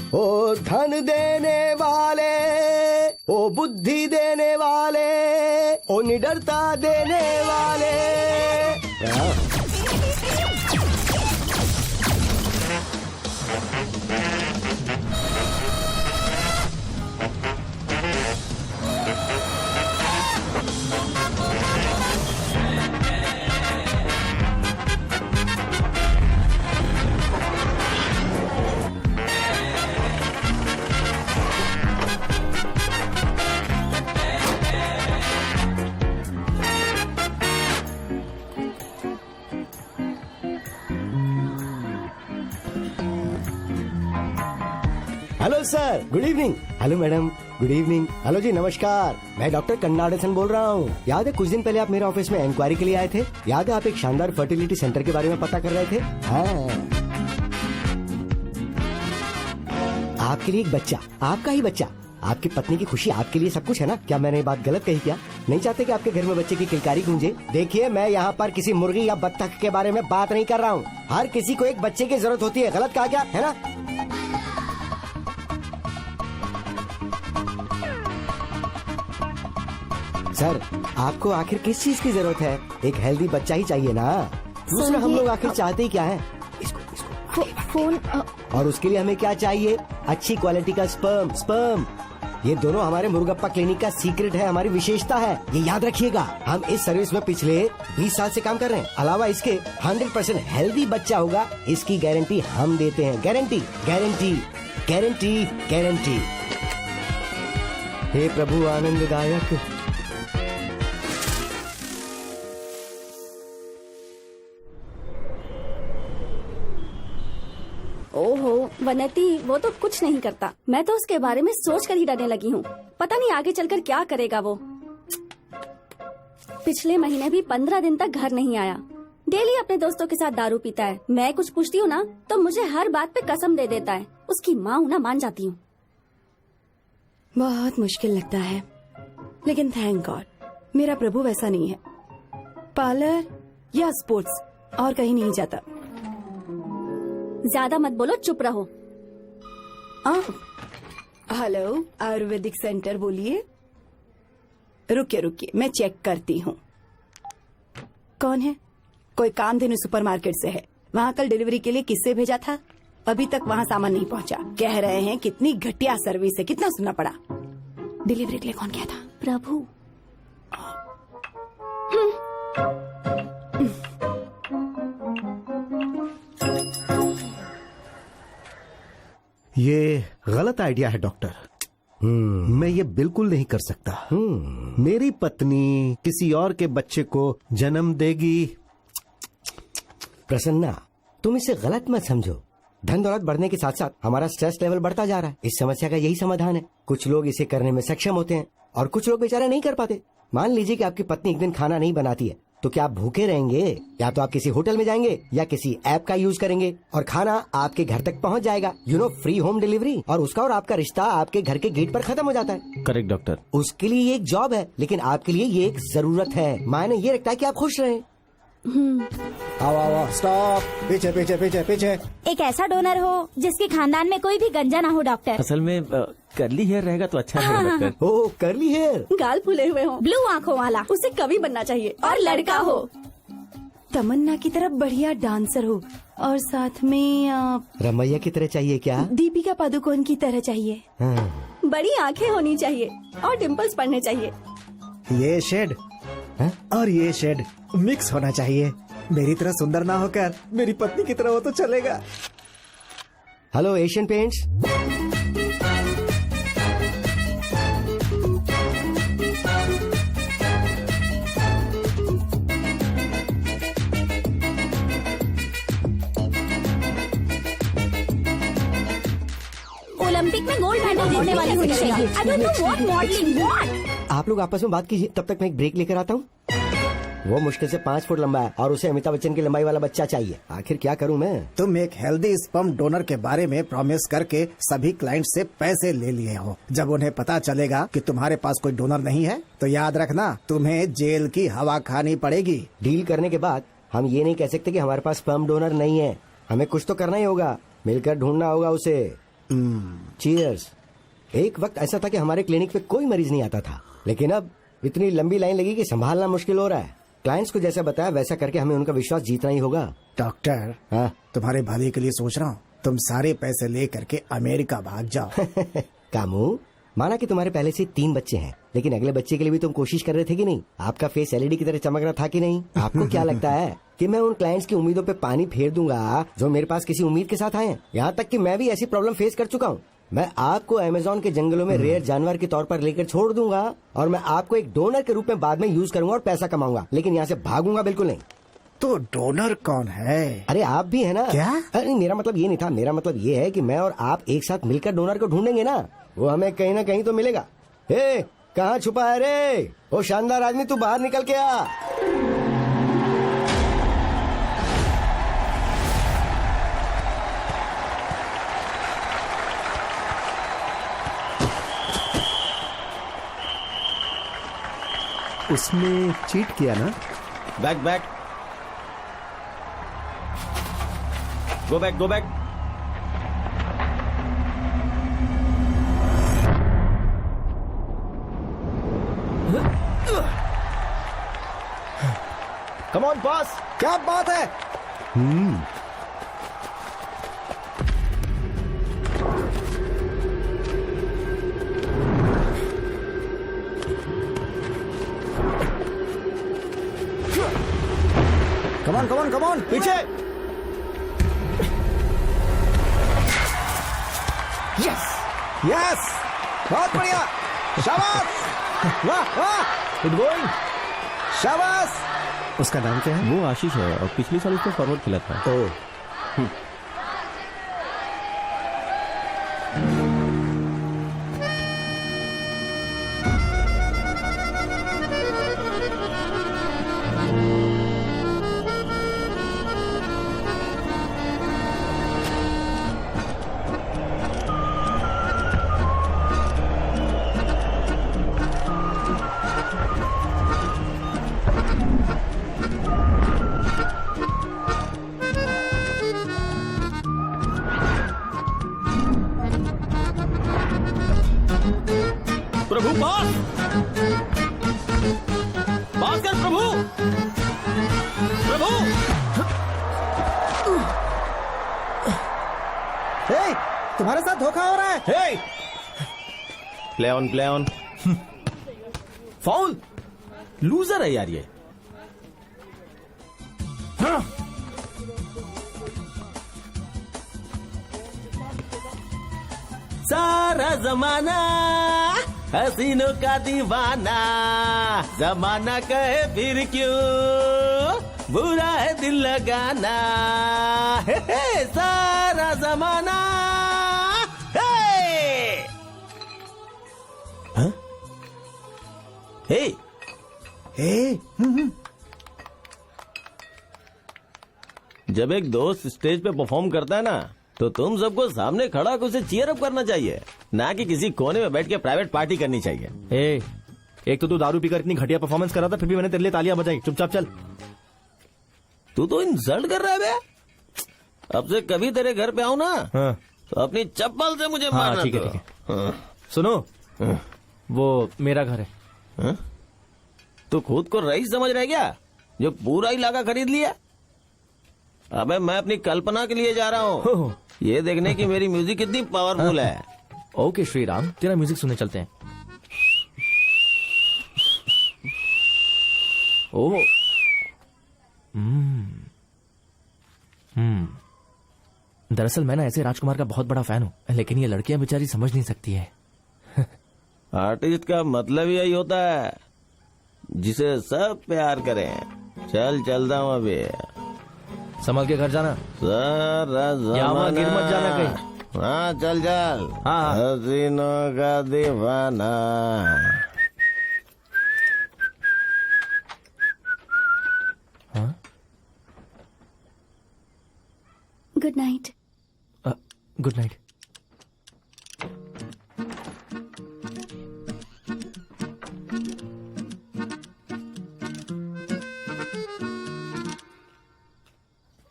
ओ धन देने वाले, ओ बुद्धि देने वाले, ओ निडरता देने वाले। Hello sir, good evening. Hello madam, good evening. Hello ji, नमस्कार। मैं डॉक्टर कन्नाडसन बोल रहा हूँ। याद है कुछ दिन पहले आप मेरे ऑफिस में इंक्वायरी के लिए आए थे? याद है आप एक शानदार फर्टिलिटी सेंटर के बारे में पता कर रहे थे? हाँ, आपके लिए एक बच्चा, आपका ही बच्चा, आपकी पत्नी की खुशी, आपके लिए सब कुछ है ना? क्या मैंने ये बात गलत कही क्या? नहीं चाहते कि आपके घर में बच्चे की किलकारी गूंजे? देखिए, मैं यहाँ पर किसी मुर्गी या बत्तख के बारे में बात नहीं कर रहा हूँ। हर किसी को एक बच्चे की जरूरत होती है। गलत कहा क्या है ना? सर, आपको आखिर किस चीज की जरूरत है? एक हेल्दी बच्चा ही चाहिए ना। दूसरा, हम लोग आखिर चाहते ही क्या है? इसको फोन। और उसके लिए हमें क्या चाहिए? अच्छी क्वालिटी का स्पर्म। ये दोनों हमारे मुर्गप्पा क्लिनिक का सीक्रेट है, हमारी विशेषता है। ये याद रखिएगा। हम इस सर्विस में पिछले 20 साल से काम कर रहे हैं। अलावा इसके 100% हेल्दी बच्चा होगा, इसकी गारंटी हम देते हैं। Guarantee guarantee guarantee guarantee. हे प्रभु आनंददायक। ओहो वनती, वो तो कुछ नहीं करता। मैं तो उसके बारे में सोच कर ही डरने लगी हूँ। पता नहीं आगे चलकर क्या करेगा वो। पिछले महीने भी 15 दिन तक घर नहीं आया। डेली अपने दोस्तों के साथ दारू पीता है। मैं कुछ पूछती हूँ ना तो मुझे हर बात पे कसम दे देता है। उसकी माँ हूँ ना, मान जाती हूँ। बहुत मुश्किल लगता है, लेकिन थैंक गॉड मेरा प्रभु वैसा नहीं है। पार्लर या स्पोर्ट्स, और कहीं नहीं जाता। ज्यादा मत बोलो, चुप रहो। हेलो, आयुर्वेदिक सेंटर बोलिए। रुकिए, मैं चेक करती हूँ। कौन है? कोई कामधेनु सुपरमार्केट से है। वहाँ कल डिलीवरी के लिए किससे भेजा था? अभी तक वहाँ सामान नहीं पहुँचा। कह रहे हैं कितनी घटिया सर्विस है। कितना सुनना पड़ा। डिलीवरी के लिए कौन गया था? प्रभु। ये गलत आइडिया है डॉक्टर। मैं ये बिल्कुल नहीं कर सकता। मेरी पत्नी किसी और के बच्चे को जन्म देगी। प्रसन्ना, तुम इसे गलत मत समझो। धन दौलत बढ़ने के साथ साथ हमारा स्ट्रेस लेवल बढ़ता जा रहा है। इस समस्या का यही समाधान है। कुछ लोग इसे करने में सक्षम होते हैं और कुछ लोग बेचारे नहीं कर पाते। मान लीजिए कि आपकी पत्नी एक दिन खाना नहीं बनाती है, तो क्या आप भूखे रहेंगे? या तो आप किसी होटल में जाएंगे या किसी ऐप का यूज करेंगे और खाना आपके घर तक पहुंच जाएगा। Free home delivery. और उसका और आपका रिश्ता आपके घर के गेट पर खत्म हो जाता है। Correct doctor. उसके लिए ये एक जॉब है, लेकिन आपके लिए ये एक जरूरत है। मायने ये रखता है कि आप खुश रहें। आओ, स्टॉप। पीछे पीछे पीछे पीछे। एक ऐसा डोनर हो जिसके खानदान में कोई भी गंजा ना हो डॉक्टर। असल में कर्ली हेयर रहेगा तो अच्छा रहेगा डॉक्टर। ओह, कर्ली हेयर, गाल फूले हुए हो, ब्लू आंखों वाला, उसे कवि बनना चाहिए और लड़का हो। तमन्ना की तरह बढ़िया डांसर हो और साथ में रमैया की तरह चाहिए क्या? दीपिका पादुकोण की तरह चाहिए। बड़ी आंखें होनी चाहिए और डिम्पल्स पड़ने चाहिए। ये शेड और ये शेड मिक्स होना चाहिए। मेरी तरह सुंदर ना होकर मेरी पत्नी की तरह हो तो चलेगा। Hello Asian paints. ओलंपिक में गोल्ड मेडल जीतने वाली होनी चाहिए। I don't know what modeling, what? आप लोग आपस में बात कीजिए, तब तक मैं एक ब्रेक लेकर आता हूँ। वो मुश्किल से 5 फुट लंबा है और उसे अमिताभ बच्चन की लंबाई वाला बच्चा चाहिए। आखिर क्या करूं मैं? तुम एक हेल्दी स्पर्म डोनर के बारे में प्रॉमिस करके सभी क्लाइंट से पैसे ले लिए हो। जब उन्हें पता चलेगा कि तुम्हारे पास कोई डोनर नहीं है तो याद रखना, तुम्हें जेल की हवा खानी पड़ेगी। डील करने के बाद हम ये नहीं कह सकते कि हमारे पास स्पर्म डोनर नहीं है। हमें कुछ तो करना ही होगा, मिलकर ढूंढना होगा उसे। चीयर्स। एक वक्त ऐसा था कि हमारे क्लिनिक पे कोई मरीज नहीं आता था, लेकिन अब इतनी लंबी लाइन लगी कि संभालना मुश्किल हो रहा है। क्लाइंट्स को जैसा बताया वैसा करके हमें उनका विश्वास जीतना ही होगा। डॉक्टर, हाँ तुम्हारे भले के लिए सोच रहा हूँ, तुम सारे पैसे ले करके अमेरिका भाग जाओ। कामू, माना कि तुम्हारे पहले से 3 बच्चे हैं, लेकिन अगले बच्चे के लिए भी तुम कोशिश कर रहे थे कि नहीं? आपका फेस एलईडी की तरह चमक रहा था कि नहीं? आपको क्या लगता है कि मैं उन क्लाइंट्स की उम्मीदों पे पानी फेर दूंगा जो मेरे पास किसी उम्मीद के साथ आए हैं? यहाँ तक कि मैं भी ऐसी प्रॉब्लम फेस कर चुका हूँ। मैं आपको अमेज़न के जंगलों में रेयर जानवर के तौर पर लेकर छोड़ दूंगा और मैं आपको एक डोनर के रूप में बाद में यूज करूंगा और पैसा कमाऊंगा, लेकिन यहाँ से भागूंगा बिल्कुल नहीं। तो डोनर कौन है? अरे आप भी है ना? क्या? अरे मेरा मतलब ये नहीं था, मेरा मतलब ये है कि मैं और आप एक साथ मिलकर डोनर को ढूंढेंगे ना, वो हमें कहीं ना कहीं तो मिलेगा। हे, कहाँ छुपा है रे? ओ शानदार आदमी, तू बाहर निकल के आ। उसने चीट किया ना? Back back, go back go back. Come on boss. क्या बात है? कमॉन कमॉन कमॉन, पीछे। यस यस, बहुत बढ़िया, शाबाश, वाह वाह, गुड गोइंग। शाबाश। उसका नाम क्या है? वो आशीष है और पिछले साल उसने फॉरवर्ड खेला था। ओ, प्रभु बॉस, बॉस कर प्रभु, प्रभु। हे, तुम्हारे साथ धोखा हो रहा है। Hey, play on play on. Foul, loser है यार ये। हाँ। सारा जमाना हसीनों का दीवाना, जमाना कहे फिर क्यों बुरा है दिल लगाना। हे, सारा जमाना। हे, हाँ? हे, हे, जब एक दोस्त स्टेज पे परफॉर्म करता है ना, तो तुम सबको सामने खड़ा होकर उसे चीयर अप करना चाहिए, ना कि किसी कोने में बैठ के प्राइवेट पार्टी करनी चाहिए। एक तो तू दारू पीकर इतनी घटिया परफॉर्मेंस कर रहा था, फिर भी मैंने तेरे लिए तालियां बजाई। चुपचाप चल। तू तो इंसल्ट कर रहा है बे। अब से कभी तेरे घर पे आऊं ना, हाँ। तो अपनी चप्पल से मुझे हाँ, मारना। ठीक है, तो। ठीक है। हाँ। सुनो, हाँ। वो मेरा घर है। हाँ? तू खुद को रईस समझ रहा है क्या, जो पूरा इलाका खरीद लिया? अबे मैं अपनी कल्पना के लिए जा रहा हूँ, ये देखने की मेरी म्यूजिक कितनी पावरफुल है। ओके श्री राम, तेरा म्यूजिक सुनने चलते हैं। ओह, दरअसल मैं ना ऐसे राजकुमार का बहुत बड़ा फैन हूँ, लेकिन ये लड़कियां बेचारी समझ नहीं सकती है। आर्टिस्ट का मतलब यही होता है, जिसे सब प्यार करें। चल चलता हूँ अभी। संभल के घर जाना। सारा यहाँ वहाँ गिर मत जाना जमाना। कहीं। हाँ चल चल। हाँ। हसीनों का दीवाना। हाँ? Good night. Good night.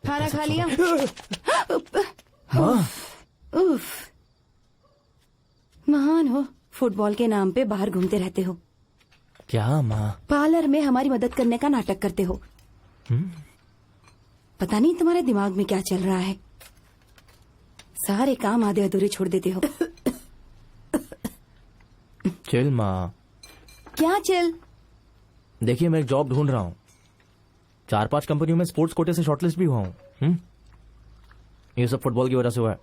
खाना खा लिया? हाँ, उफ, महान हो, फुटबॉल के नाम पे बाहर घूमते रहते हो, क्या माँ? पार्लर में हमारी मदद करने का नाटक करते हो। पता नहीं तुम्हारे दिमाग में क्या चल रहा है, सारे काम आधे अधूरे छोड़ देते हो। चिल माँ। क्या चिल? देखिए मैं एक जॉब ढूंढ रहा हूँ, 4-5 कंपनियों में स्पोर्ट्स कोटे से शॉर्टलिस्ट भी हुआ हूँ। ये सब फुटबॉल की वजह से हुआ है।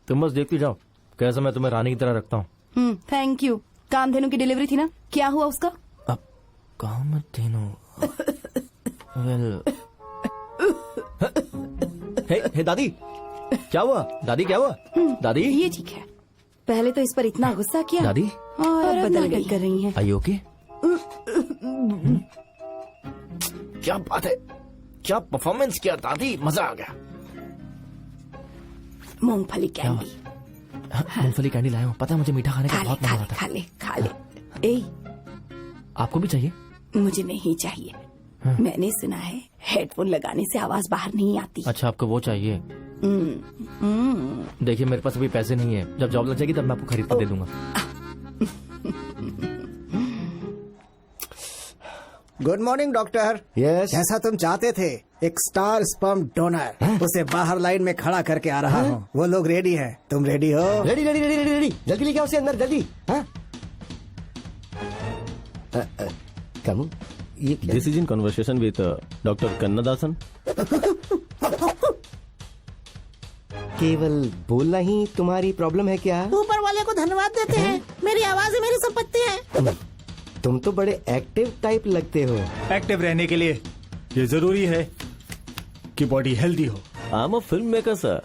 तुम बस देखती जाओ कैसे मैं तुम्हें रानी की तरह रखता हूँ। Thank you. कामधेनु की डिलीवरी थी ना, क्या हुआ उसका? अब कामधेनु वेल हे दादी, क्या हुआ दादी, क्या हुआ दादी? ये ठीक है, पहले तो इस पर इतना गुस्सा किया दादी और अब बदल गई कर रही हैं। आई ओके? क्या बात है, क्या परफॉर्मेंस किया दादी, मजा आ गया। मूंगफली कैंडी। मूंगफली कैंडी लाया हूँ, पता है मुझे मीठा खाने का बहुत मन हो रहा था। खा ले खा ले। ए, आपको भी चाहिए? मुझे नहीं चाहिए। मैंने सुना है हेडफोन लगाने से आवाज बाहर नहीं आती। अच्छा आपको वो चाहिए? देखिए मेरे पास अभी पैसे नहीं है, जब जॉब लग जाएगी तब मैं आपको खरीद कर दे दूंगा। Good morning doctor. यस। जैसा तुम चाहते थे, एक स्टार स्पर्म डोनर, उसे बाहर लाइन में खड़ा करके आ रहा हूँ। वो लोग रेडी हैं, तुम रेडी हो? Ready ready ready ready ready, जल्दी लेके आओ उसे अंदर, जल्दी। हाँ कम, ये क्या? This is in conversation with doctor Kannadasan. केवल बोलना ही तुम्हारी प्रॉब्लम है क्या? ऊपर वाले को धन्यवाद देते हैं, मेरी आवाज ही मेरी संपत्ति है। तुम तो बड़े एक्टिव टाइप लगते हो। एक्टिव रहने के लिए ये जरूरी है कि बॉडी हेल्दी हो। आई am a film maker sir.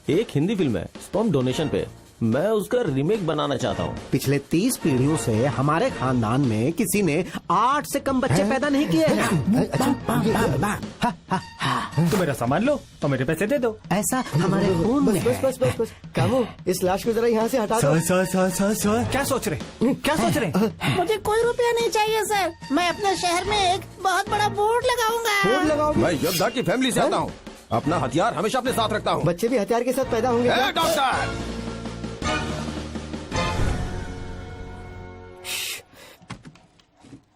एक हिंदी फिल्म है स्पर्म डोनेशन पे, मैं उसका रीमेक बनाना चाहता हूँ। पिछले 30 पीढ़ियों से हमारे खानदान में किसी ने 8 से कम बच्चे पैदा नहीं किए हैं। तो मेरा सामान लो और मेरे पैसे दे दो। ऐसा हमारे खून में है। बस कामू, इस लाश को जरा यहाँ से हटा दो। सर क्या सोच रहे, क्या सोच रहे? मुझे कोई रुपया नहीं चाहिए सर, मैं अपने शहर में एक बहुत बड़ा बोर्ड लगाऊंगा। बोर्ड लगाओगे? मैं योद्धा की फैमिली से आता हूँ, अपना हथियार हमेशा अपने साथ रखता हूँ। बच्चे भी हथियार के साथ पैदा होंगे क्या? डॉक्टर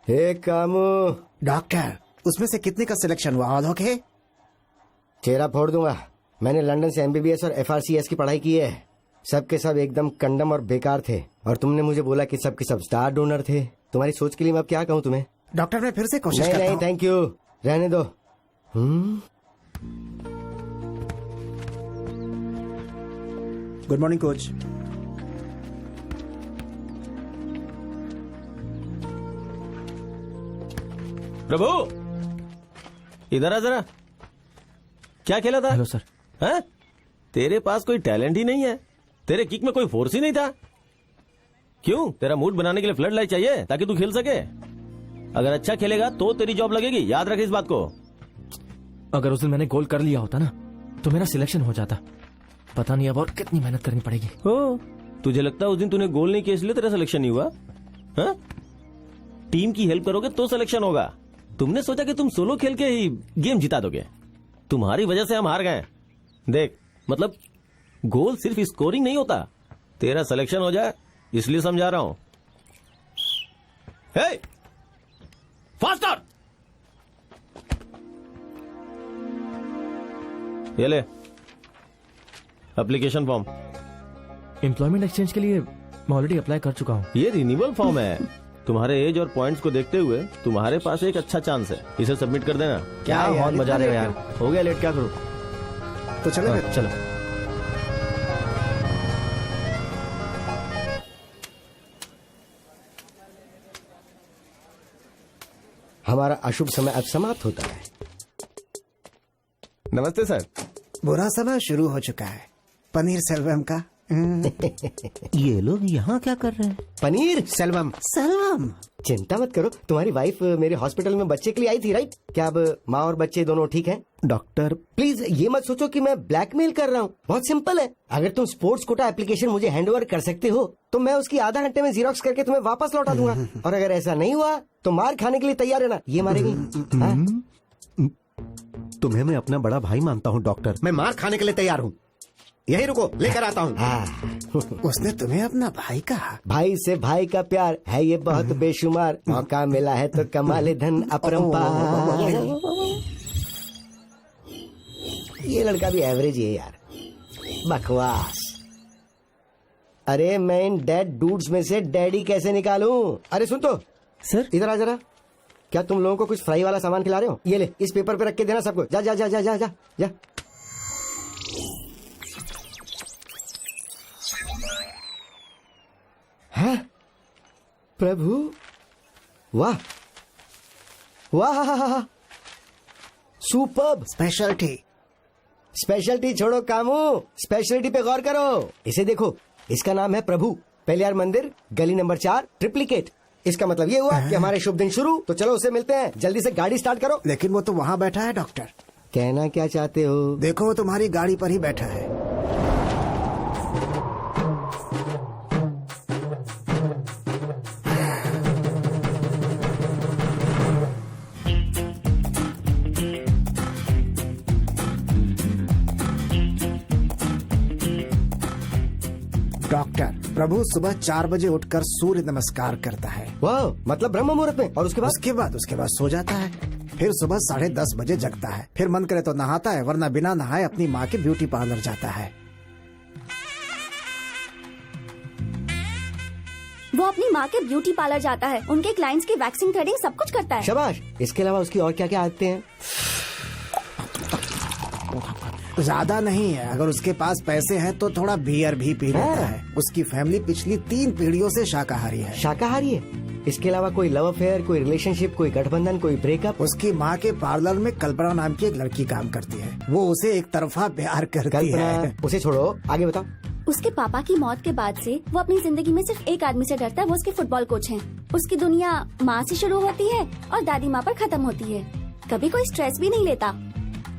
हे कामू, डॉक्टर, उसमें से कितने का सिलेक्शन हुआ? All okay? चेहरा फोड़ दूंगा। मैंने लंदन से MBBS और FRCS की पढ़ाई की है। सब के सब एकदम कंडम और बेकार थे, और तुमने मुझे बोला कि सब के सब स्टार डोनर थे। तुम्हारी सोच के लिए मैं अब क्या कहूँ तुम्हें? डॉक्टर, मैं फिर से कोशिश नहीं करता नहीं हूँ। थैंक यू, रहने दो। Good morning coach. प्रभु इधर आ जरा, क्या खेला था? Hello sir. हैं? तेरे पास कोई टैलेंट ही नहीं है, तेरे किक में कोई फोर्स ही नहीं था। क्यों? तेरा मूड बनाने के लिए फ्लड लाइट चाहिए ताकि तू खेल सके। अगर अच्छा खेलेगा तो तेरी जॉब लगेगी, याद रख इस बात को। अगर उस दिन मैंने गोल कर लिया होता ना तो मेरा सिलेक्शन हो जाता। पता नहीं अब और कितनी मेहनत करनी पड़ेगी। ओ, तुझे लगता है उस दिन तूने गोल नहीं किया इसलिए तेरा सिलेक्शन नहीं हुआ? हाँ? टीम की हेल्प करोगे तो सिलेक्शन होगा। तुमने सोचा कि तुम सोलो खेल के ही गेम जिता दोगे, तुम्हारी वजह से हम हार गए। देख, मतलब गोल सिर्फ स्कोरिंग नहीं होता, तेरा सिलेक्शन हो जाए इसलिए समझा रहा हूं। हे, फास्टर! ये ले एप्लीकेशन फॉर्म। एम्प्लॉयमेंट एक्सचेंज के लिए मैं ऑलरेडी अप्लाई कर चुका हूँ। ये रिन्यूअल फॉर्म है। तुम्हारे एज और पॉइंट्स को देखते हुए तुम्हारे पास एक अच्छा चांस है, इसे सबमिट कर देना। क्या बहुत मजा आएगा यार। हो गया लेट, क्या करूँ? तो चलो फिर। चलो। हमारा अशुभ समय अब समाप्त होता है। नमस्ते सर। बुरा समय शुरू हो चुका है। पनीर सेल्वम का। ये लोग यहाँ क्या कर रहे हैं? पनीर सेल्वम। सेल्वम। चिंता मत करो, तुम्हारी वाइफ मेरे हॉस्पिटल में बच्चे के लिए आई थी, राइट? क्या अब माँ और बच्चे दोनों ठीक हैं? डॉक्टर प्लीज ये मत सोचो कि मैं ब्लैकमेल कर रहा हूँ। बहुत सिंपल है। अगर तुम स्पोर्ट्स कोटा एप्लीकेशन मुझे हैंडओवर कर सकते हो तो मैं उसकी आधा घंटे में जीरोक्स करके तुम्हें वापस लौटा दूंगा। और अगर ऐसा नहीं हुआ तो मार खाने के लिए तैयार रहना। ये मारेगी। हाँ? तुम्हें मैं अपना बड़ा भाई मानता हूँ डॉक्टर, मैं मार खाने के लिए तैयार हूँ। यही रुको, लेकर आता हूँ। हाँ। उसने तुम्हें अपना भाई कहा? भाई से भाई का प्यार है ये बहुत बेशुमार, मौका मिला है तो कमाल धन अपरंपार। ये लड़का भी एवरेज ही है यार, बकवास। अरे मैं इन डेड डूड्स में से डैडी कैसे निकालूं? अरे सुन तो सर। इधर आ जरा। क्या तुम लोगों को कुछ फ्राई वाला सामान खिला रहे हो? ये ले, इस पेपर पे रख के देना सबको। जा जा जा जा जा जा, जा। हैं? प्रभु, वाह वाह, सुपर्ब। स्पेशलिटी। स्पेशलिटी छोड़ो कामू, स्पेशलिटी पे गौर करो। इसे देखो, इसका नाम है प्रभु। पहलियार मंदिर, गली नंबर 4, ट्रिप्लिकेट। इसका मतलब ये हुआ कि हमारे शुभ दिन शुरू। तो चलो उसे मिलते हैं, जल्दी से गाड़ी स्टार्ट करो। लेकिन वो तो वहाँ बैठा है डॉक्टर। कहना क्या चाहते हो? देखो वो तुम्हारी गाड़ी पर ही बैठा है। डॉक्टर, प्रभु सुबह 4 बजे उठकर सूर्य नमस्कार करता है। वाह, मतलब ब्रह्म मुहूर्त में। और उसके बाद उसके बाद सो जाता है। फिर सुबह 10:30 बजे जगता है। फिर मन करे तो नहाता है, वरना बिना नहाए अपनी माँ के ब्यूटी पार्लर जाता है। वो अपनी माँ के ब्यूटी पार्लर जाता है, उनके क्लाइंट्स की वैक्सिंग, थ्रेडिंग सब कुछ करता है। शाबाश। इसके अलावा उसकी और क्या क्या आदतें हैं? ज्यादा नहीं है, अगर उसके पास पैसे हैं तो थोड़ा बियर भी पी लेता है। उसकी फैमिली पिछली 3 पीढ़ियों से शाकाहारी है। शाकाहारी है? इसके अलावा कोई लव अफेयर, कोई रिलेशनशिप, कोई गठबंधन, कोई ब्रेकअप? उसकी माँ के पार्लर में कल्पना नाम की एक लड़की काम करती है। वो उसे एक तरफा प्यार करती है। कल्पना, उसे छोड़ो, आगे बताओ। उसके पापा की मौत के बाद से वो अपनी जिंदगी में सिर्फ एक आदमी से डरता है, वो उसके फुटबॉल कोच हैं। उसकी दुनिया माँ से शुरू होती है और दादी माँ पर खत्म होती है। कभी कोई स्ट्रेस भी नहीं लेता।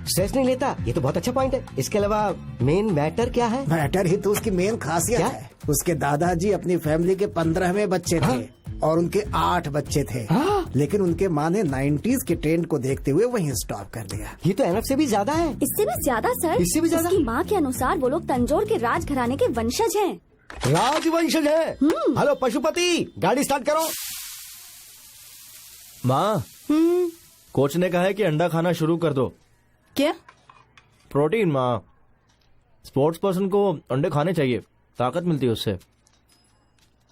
स्ट्रेस नहीं लेता, ये तो बहुत अच्छा पॉइंट है। इसके अलावा मेन मैटर क्या है? मैटर ही तो उसकी मेन खासियत क्या? है। उसके दादाजी अपनी फैमिली के 15वें बच्चे थे और उनके 8 बच्चे थे। लेकिन उनके माँ ने 90s के ट्रेंड को देखते हुए वहीं स्टॉप कर दिया। ये तो एनफ से भी ज्यादा है। इससे भी ज्यादा सर। इससे भी ज्यादा? उसकी माँ के अनुसार वो लोग तंजौर के राजघराने के वंशज हैं। राजवंशज है। हेलो पशुपति, गाड़ी स्टार्ट करो। माँ, कोच ने कहा है कि अंडा खाना शुरू कर दो। क्या? प्रोटीन माँ, स्पोर्ट्स पर्सन को अंडे खाने चाहिए, ताकत मिलती है उससे।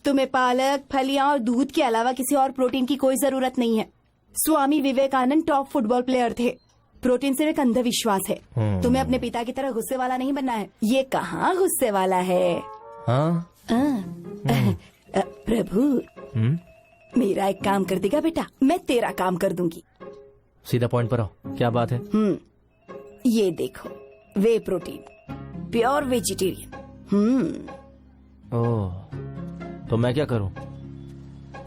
तुम्हें पालक, फलियां और दूध के अलावा किसी और प्रोटीन की कोई जरूरत नहीं है। Swami Vivekananda top football player थे। प्रोटीन सिर्फ एक अंधविश्वास है। तुम्हें अपने पिता की तरह गुस्से वाला नहीं बनना है। ये कहाँ गुस्से वाला है? हाँ? प्रभु, मेरा एक काम कर देगा बेटा, मैं तेरा काम कर दूंगी। सीधा पॉइंट पर आओ, क्या बात है? ये देखो, वे प्रोटीन, प्योर वेजिटेरियन। ओह, तो मैं क्या करूं?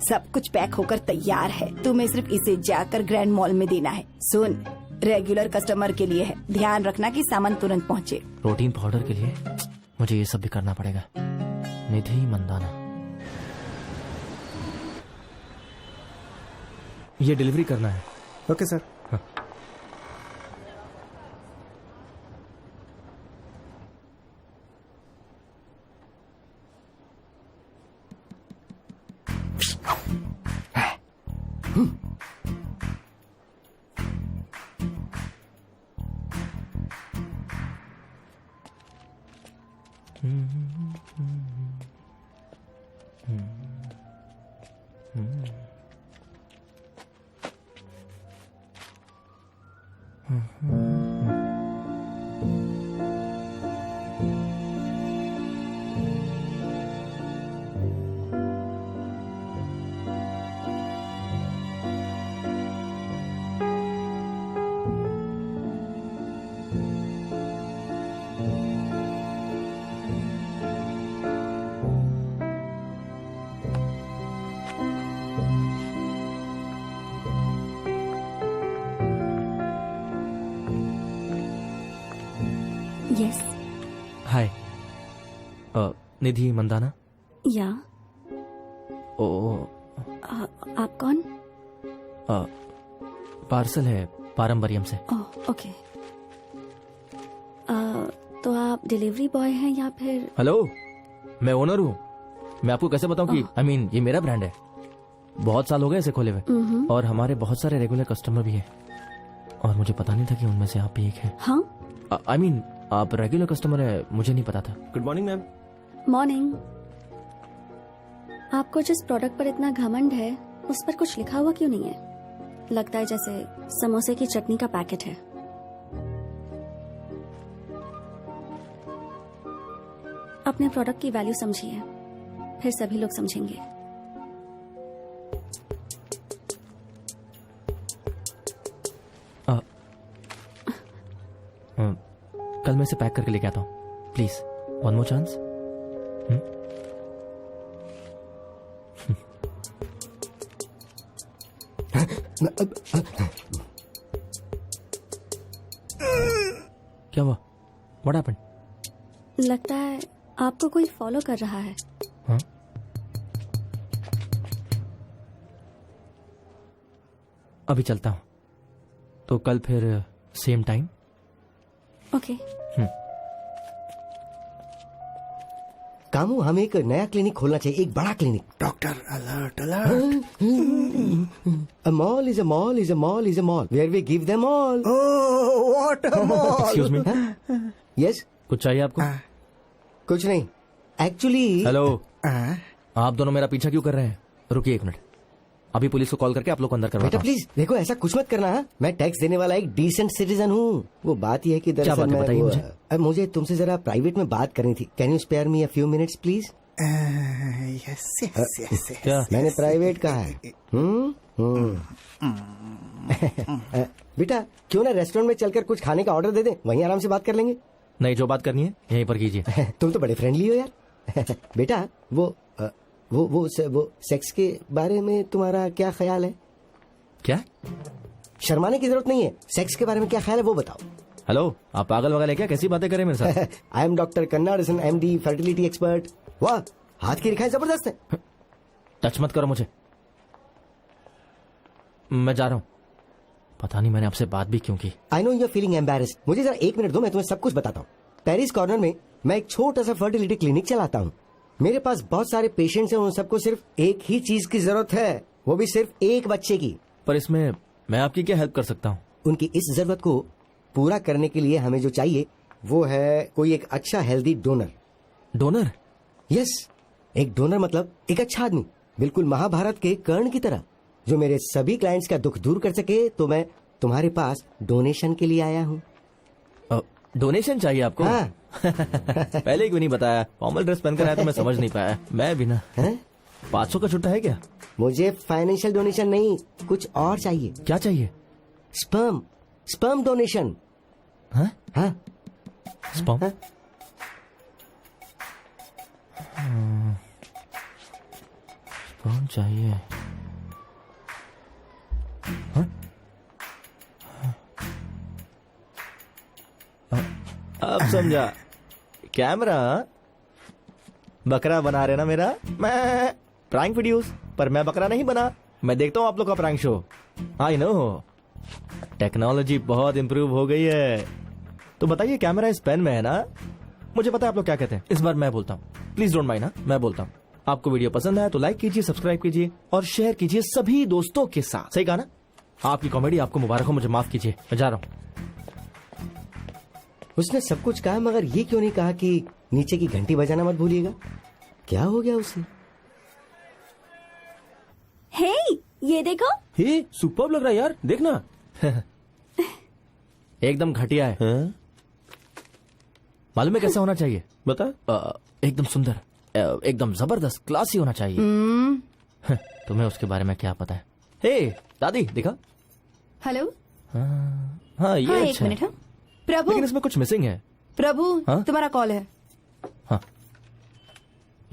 सब कुछ पैक होकर तैयार है, तुम्हें सिर्फ इसे जाकर ग्रैंड मॉल में देना है। सुन, रेगुलर कस्टमर के लिए है, ध्यान रखना कि सामान तुरंत पहुंचे। प्रोटीन पाउडर के लिए मुझे ये सब भी करना पड़ेगा। निधि मंदाना, ये डिलीवरी करना है। Okay sir. यस। हाय, निधि मंदाना। या ओ, आप कौन? पार्सल है पारंबरियम से। ओह, ओके। तो आप डिलीवरी बॉय हैं या फिर? हेलो, मैं ओनर हूँ। मैं आपको कैसे बताऊँ कि आई मीन ये मेरा ब्रांड है। बहुत साल हो गए इसे खोले हुए और हमारे बहुत सारे रेगुलर कस्टमर भी हैं और मुझे पता नहीं था कि उनमें से आप भी एक हैं। हाँ, आई मीन आप रेगुलर कस्टमर है, मुझे नहीं पता था। Good morning ma'am. मॉर्निंग। आपको जिस प्रोडक्ट पर इतना घमंड है उस पर कुछ लिखा हुआ क्यों नहीं है? लगता है जैसे समोसे की चटनी का पैकेट है। अपने प्रोडक्ट की वैल्यू समझिए, फिर सभी लोग समझेंगे। कल मैं इसे पैक करके लेके आता हूँ, प्लीज वन मोर चांस। क्या हुआ? What happened? लगता है आपको कोई फॉलो कर रहा है। हाँ? अभी चलता हूँ, तो कल फिर सेम टाइम। ओके। कामू, हमें एक नया क्लिनिक खोलना चाहिए, एक बड़ा clinic. Doctor alert alert. A mall is a mall is a mall is a mall where we give them all. Oh, what a mall! Excuse me, Yes, कुछ चाहिए आपको? कुछ नहीं। Actually, हेलो, आप दोनों मेरा पीछा क्यों कर रहे हैं? रुकिए एक मिनट, अभी पुलिस को कॉल करके आप लोग को अंदर करवाता बेटा हूँ। प्लीज देखो, ऐसा कुछ मत करना। हाँ? मैं टैक्स देने वाला एक डिसेंट सिटीजन हूँ। वो बात यह है कि क्या दरअसल बात है, मैं बताइए वो- मुझे। मुझे तुमसे जरा प्राइवेट में बात करनी थी। Can you spare me a few minutes please? Yes, yes, yes, yes. क्या? मैंने प्राइवेट कहा है। बेटा क्यों ना रेस्टोरेंट में चलकर कुछ खाने का ऑर्डर दे दें, वहीं आराम से बात कर लेंगे। नहीं, जो बात करनी है यहीं पर कीजिए। तुम तो बड़े फ्रेंडली हो यार। बेटा वो सेक्स के बारे में तुम्हारा क्या ख्याल है? क्या? शर्माने की जरूरत नहीं है, सेक्स के बारे में क्या ख्याल है वो बताओ। हेलो, आप पागल वगैरह क्या? कैसी बातें करें मेरे साथ? I am doctor Kannadasan, MD, fertility expert. वाह, हाथ की रेखाएं जबरदस्त है। टच मत करो मुझे, मैं जा रहा हूँ। पता नहीं मैंने आपसे बात भी क्यों की। I know you are feeling embarrassed. मुझे जरा एक मिनट दो, मैं तुम्हें सब कुछ बताता हूँ। पेरिस कॉर्नर में मैं एक छोटा सा फर्टिलिटी क्लिनिक चलाता हूँ। मेरे पास बहुत सारे पेशेंट्स हैं, उन सबको सिर्फ एक ही चीज की जरूरत है, वो भी सिर्फ एक बच्चे की। पर इसमें मैं आपकी क्या हेल्प कर सकता हूँ? उनकी इस जरूरत को पूरा करने के लिए हमें जो चाहिए वो है कोई एक अच्छा हेल्दी डोनर। डोनर? यस, एक डोनर मतलब एक अच्छा आदमी, बिल्कुल महाभारत के कर्ण की तरह, जो मेरे सभी क्लाइंट्स का दुख दूर कर सके। तो मैं तुम्हारे पास डोनेशन के लिए आया हूँ। डोनेशन चाहिए आपको? हाँ। पहले क्यों नहीं बताया? फॉर्मल ड्रेस पहनकर आया तो मैं समझ नहीं पाया। मैं भी ना। 500 का छुट्टा है क्या? मुझे फाइनेंशियल डोनेशन नहीं, कुछ और चाहिए। क्या चाहिए? Sperm donation. हाँ? हाँ? स्पर्म? स्पर्म चाहिए? हाँ? अब समझा। कैमरा बकरा बना रहे ना मेरा। मैं प्रैंक वीडियोस, पर मैं बकरा नहीं बना। मैं देखता हूँ आप लोग का prank show. I know technology बहुत इंप्रूव हो गई है। तो बताइए, कैमरा इस पेन में है ना? मुझे पता है आप लोग क्या कहते हैं। इस बार मैं बोलता हूँ, प्लीज डोंट माइंड ना, मैं बोलता हूँ। आपको वीडियो पसंद आया तो लाइक कीजिए, सब्सक्राइब कीजिए और शेयर कीजिए सभी दोस्तों के साथ। सही कहा ना? आपकी कॉमेडी आपको मुबारक हो, मुझे माफ कीजिए, मैं जा रहा हूँ। उसने सब कुछ कहा, मगर ये क्यों नहीं कहा कि नीचे की घंटी बजाना मत भूलिएगा? क्या हो गया उसे? हे, ये देखो। हे, सुपर्ब लग रहा है यार, देखना। एकदम घटिया है। हाँ? मालूम है कैसा होना चाहिए? बता। एकदम सुंदर, एकदम जबरदस्त, क्लासी होना चाहिए। तुम्हें उसके बारे में क्या पता है? हे दादी, देखा? हेलो। हाँ, ये हाँ, एक अच्छा है। मिनट। हाँ प्रभु, लेकिन इसमें कुछ मिसिंग है। प्रभु, हाँ? तुम्हारा कॉल है। हाँ,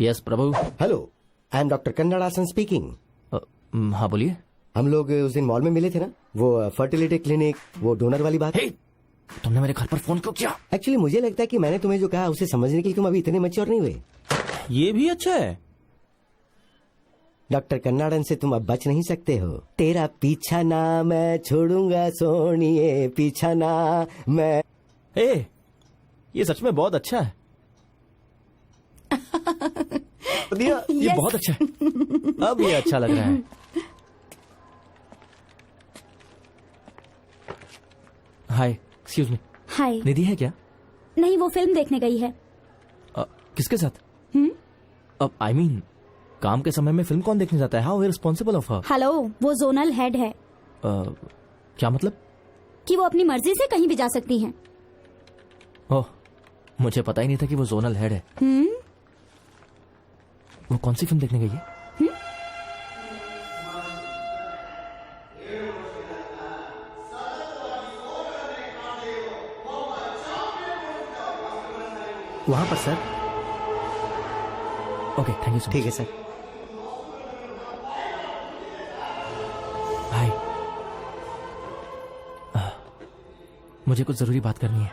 yes Prabhu. Hello, I am doctor Kannadasan speaking. हाँ बोलिए। हम लोग उस दिन मॉल में मिले थे ना, वो फर्टिलिटी क्लिनिक, वो डोनर वाली बात। हे, तुमने मेरे घर पर फोन क्यों किया? एक्चुअली मुझे लगता है कि मैंने तुम्हें जो कहा उसे समझने के लिए तुम अभी इतने मैच्योर नहीं हुए। ये भी अच्छा है। डॉक्टर कन्नाडन से तुम अब बच नहीं सकते हो। तेरा पीछा ना मैं छोड़ूंगा सोनिए, पीछा ना मैं। ए, ये सच में बहुत अच्छा है। दिया, ये Yes. बहुत अच्छा है। अब ये अच्छा लग रहा है। हाय, एक्सक्यूज मी, हाय। निधि है क्या? नहीं, वो फिल्म देखने गई है। किसके साथ? अब आई मीन काम के समय में फिल्म कौन देखने जाता है? How irresponsible of her. Hello, वो जोनल हेड है क्या मतलब? कि वो अपनी मर्जी से कहीं भी जा सकती हैं। ओह, मुझे पता ही नहीं था कि वो जोनल हेड है। वो कौन सी फिल्म देखने गई है? वहां पर sir. Okay, thank you so much. ठीक है सर। हाय, मुझे कुछ जरूरी बात करनी है।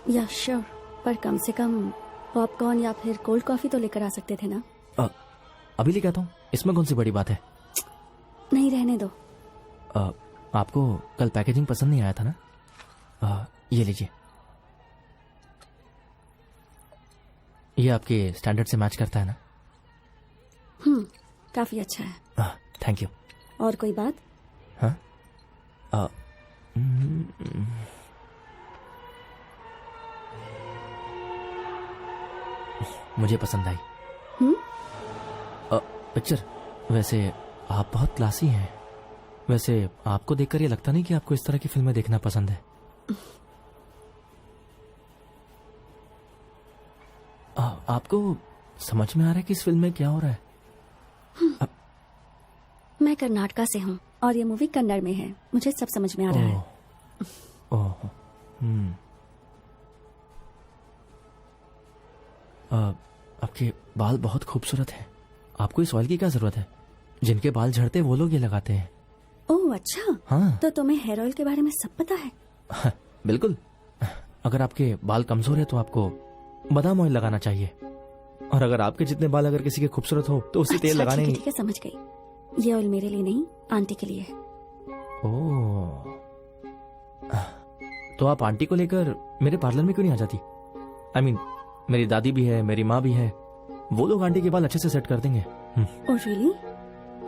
या श्योर, पर कम से कम पॉपकॉर्न या फिर कोल्ड कॉफी तो लेकर आ सकते थे ना। अभी लेके आता हूँ, इसमें कौन सी बड़ी बात है? नहीं, रहने दो। आपको कल पैकेजिंग पसंद नहीं आया था ना? ये लीजिए, ये आपके स्टैंडर्ड से मैच करता है ना? काफी अच्छा है। Thank you. और कोई बात? हाँ, मुझे पसंद आई पिक्चर। वैसे आप बहुत क्लासी हैं। वैसे आपको देखकर ये लगता नहीं कि आपको इस तरह की फिल्में देखना पसंद है? आपको समझ में आ रहा है कि इस फिल्म में क्या हो रहा है? मैं कर्नाटका से हूँ और ये मूवी कन्नड़ में है। मुझे सब समझ में आ रहा है। ओह, आपके बाल बहुत खूबसूरत हैं। आपको इस ऑयल की क्या जरूरत है? जिनके बाल झड़ते वो लोग ये लगाते हैं। ओह अच्छा, हाँ। तो तुम्हें हेयर ऑयल के बारे में सब पता है? बिल्कुल। अगर आपके बाल कमजोर है तो आपको बादाम ऑयल लगाना चाहिए, और अगर आपके जितने बाल अगर किसी के खूबसूरत हो तो उसे तेल लगाने ठीक है, समझ गई। ये ऑयल मेरे लिए नहीं, आंटी के लिए है। ओह, तो आप आंटी को लेकर मेरे पार्लर में क्यों नहीं आ जाती? आई मीन, मेरी दादी भी है, मेरी माँ भी है, वो लोग आंटी के बाल अच्छे से सेट कर देंगे। Oh really?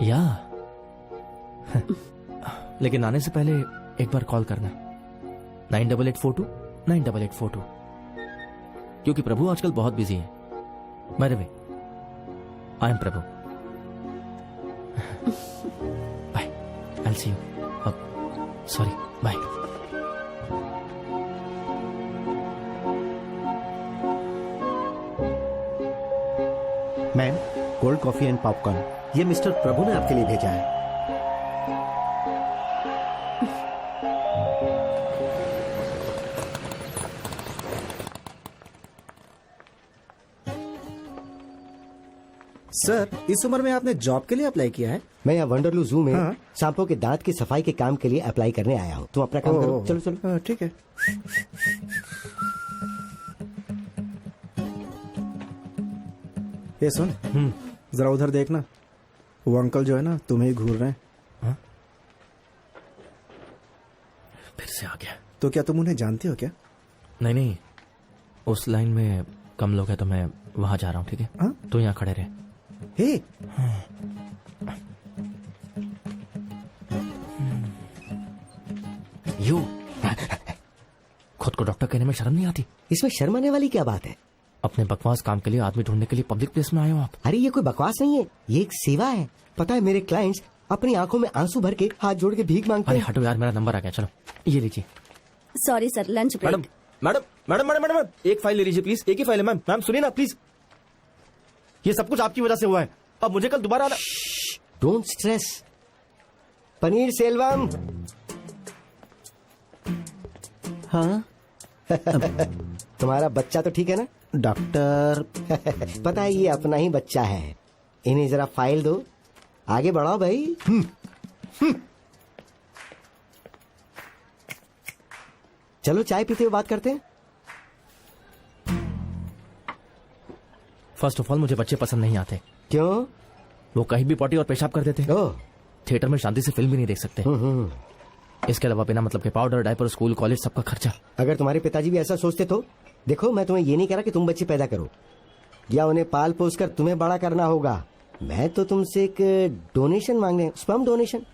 या लेकिन आने से पहले एक बार कॉल करना, 9884298842, क्योंकि प्रभु आजकल बहुत बिजी है। By the way, I am Prabhu. Bye, I will see you. Sorry, bye. Ma'am, cold coffee and popcorn ये मिस्टर प्रभु ने आपके लिए भेजा है। सर, इस उम्र में आपने जॉब के लिए अप्लाई किया है? मैं यहाँ वंडरलू जू में हाँ। सांपों के दांत की सफाई के काम के लिए अप्लाई करने आया हूँ। तुम अपना काम करो। चलो चलो। ठीक है। ये सुन, जरा उधर देखना। वो अंकल जो है ना, तुम्हें ही घूर रहे हैं। फिर से आ गया। तो क्या तुम उन्हें जानते हो क्या? नहीं नहीं, उस लाइन में कम लोग हैं तो मैं वहां जा रहा हूँ। ठीक है, हाँ? तो यहाँ खड़े रहे। हे, यू खुद को डॉक्टर कहने में शर्म नहीं आती? इसमें शर्माने वाली क्या बात है? अपने बकवास काम के लिए आदमी ढूंढने के लिए पब्लिक प्लेस में आए हो आप? अरे ये कोई बकवास नहीं है, ये एक सेवा है। पता है, मेरे क्लाइंट्स अपनी आंखों में आंसू भर के हाथ जोड़ के भीख मांगते अरे हैं। हटो यार, मेरा नंबर आ गया। चलो ये लीजिए। Sorry sir, lunch madam break. Madam madam madam madam एक फाइल ले लीजिए प्लीज। एक ही फाइल है मैम। मैम सुनिए ना प्लीज, ये सब कुछ आपकी वजह से हुआ है। अब मुझे कल दोबारा आना। Don't stress. पनीर सेल्वम। हाँ तुम्हारा बच्चा तो ठीक है ना? डॉक्टर, पता है, ये अपना ही बच्चा है। इन्हें जरा फाइल दो, आगे बढ़ाओ भाई। चलो चाय पीते हुए बात करते हैं। फर्स्ट ऑफ ऑल मुझे बच्चे पसंद नहीं आते। क्यों? वो कहीं भी पॉटी और पेशाब कर देते हैं। ओह, थिएटर में शांति से फिल्म भी नहीं देख सकते। इसके अलावा बिना मतलब के पाउडर, डायपर, स्कूल, कॉलेज, सबका खर्चा। अगर तुम्हारे पिताजी भी ऐसा सोचते तो देखो, मैं तुम्हें ये नहीं कह रहा कि तुम बच्चे पैदा करो या उन्हें पाल पोस कर तुम्हें बड़ा करना होगा। मैं तो तुमसे एक डोनेशन मांगने, स्पर्म डोनेशन।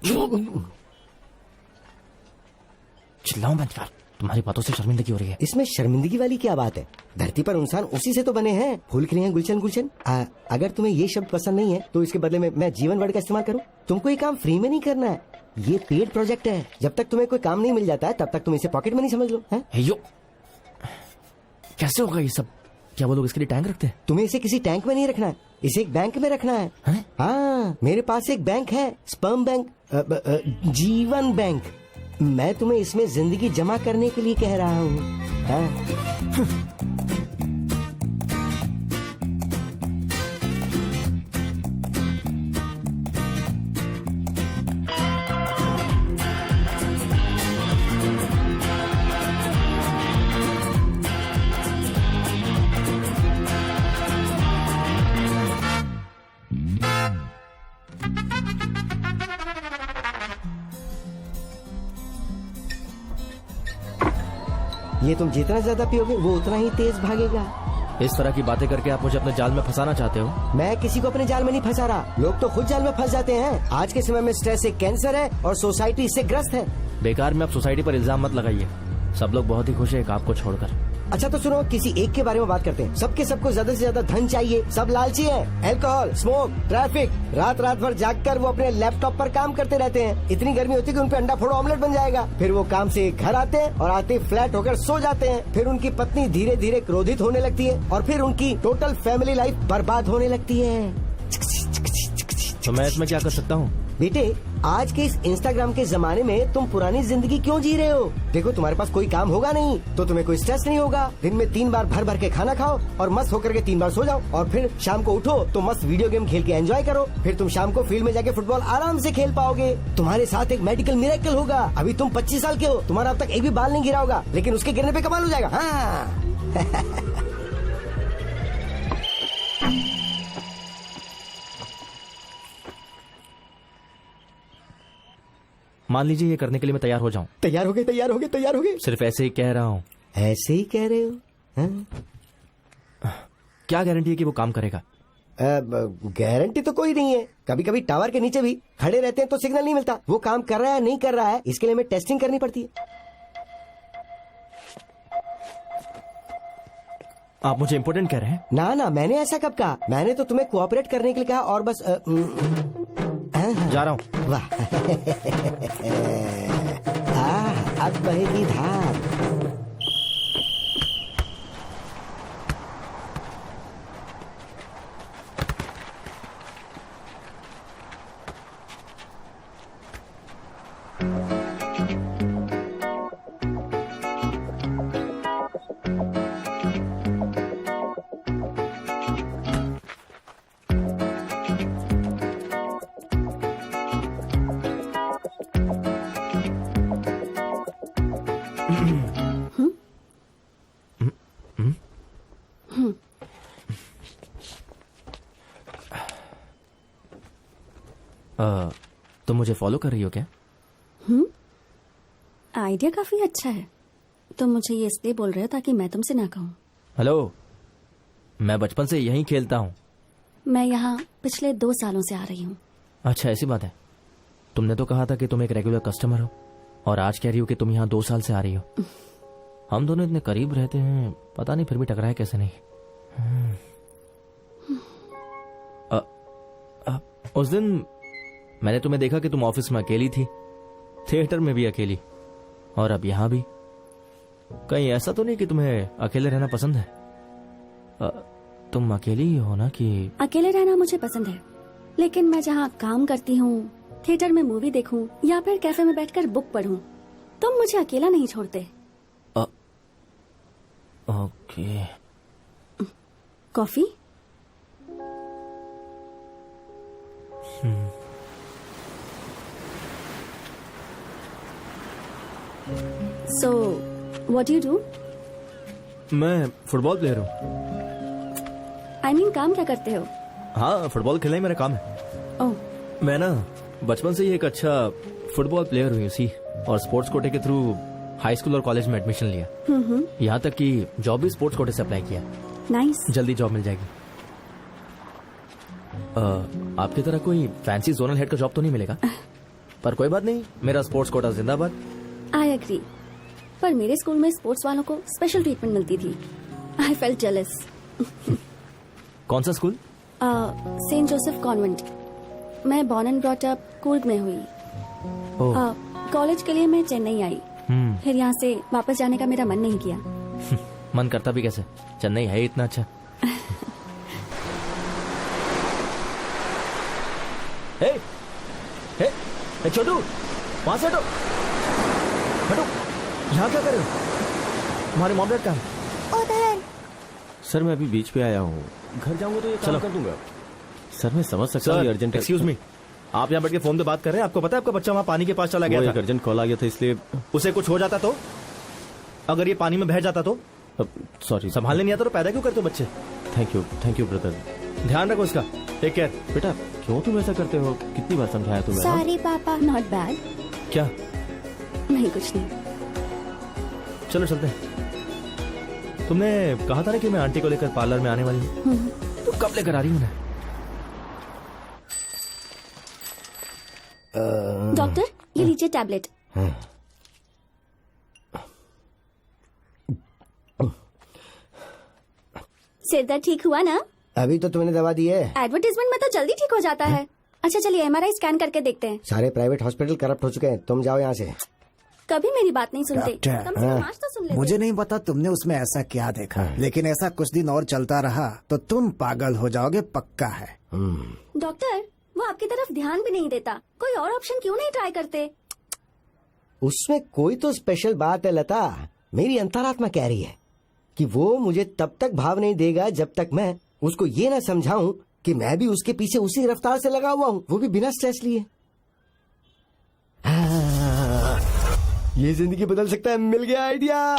चिल्लाओ मत यार, तुम्हारी बातों से शर्मिंदगी हो रही है। इसमें शर्मिंदगी वाली क्या बात है? धरती पर इंसान उसी से तो बने हैं, फूल खिले हैं गुलशन गुलशन। अगर तुम्हें ये शब्द पसंद नहीं है तो इसके बदले में मैं जीवन वर्ड का इस्तेमाल करूं? तुमको ये काम फ्री में नहीं करना है, ये पेड प्रोजेक्ट है। जब तक तुम्हें कोई काम नहीं मिल जाता है तब तक तुम इसे पॉकेट मनी समझ लो। यो, कैसे होगा ये सब? क्या वो लोग इसके लिए टैंक रखते हैं? तुम्हें इसे किसी टैंक में नहीं रखना है, इसे एक बैंक में रखना है। हाँ, मेरे पास एक बैंक है, स्पर्म बैंक, जीवन बैंक। मैं तुम्हें इसमें जिंदगी जमा करने के लिए कह रहा हूँ। ये तुम जितना ज्यादा पियोगे वो उतना ही तेज भागेगा। इस तरह की बातें करके आप मुझे अपने जाल में फंसाना चाहते हो? मैं किसी को अपने जाल में नहीं फंसा रहा, लोग तो खुद जाल में फंस जाते हैं। आज के समय में स्ट्रेस एक कैंसर है और सोसाइटी इससे ग्रस्त है। बेकार में आप सोसाइटी पर इल्जाम मत लगाइए, सब लोग बहुत ही खुश है एक आपको छोड़कर। अच्छा तो सुनो, किसी एक के बारे में बात करते हैं। सबको ज्यादा से ज्यादा धन चाहिए, सब लालची हैं। अल्कोहल, स्मोक, ट्रैफिक, रात भर जागकर वो अपने लैपटॉप पर काम करते रहते हैं। इतनी गर्मी होती है कि उन पे अंडा फोड़ो ऑमलेट बन जाएगा। फिर वो काम से घर आते हैं और आते फ्लैट होकर सो जाते हैं। फिर उनकी पत्नी धीरे धीरे क्रोधित होने लगती है और फिर उनकी टोटल फैमिली लाइफ बर्बाद होने लगती है। तो मैं इसमें क्या कर सकता हूँ? बेटे, आज के इस इंस्टाग्राम के जमाने में तुम पुरानी जिंदगी क्यों जी रहे हो? देखो, तुम्हारे पास कोई काम होगा नहीं तो तुम्हें कोई स्ट्रेस नहीं होगा। दिन में 3 बार भर के खाना खाओ और मस्त होकर के 3 बार सो जाओ और फिर शाम को उठो तो मस्त वीडियो गेम खेल के एंजॉय करो। फिर तुम शाम को फील्ड में जाके फुटबॉल आराम से खेल पाओगे। तुम्हारे साथ एक मेडिकल मिरेकल होगा। अभी तुम 25 साल के हो, तुम्हारा अब तक एक भी बाल नहीं गिरा होगा, लेकिन उसके गिरने पे कमाल हो जाएगा। हाँ। मान लीजिए ये करने के लिए मैं तैयार हो जाऊं। तैयार हो गए। सिर्फ ऐसे ही कह रहा हूँ। ऐसे ही कह रहे हो? हाँ? क्या गारंटी है कि वो काम करेगा? गारंटी तो कोई नहीं है। कभी कभी टावर के नीचे भी खड़े रहते हैं तो सिग्नल नहीं मिलता। वो काम कर रहा है नहीं कर रहा है, इसके लिए हमें टेस्टिंग करनी पड़ती है। आप मुझे इम्पोर्टेंट कह रहे हैं? ना, मैंने ऐसा कब कहा? मैंने तो तुम्हें कोऑपरेट करने के लिए कहा और बस जा रहा हूँ। वाह। अब बहेगी धार। तुम मुझे फॉलो कर रही हो क्या? आइडिया काफी अच्छा है। तुम मुझे ये इसलिए बोल रहे हो ताकि मैं तुमसे ना कहूँ। हेलो, मैं बचपन से यहीं खेलता हूँ। मैं यहाँ पिछले 2 सालों से आ रही हूँ। अच्छा, ऐसी बात है। तुमने तो कहा था कि तुम एक रेगुलर कस्टमर हो और आज कह रही हो कि तुम यहाँ 2 साल से आ रही हो। हम दोनों इतने करीब रहते हैं, पता नहीं फिर भी टकराए कैसे नहीं। उस दिन मैंने तुम्हें देखा कि तुम ऑफिस में अकेली थी, थिएटर में भी अकेली, और अब यहाँ भी। कहीं ऐसा तो नहीं कि तुम्हें अकेले रहना पसंद है? तुम अकेली ही हो ना? कि अकेले रहना मुझे पसंद है, लेकिन मैं जहाँ काम करती हूँ, थिएटर में मूवी देखूं या फिर कैफे में बैठकर बुक पढूं, तुम मुझे अकेला नहीं छोड़ते। Okay. Coffee? So, what do you do? मैं फुटबॉल प्लेयर हूँ। I mean, काम क्या करते हो? हाँ, फुटबॉल खेलना ही मेरा काम है। ओह। मैं ना बचपन से ही एक अच्छा फुटबॉल प्लेयर हुई। सी और स्पोर्ट्स कोटे के थ्रू हाई स्कूल और कॉलेज में एडमिशन लिया। यहाँ तक कि जॉब भी स्पोर्ट्स कोटे से अप्लाई किया। नाइस। जल्दी जॉब मिल जाएगी। आपकी तरह कोई फैंसी जोनल हेड का जॉब तो नहीं मिलेगा, पर कोई बात नहीं, मेरा स्पोर्ट्स कोटा जिंदाबाद। आई एग्री, पर मेरे स्कूल में स्पोर्ट्स वालों को स्पेशल ट्रीटमेंट मिलती थी। I felt jealous. कौन सा स्कूल? Saint Joseph convent. मैं born and brought up Coorg में हुई। कॉलेज के लिए मैं चेन्नई आई, फिर यहाँ से वापस जाने का मेरा मन नहीं किया। मन करता भी कैसे, चेन्नई है इतना अच्छा। हे, हे, हे छोटू, वहां से हटो, हटो, यहाँ क्या कर रहे हो? तुम्हारे मॉम डैड कहाँ है? उधर। सर मैं अभी बीच पे आया हूँ, घर जाऊंगा तो ये काम कर दूंगा। सर मैं समझ सकता हूँ अर्जेंट। एक्सक्यूज मी, आप यहाँ बैठ के फोन पे बात कर रहे हैं, आपको पता है आपका बच्चा वहाँ पानी के पास चला गया था। अर्जेंट कॉल आ गया था इसलिए। उसे कुछ हो जाता तो, अगर ये पानी में बह जाता तो? सॉरी, संभालने नहीं आता तो पैदा क्यों करते हो बच्चे? Thank you brother. ध्यान रखो इसका, टेक केयर। बेटा क्यों तुम ऐसा करते हो? कितनी बार समझाया तुम्हें? सॉरी पापा। Not bad. क्या? नहीं कुछ नहीं। चलो चलते हैं। तुमने कहा था ना कि मैं आंटी को लेकर पार्लर में आने वाली हूँ, तो कब लेकर आ रही हूँ? डॉक्टर ये लीजिए टैबलेट। सिर दर्द ठीक हुआ ना? अभी तो तुमने दवा दी है। एडवर्टाइजमेंट में तो जल्दी ठीक हो जाता है। अच्छा चलिए एमआरआई स्कैन करके देखते हैं। सारे प्राइवेट हॉस्पिटल करप्ट हो चुके हैं, तुम जाओ यहाँ से। कभी मेरी बात नहीं सुनते। डॉक्टर, कम से कम आज तो सुन लेते। मुझे नहीं पता तुमने उसमें ऐसा क्या देखा, लेकिन ऐसा कुछ दिन और चलता रहा तो तुम पागल हो जाओगे, पक्का है। डॉक्टर वो आपकी तरफ ध्यान भी नहीं देता, कोई और ऑप्शन क्यों नहीं ट्राई करते? उसमें कोई तो स्पेशल बात है लता। मेरी अंतरात्मा कह रही है कि वो मुझे तब तक भाव नहीं देगा जब तक मैं उसको ये ना समझाऊं कि मैं भी उसके पीछे उसी रफ्तार से लगा हुआ हूँ, वो भी बिना स्ट्रेस लिए। ये जिंदगी बदल सकता है, मिल गया आइडिया।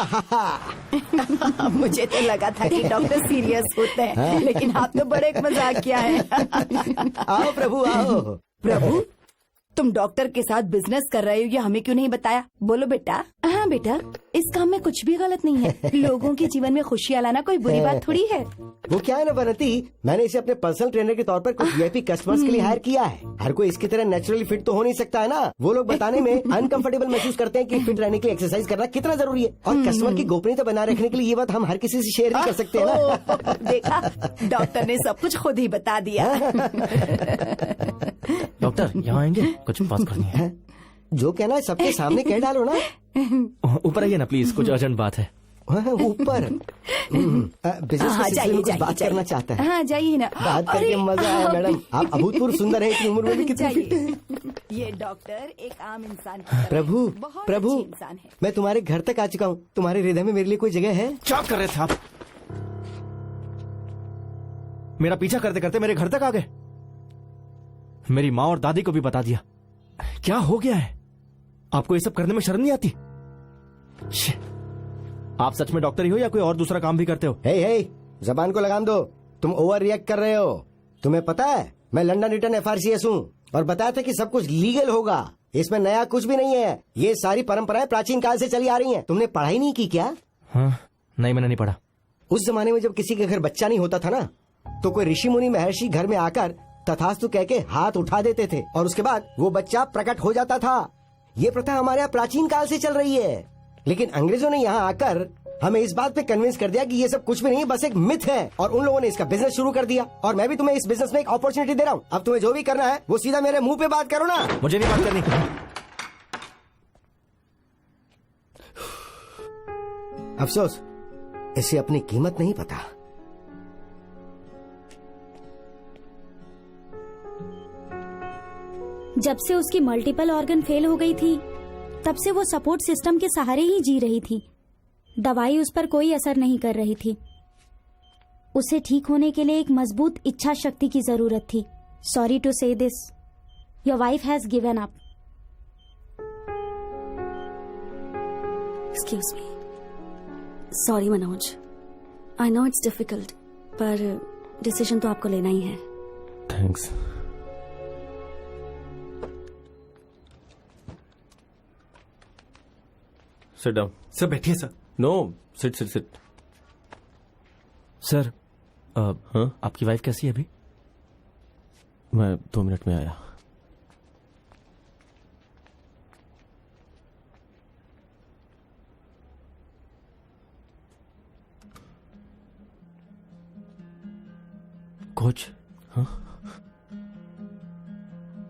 मुझे तो लगा था कि डॉक्टर सीरियस होते हैं, लेकिन आप तो बड़े मजाक किया है। आओ प्रभु आओ। प्रभु, तुम डॉक्टर के साथ बिजनेस कर रहे हो, ये हमें क्यों नहीं बताया? बोलो बेटा। हाँ बेटा, इस काम में कुछ भी गलत नहीं है। लोगों के जीवन में खुशियाँ लाना कोई बुरी बात थोड़ी है। वो क्या है ना बनती, मैंने इसे अपने पर्सनल ट्रेनर के तौर पर कुछ वीआईपी कस्टमर्स के लिए हायर किया है। हर कोई इसकी तरह नेचुरली फिट तो हो नहीं सकता है ना। वो लोग बताने में अनकंफर्टेबल महसूस करते हैं कि फिट रहने के लिए एक्सरसाइज करना कितना जरूरी है, और कस्टमर की गोपनीयता बनाए रखने के लिए ये बात हम हर किसी से शेयर नहीं कर सकते ना। देखा, डॉक्टर ने सब कुछ खुद ही बता दिया। डॉक्टर यहाँ आएंगे, कुछ बात करनी है। जो कहना है सबके सामने कह डालो ना। ऊपर आइए ना प्लीज, कुछ अर्जेंट बात है। ऊपर बिजनेस के सिलसिले में कुछ बात करना चाहता है। हाँ जाइए ना। बात करके मजा आया मैडम, आप अभूतपूर्व सुंदर है, इतनी उम्र में भी कितनी फिट है। ये डॉक्टर एक आम इंसान की तरह प्रभु बहुत प्रभु, अच्छी इंसान है। मैं तुम्हारे घर तक आ चुका हूँ, तुम्हारे हृदय में मेरे लिए कोई जगह है? क्या कर रहे थे आप? मेरा पीछा करते करते मेरे घर तक आ गए। मेरी माँ और दादी को भी बता दिया। क्या हो गया है? आपको ये सब करने में शर्म नहीं आती? आप सच में डॉक्टर ही हो या कोई और दूसरा काम भी करते हो? हे जबान को लगाम दो, तुम ओवर रिएक्ट कर रहे हो। तुम्हें पता है मैं लंदन रिटर्न FRCS हूँ और बताया था कि सब कुछ लीगल होगा, इसमें नया कुछ भी नहीं है। ये सारी परंपराएं प्राचीन काल से चली आ रही हैं। तुमने पढ़ाई नहीं की क्या? हाँ, नहीं मैंने नहीं पढ़ा। उस जमाने में जब किसी के घर बच्चा नहीं होता था ना, तो कोई ऋषि मुनि महर्षि घर में आकर तथास्तु कह के हाथ उठा देते थे और उसके बाद वो बच्चा प्रकट हो जाता था। ये प्रथा हमारे यहाँ प्राचीन काल से चल रही है, लेकिन अंग्रेजों ने यहाँ आकर हमें इस बात पे कन्विंस कर दिया कि ये सब कुछ भी नहीं, बस एक मिथ है, और उन लोगों ने इसका बिजनेस शुरू कर दिया। और मैं भी तुम्हें इस बिजनेस में एक अपॉर्चुनिटी दे रहा हूँ। अब तुम्हें जो भी करना है वो सीधा मेरे मुंह पे बात करो ना। मुझे नहीं बात करनी। अफसोस इसे अपनी कीमत नहीं पता। जब से उसकी मल्टीपल ऑर्गन फेल हो गई थी, तब से वो सपोर्ट सिस्टम के सहारे ही जी रही थी। दवाई उस पर कोई असर नहीं कर रही थी। उसे ठीक होने के लिए एक मजबूत इच्छा शक्ति की जरूरत थी। Sorry to say this, your wife has given up. Excuse me. Sorry Manoj, I know it's difficult, पर डिसीजन तो आपको लेना ही है। थैंक्स। Sit down. सर बैठिए sir. No, sit sit sit. Sir हाँ? आपकी वाइफ कैसी है अभी? मैं 2 मिनट में आया। कोच, हाँ?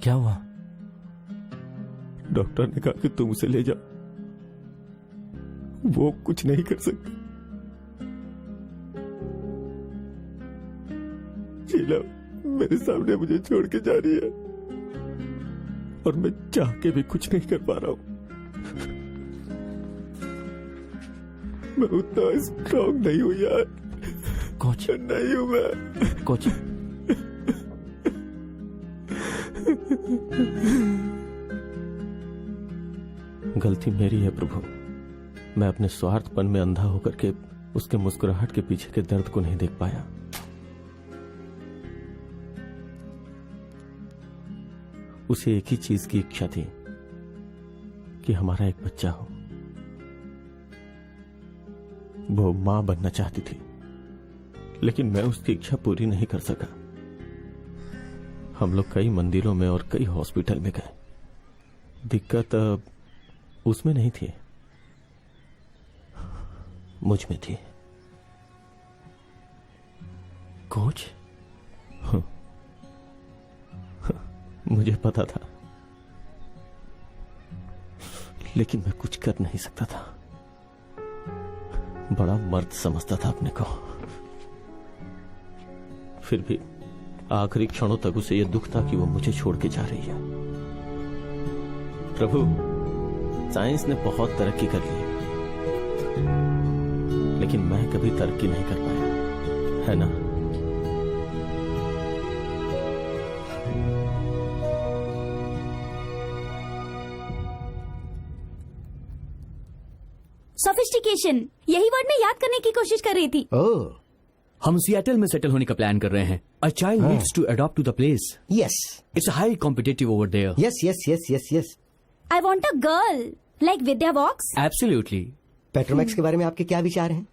क्या हुआ? डॉक्टर ने कहा कि तुम उसे ले जाओ, वो कुछ नहीं कर सकती। शीला मेरे सामने मुझे छोड़ के जा रही है और मैं चाह के भी कुछ नहीं कर पा रहा हूं। मैं उतना स्ट्रांग नहीं हूं यार, कोच, नहीं हूं मैं। कोच, गलती मेरी है प्रभु। मैं अपने स्वार्थपन में अंधा होकर के उसके मुस्कुराहट के पीछे के दर्द को नहीं देख पाया। उसे एक ही चीज की इच्छा थी कि हमारा एक बच्चा हो। वो मां बनना चाहती थी, लेकिन मैं उसकी इच्छा पूरी नहीं कर सका। हम लोग कई मंदिरों में और कई हॉस्पिटल में गए। दिक्कत उसमें नहीं थी, मुझ में थी। कोच, मुझे पता था, लेकिन मैं कुछ कर नहीं सकता था। बड़ा मर्द समझता था अपने को। फिर भी आखिरी क्षणों तक उसे यह दुख था कि वो मुझे छोड़ के जा रही है। प्रभु, साइंस ने बहुत तरक्की कर ली, लेकिन मैं कभी तरक्की नहीं कर पाया, है ना? सोफिस्टिकेशन, यही वर्ड मैं याद करने की कोशिश कर रही थी। ओह हम सिएटल में सेटल होने का प्लान कर रहे हैं। A child needs to adopt to the place. Yes it's high competitive over there. Yes yes yes yes yes. I want a girl like Vidya walks. Absolutely. Petromax के बारे में आपके क्या विचार हैं?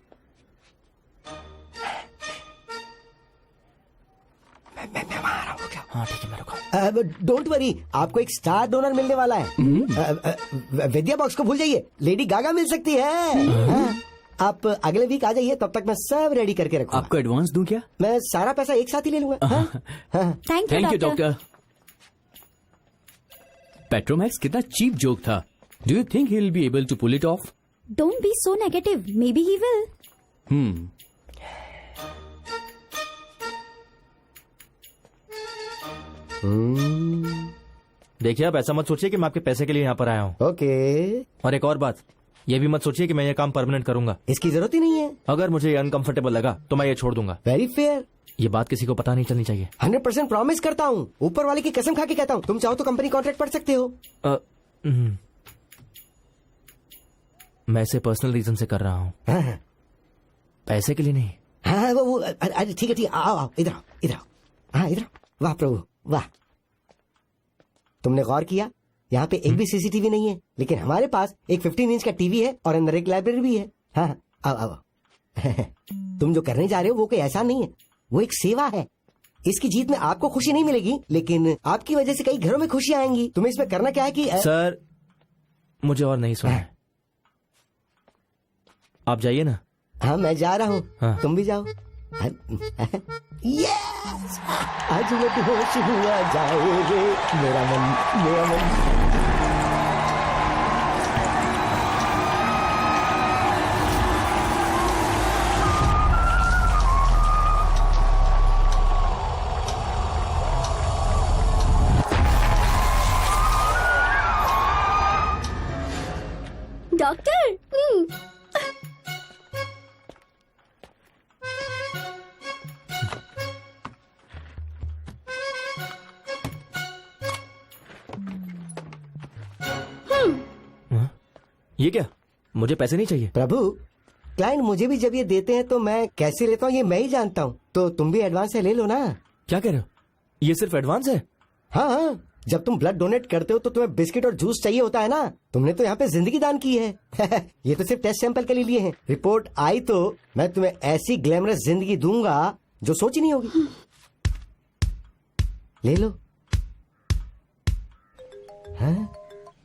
हाँ ठीक है, मैं रुका। डोंट वरी, आपको एक स्टार डोनर मिलने वाला है। विद्या बॉक्स को भूल जाइए, लेडी गागा मिल सकती है। हाँ, आप अगले वीक आ जाइए, तब तक मैं सब रेडी करके रखूंगा। आपको एडवांस दूं क्या? मैं सारा पैसा एक साथ ही ले लूंगा। हाँ? हाँ। Thank thank you you doctor. Doctor. Petromax कितना चीप जोक था। Do you think he will be able to pull it off? Don't be so negative, maybe he will. देखिए, आप ऐसा मत सोचिए कि मैं आपके पैसे के लिए यहाँ पर आया हूँ। ओके, और एक और बात, ये भी मत सोचिए कि मैं ये काम परमानेंट करूंगा। इसकी जरूरत ही नहीं है। अगर मुझे अनकंफर्टेबल लगा तो मैं ये छोड़ दूंगा। Very fair. ये बात किसी को पता नहीं चलनी चाहिए। 100% प्रॉमिस करता हूँ, ऊपर वाले की कसम खा के कहता हूँ। तुम चाहो तो कंपनी कॉन्ट्रैक्ट पढ़ सकते हो। मैं इसे पर्सनल रीजन से कर रहा हूँ, हाँ पैसे के लिए नहीं। हाँ, वो अरे ठीक है ठीक है, आओ आओ, इधर आओ इधर आओ। हाँ इधर आओ। वाह प्रभु वाह। तुमने गौर किया, यहाँ पे एक भी सीसीटीवी नहीं है, लेकिन हमारे पास एक 15 इंच का टीवी है और अंदर एक लाइब्रेरी भी है। हाँ आओ आओ। तुम जो करने जा रहे हो वो कोई एहसान नहीं है, वो एक सेवा है। इसकी जीत में आपको खुशी नहीं मिलेगी, लेकिन आपकी वजह से कई घरों में खुशी आएंगी। तुम्हें इसमें करना क्या है कि सर, मुझे और नहीं सुना है। आप जाइए ना। हाँ मैं जा रहा हूँ। हाँ। तुम भी जाओ। यस, आज मैं बेहोश हुआ जाओगे मेरा मन, मेरा मन। डॉक्टर ये क्या? मुझे पैसे नहीं चाहिए। प्रभु, क्लाइंट मुझे भी जब ये देते हैं तो मैं कैसे लेता हूँ ये मैं ही जानता हूँ। तो तुम भी एडवांस से ले लो ना। क्या कह रहे हो? ये सिर्फ एडवांस है? हाँ हाँ, जब तुम ब्लड डोनेट करते हो तो तुम्हें बिस्किट और जूस चाहिए होता है ना। तुमने तो यहाँ पे जिंदगी दान की है। ये तो सिर्फ टेस्ट सैंपल के लिए हैं। रिपोर्ट आई तो मैं तुम्हें ऐसी ग्लैमरस जिंदगी दूंगा जो सोची नहीं होगी। ले लो।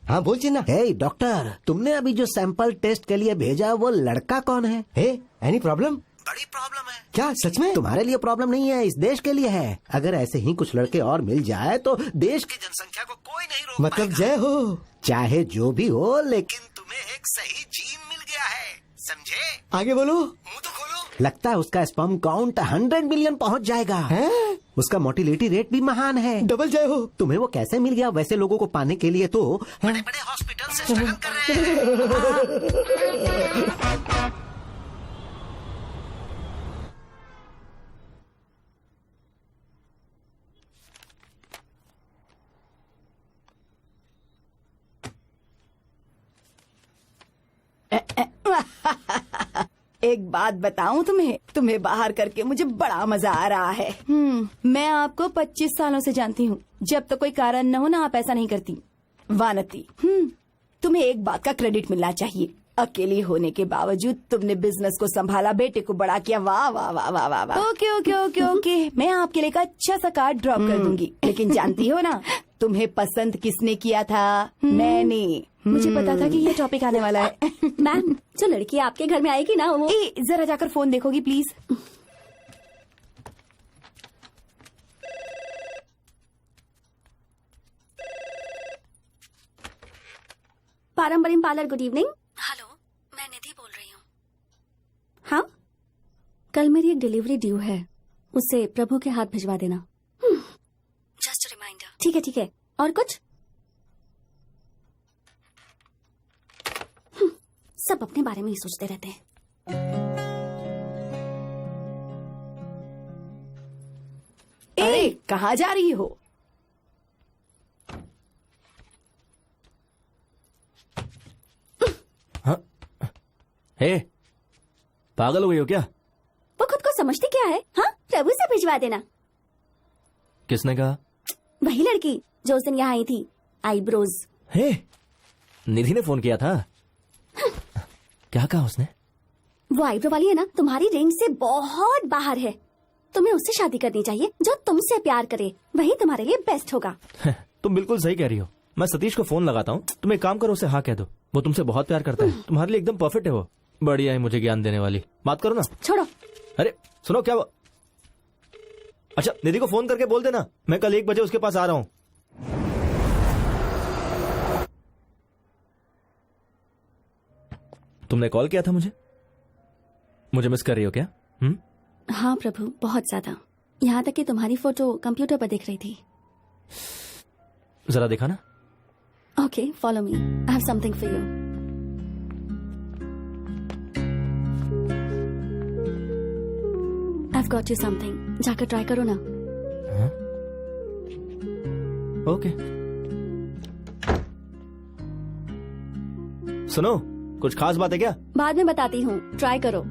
हाँ बोल चिन्ना। हे डॉक्टर, तुमने अभी जो सैंपल टेस्ट के लिए भेजा वो लड़का कौन है? Any problem? बड़ी प्रॉब्लम है। क्या सच में? तुम्हारे लिए प्रॉब्लम नहीं है, इस देश के लिए है। अगर ऐसे ही कुछ लड़के और मिल जाए तो देश की जनसंख्या को कोई नहीं रोक मतलब पाएगा। जय हो। चाहे जो भी हो, लेकिन तुम्हें एक सही जीन मिल गया है, समझे? आगे बोलो। मुंह तो खोलो। लगता है उसका स्पर्म काउंट 100 मिलियन पहुंच जाएगा। है? उसका मोटिलिटी रेट भी महान है। डबल जय हो। तुम्हें वो कैसे मिल गया? वैसे लोगों को पाने के लिए तो बड़े बड़े हॉस्पिटल से स्ट्रगल कर रहे हैं। एक बात बताऊं तुम्हें बाहर करके मुझे बड़ा मजा आ रहा है। मैं आपको 25 सालों से जानती हूँ। जब तक कोई कारण न हो ना आप ऐसा नहीं करती। वानती, तुम्हें एक बात का क्रेडिट मिलना चाहिए। अकेली होने के बावजूद तुमने बिजनेस को संभाला, बेटे को बड़ा किया। वाह वाह वाह वाह वाह वाह। ओके ओके ओके ओके, मैं आपके लिए एक अच्छा सा कार्ड ड्रॉप कर दूंगी। लेकिन जानती हो ना, तुम्हें पसंद किसने किया था? मैंने। मुझे पता था कि ये टॉपिक आने वाला है। मैम, जो लड़की आपके घर में आएगी ना वो जरा जाकर फोन देखोगी प्लीज? पारंपरिक पार्लर, गुड इवनिंग। हेलो, मैं निधि बोल रही हूँ। हाँ, कल मेरी एक डिलीवरी ड्यू है, उसे प्रभु के हाथ भिजवा देना। Just reminder. ठीक है ठीक है। और कुछ? सब अपने बारे में ही सोचते रहते हैं। अरे कहाँ जा रही हो? हे, पागल हो गई हो क्या? वो खुद को समझती क्या है? हाँ, प्रभु से भिजवा देना। किसने कहा? वही लड़की जो उस दिन यहाँ आई थी, आईब्रोज। हे, निधि ने फोन किया था। क्या कहा उसने? वो आईब्रो वाली है ना, तुम्हारी रेंज से बहुत बाहर है। तुम्हें उससे शादी करनी चाहिए जो तुमसे प्यार करे, वही तुम्हारे लिए बेस्ट होगा। तुम बिल्कुल सही कह रही हो। मैं सतीश को फोन लगाता हूँ, तुम एक काम करो, उसे हाँ कह दो। वो तुमसे बहुत प्यार करता है, तुम्हारे लिए एकदम परफेक्ट है वो। बढ़िया है, मुझे ज्ञान देने वाली। बात करो ना। छोड़ो। अरे सुनो, क्या वो? अच्छा, निधि को फोन करके बोल देना मैं कल 1 बजे उसके पास आ रहा हूँ। तुमने कॉल किया था मुझे मिस कर रही हो क्या? हाँ प्रभु, बहुत ज्यादा। यहाँ तक कि तुम्हारी फोटो कंप्यूटर पर दिख रही थी। जरा देखा ना। Okay, follow me, I have something for you. I have got you something, जाकर ट्राई करो ना। ओके। सुनो, कुछ खास बात है क्या? बाद में बताती हूँ, ट्राई करो।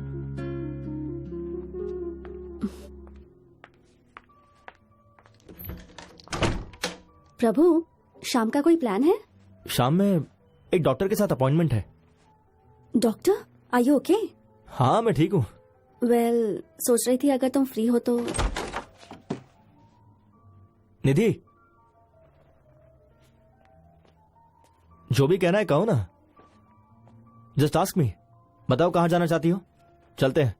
प्रभु, शाम का कोई प्लान है? शाम में एक डॉक्टर के साथ अपॉइंटमेंट है। Doctor, are you okay? हाँ, मैं ठीक हूँ। वेल, सोच रही थी अगर तुम फ्री हो तो। निधि, जो भी कहना है कहो ना। Just ask me. बताओ कहाँ जाना चाहती हो, चलते हैं।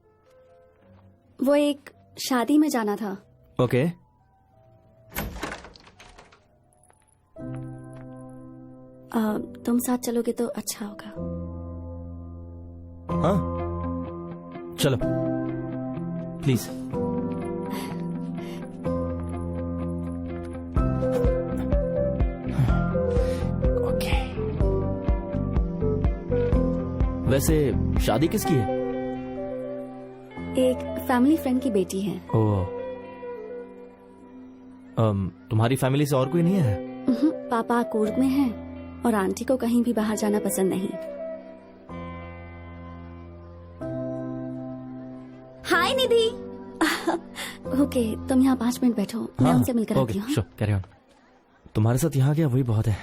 वो एक शादी में जाना था। ओके। तुम साथ चलोगे तो अच्छा होगा। हाँ, चलो प्लीज। ओके। वैसे शादी किसकी है? एक फैमिली फ्रेंड की बेटी है। ओ, तुम्हारी फैमिली से और कोई नहीं है? पापा कोर्ट में हैं और आंटी को कहीं भी बाहर जाना पसंद नहीं। हाय निधि। ओके, तुम यहाँ 5 मिनट बैठो, मैं उनसे मिलकर आती हूँ। Sure, carry on. तुम्हारे साथ यहाँ क्या वही बहुत है।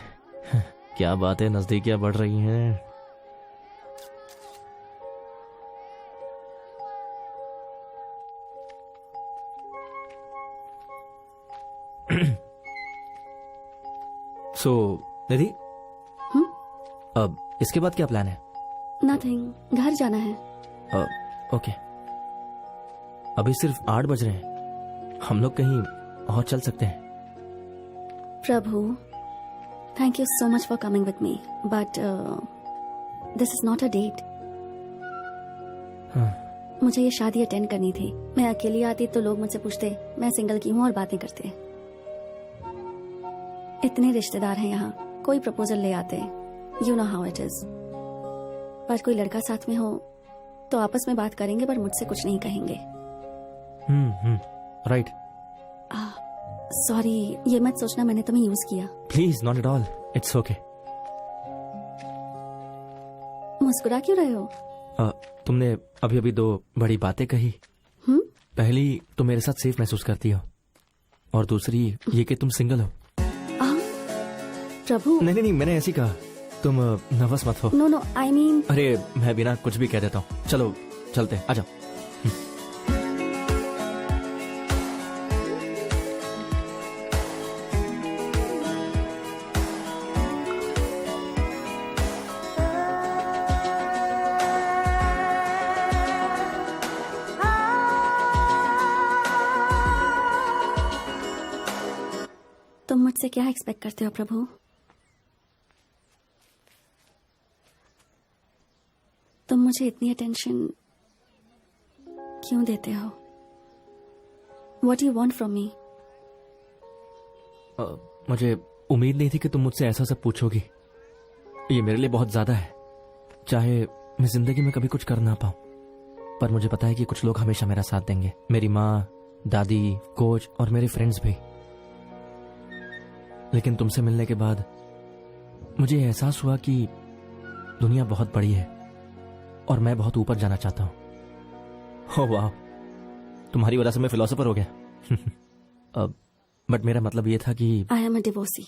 क्या बात है, नजदीकियां बढ़ रही हैं। सो निधि, अब इसके बाद क्या प्लान है? नथिंग, घर जाना है। ओके, अभी सिर्फ 8 बज रहे हैं, हम लोग कहीं और चल सकते हैं। Prabhu, thank you so much for coming with me, but this is not a date. मुझे ये शादी अटेंड करनी थी। मैं अकेली आती तो लोग मुझसे पूछते मैं सिंगल की हूँ और बातें करते। इतने रिश्तेदार हैं यहाँ, कोई प्रपोजल ले आते, you know how it is. पर कोई लड़का साथ में हो तो आपस में बात करेंगे पर मुझसे कुछ नहीं कहेंगे। राइट। सॉरी, ये मत सोचना मैंने तुम्हें यूज किया। Please, not at all, it's okay. मुस्कुरा क्यों रहे हो? तुमने अभी अभी 2 बड़ी बातें कही। पहली, तुम मेरे साथ सेफ महसूस करती हो, और दूसरी ये कि तुम सिंगल हो। प्रभु, नहीं, मैंने ऐसी कहा, तुम नर्वस मत हो। No, I mean. अरे मैं बिना कुछ भी कह देता हूँ। चलो चलते हैं, आ जाओ। तुम मुझसे क्या एक्सपेक्ट करते हो प्रभु? तुम मुझे इतनी अटेंशन क्यों देते हो? What you want from me? मुझे उम्मीद नहीं थी कि तुम मुझसे ऐसा सब पूछोगी। ये मेरे लिए बहुत ज्यादा है। चाहे मैं जिंदगी में कभी कुछ कर ना पाऊं, पर मुझे पता है कि कुछ लोग हमेशा मेरा साथ देंगे। मेरी माँ, दादी, कोच और मेरे फ्रेंड्स भी। लेकिन तुमसे मिलने के बाद मुझे एहसास हुआ कि दुनिया बहुत बड़ी है और मैं बहुत ऊपर जाना चाहता हूं। ओह वाह, तुम्हारी वजह से मैं फिलोसोफर हो गया। बट मेरा मतलब ये था कि आई एम अ डिवोर्सी।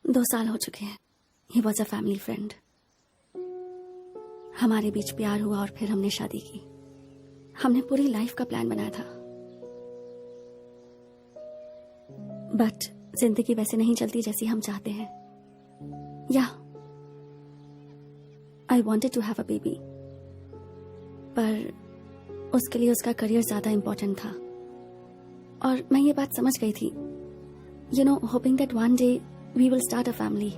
2 साल हो चुके हैं। He was a family friend. हमारे बीच प्यार हुआ और फिर हमने शादी की। हमने पूरी लाइफ का प्लान बनाया था, बट जिंदगी वैसे नहीं चलती जैसी हम चाहते हैं। या I wanted to have a baby, पर उसके लिए उसका करियर ज्यादा इंपॉर्टेंट था। और मैं ये बात समझ गई थी, you know, hoping that one day we will start a family.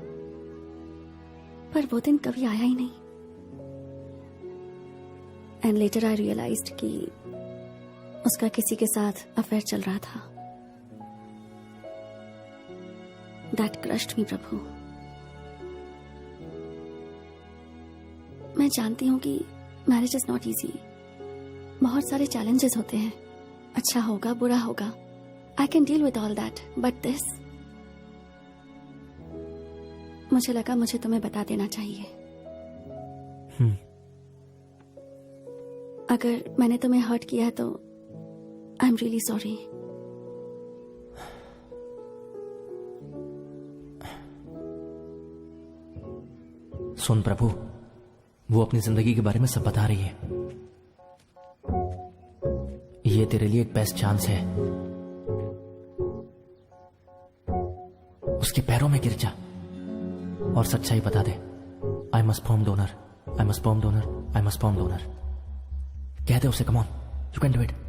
पर वो दिन कभी आया ही नहीं। एंड लेटर आई रियलाइज्ड कि उसका किसी के साथ अफेयर चल रहा था। दैट क्रश्ड मी प्रभु। मैं जानती हूं कि मैरिज इज नॉट इजी। बहुत सारे चैलेंजेस होते हैं। अच्छा होगा, बुरा होगा, I can deal with all that, but this, मुझे लगा मुझे तुम्हें बता देना चाहिए। अगर मैंने तुम्हें हर्ट किया है तो आई एम रियली सॉरी। सुन प्रभु, वो अपनी जिंदगी के बारे में सब बता रही है। ये तेरे लिए एक बेस्ट चांस है। उसके पैरों में गिर जा और सच्चाई बता दे। I am a sperm donor, I am a sperm donor, I am a sperm donor. कह दे उसे, come on, you can do it.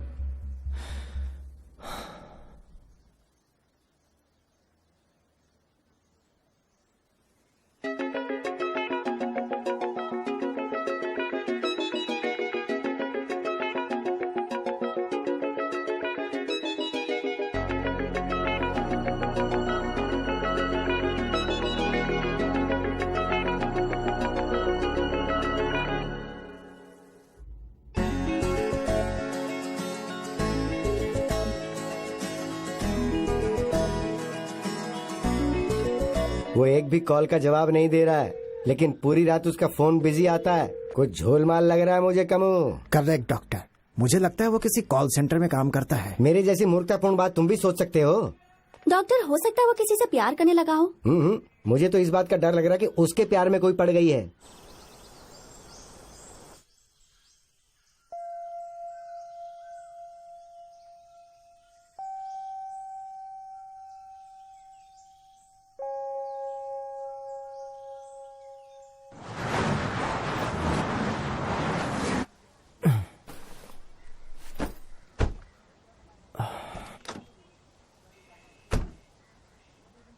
वो एक भी कॉल का जवाब नहीं दे रहा है, लेकिन पूरी रात उसका फोन बिजी आता है। कुछ झोलमाल लग रहा है मुझे कमू। करेक्ट डॉक्टर, मुझे लगता है वो किसी कॉल सेंटर में काम करता है। मेरे जैसी मूर्खतापूर्ण बात तुम भी सोच सकते हो। डॉक्टर, हो सकता है वो किसी से प्यार करने लगा हो। मुझे तो इस बात का डर लग रहा है कि उसके प्यार में कोई पड़ गई है।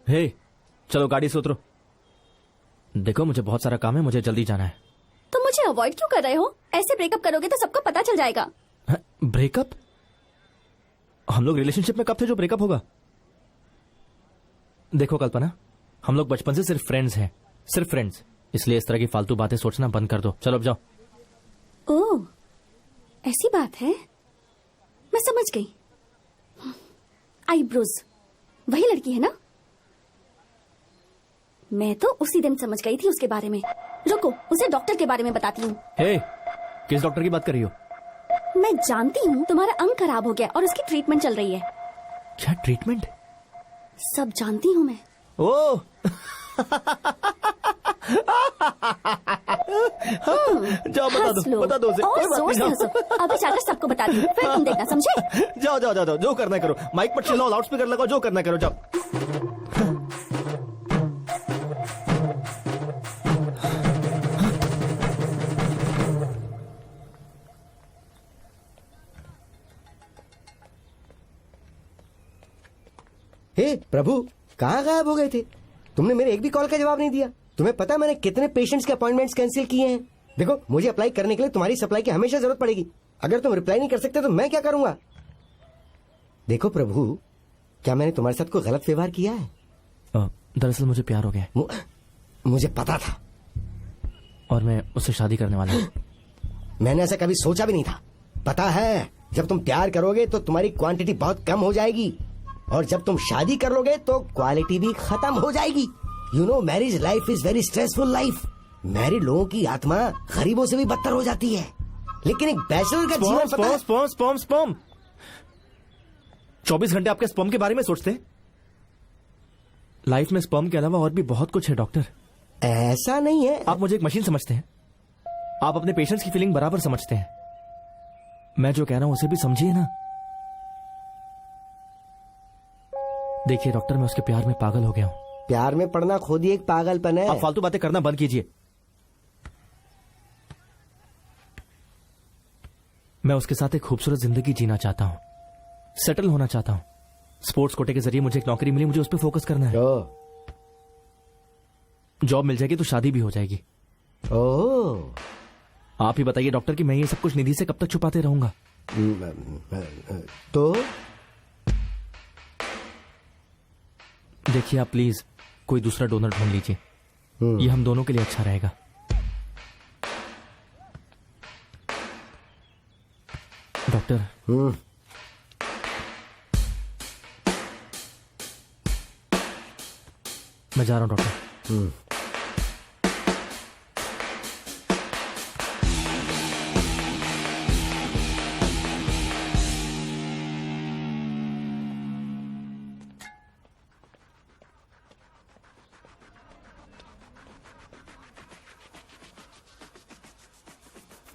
हे, चलो गाड़ी से उतरो। देखो मुझे बहुत सारा काम है, मुझे जल्दी जाना है। तो मुझे अवॉइड क्यों कर रहे हो? ऐसे ब्रेकअप करोगे तो सबको पता चल जाएगा। ब्रेकअप? हम लोग रिलेशनशिप में कब थे जो ब्रेकअप होगा? देखो कल्पना, हम लोग बचपन से सिर्फ फ्रेंड्स हैं, सिर्फ फ्रेंड्स। इसलिए इस तरह की फालतू बातें सोचना बंद कर दो। चलो अब जाओ। ओह, ऐसी बात है, मैं समझ गई। आईब्रोज, वही लड़की है ना? मैं तो उसी दिन समझ गई थी उसके बारे में। रुको, उसे डॉक्टर के बारे में बताती हूँ। हे, किस डॉक्टर की बात कर रही हो? मैं जानती हूँ तुम्हारा अंग खराब हो गया और उसकी ट्रीटमेंट चल रही है। क्या ट्रीटमेंट? सब जानती हूँ मैं। ओह जाओ बता दो उसे। और जोर से हंसो। अभी जाकर सबको बता दूँ, फिर तुम देखना, समझे? जाओ जाओ जाओ, जो करना करो। माइक पर चिल्लाओ, लाउड स्पीकर लगाओ, जो करना करो, जाओ। हे प्रभु, कहाँ गायब हो गए थे? तुमने मेरे एक भी कॉल का जवाब नहीं दिया। तुम्हें पता है मैंने कितने पेशेंट्स के अपॉइंटमेंट्स कैंसिल किए हैं? देखो, मुझे अप्लाई करने के लिए तुम्हारी सप्लाई की हमेशा जरूरत पड़ेगी। अगर तुम रिप्लाई नहीं कर सकते तो मैं क्या करूंगा? देखो प्रभु, क्या मैंने तुम्हारे साथ कोई गलत व्यवहार किया है? दरअसल मुझे प्यार हो गया। मुझे पता था और मैं उससे शादी करने वाला हूँ। मैंने ऐसा कभी सोचा भी नहीं था। पता है, जब तुम प्यार करोगे तो तुम्हारी क्वांटिटी बहुत कम हो जाएगी और जब तुम शादी कर लोगे तो क्वालिटी भी खत्म हो जाएगी। You know, marriage life is very stressful life. Married लोगों की आत्मा गरीबों से भी बदतर हो जाती है, लेकिन एक बैचलर का जीवन पता है? स्पर्म 24 घंटे आपके स्पर्म के बारे में सोचते हैं? लाइफ में स्पर्म के अलावा और भी बहुत कुछ है डॉक्टर। ऐसा नहीं है। आप मुझे एक मशीन समझते हैं। आप अपने पेशेंट्स की फीलिंग बराबर समझते हैं। मैं जो कह रहा हूं उसे भी समझिए ना। देखिए डॉक्टर, मैं उसके प्यार में पागल हो गया हूं। प्यार में पड़ना खुद ही एक पागलपन है। आप फालतू बातें करना बंद कीजिए। मैं उसके साथ एक खूबसूरत जिंदगी जीना चाहता हूं, सेटल होना चाहता हूं। स्पोर्ट्स कोटे के जरिए मुझे एक नौकरी मिली, मुझे उस पर फोकस करना है। जॉब मिल जाएगी तो शादी भी हो जाएगी। आप ही बताइए डॉक्टर कि मैं ये सब कुछ निधि से कब तक छुपाते रहूंगा? तो देखिए आप प्लीज कोई दूसरा डोनर ढूंढ लीजिए। ये हम दोनों के लिए अच्छा रहेगा। डॉक्टर, मैं जा रहा हूं डॉक्टर।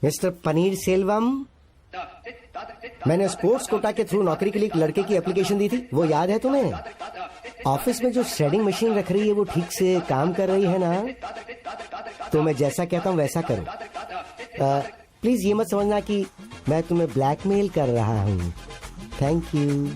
मिस्टर पनीर सेल्वम, मैंने स्पोर्ट्स कोटा के थ्रू नौकरी के लिए एक लड़के की एप्लीकेशन दी थी, वो याद है तुम्हें? ऑफिस में जो श्रेडिंग मशीन रख रही है वो ठीक से काम कर रही है ना? तो मैं जैसा कहता हूँ वैसा करो। प्लीज ये मत समझना कि मैं तुम्हें ब्लैकमेल कर रहा हूँ। Thank you.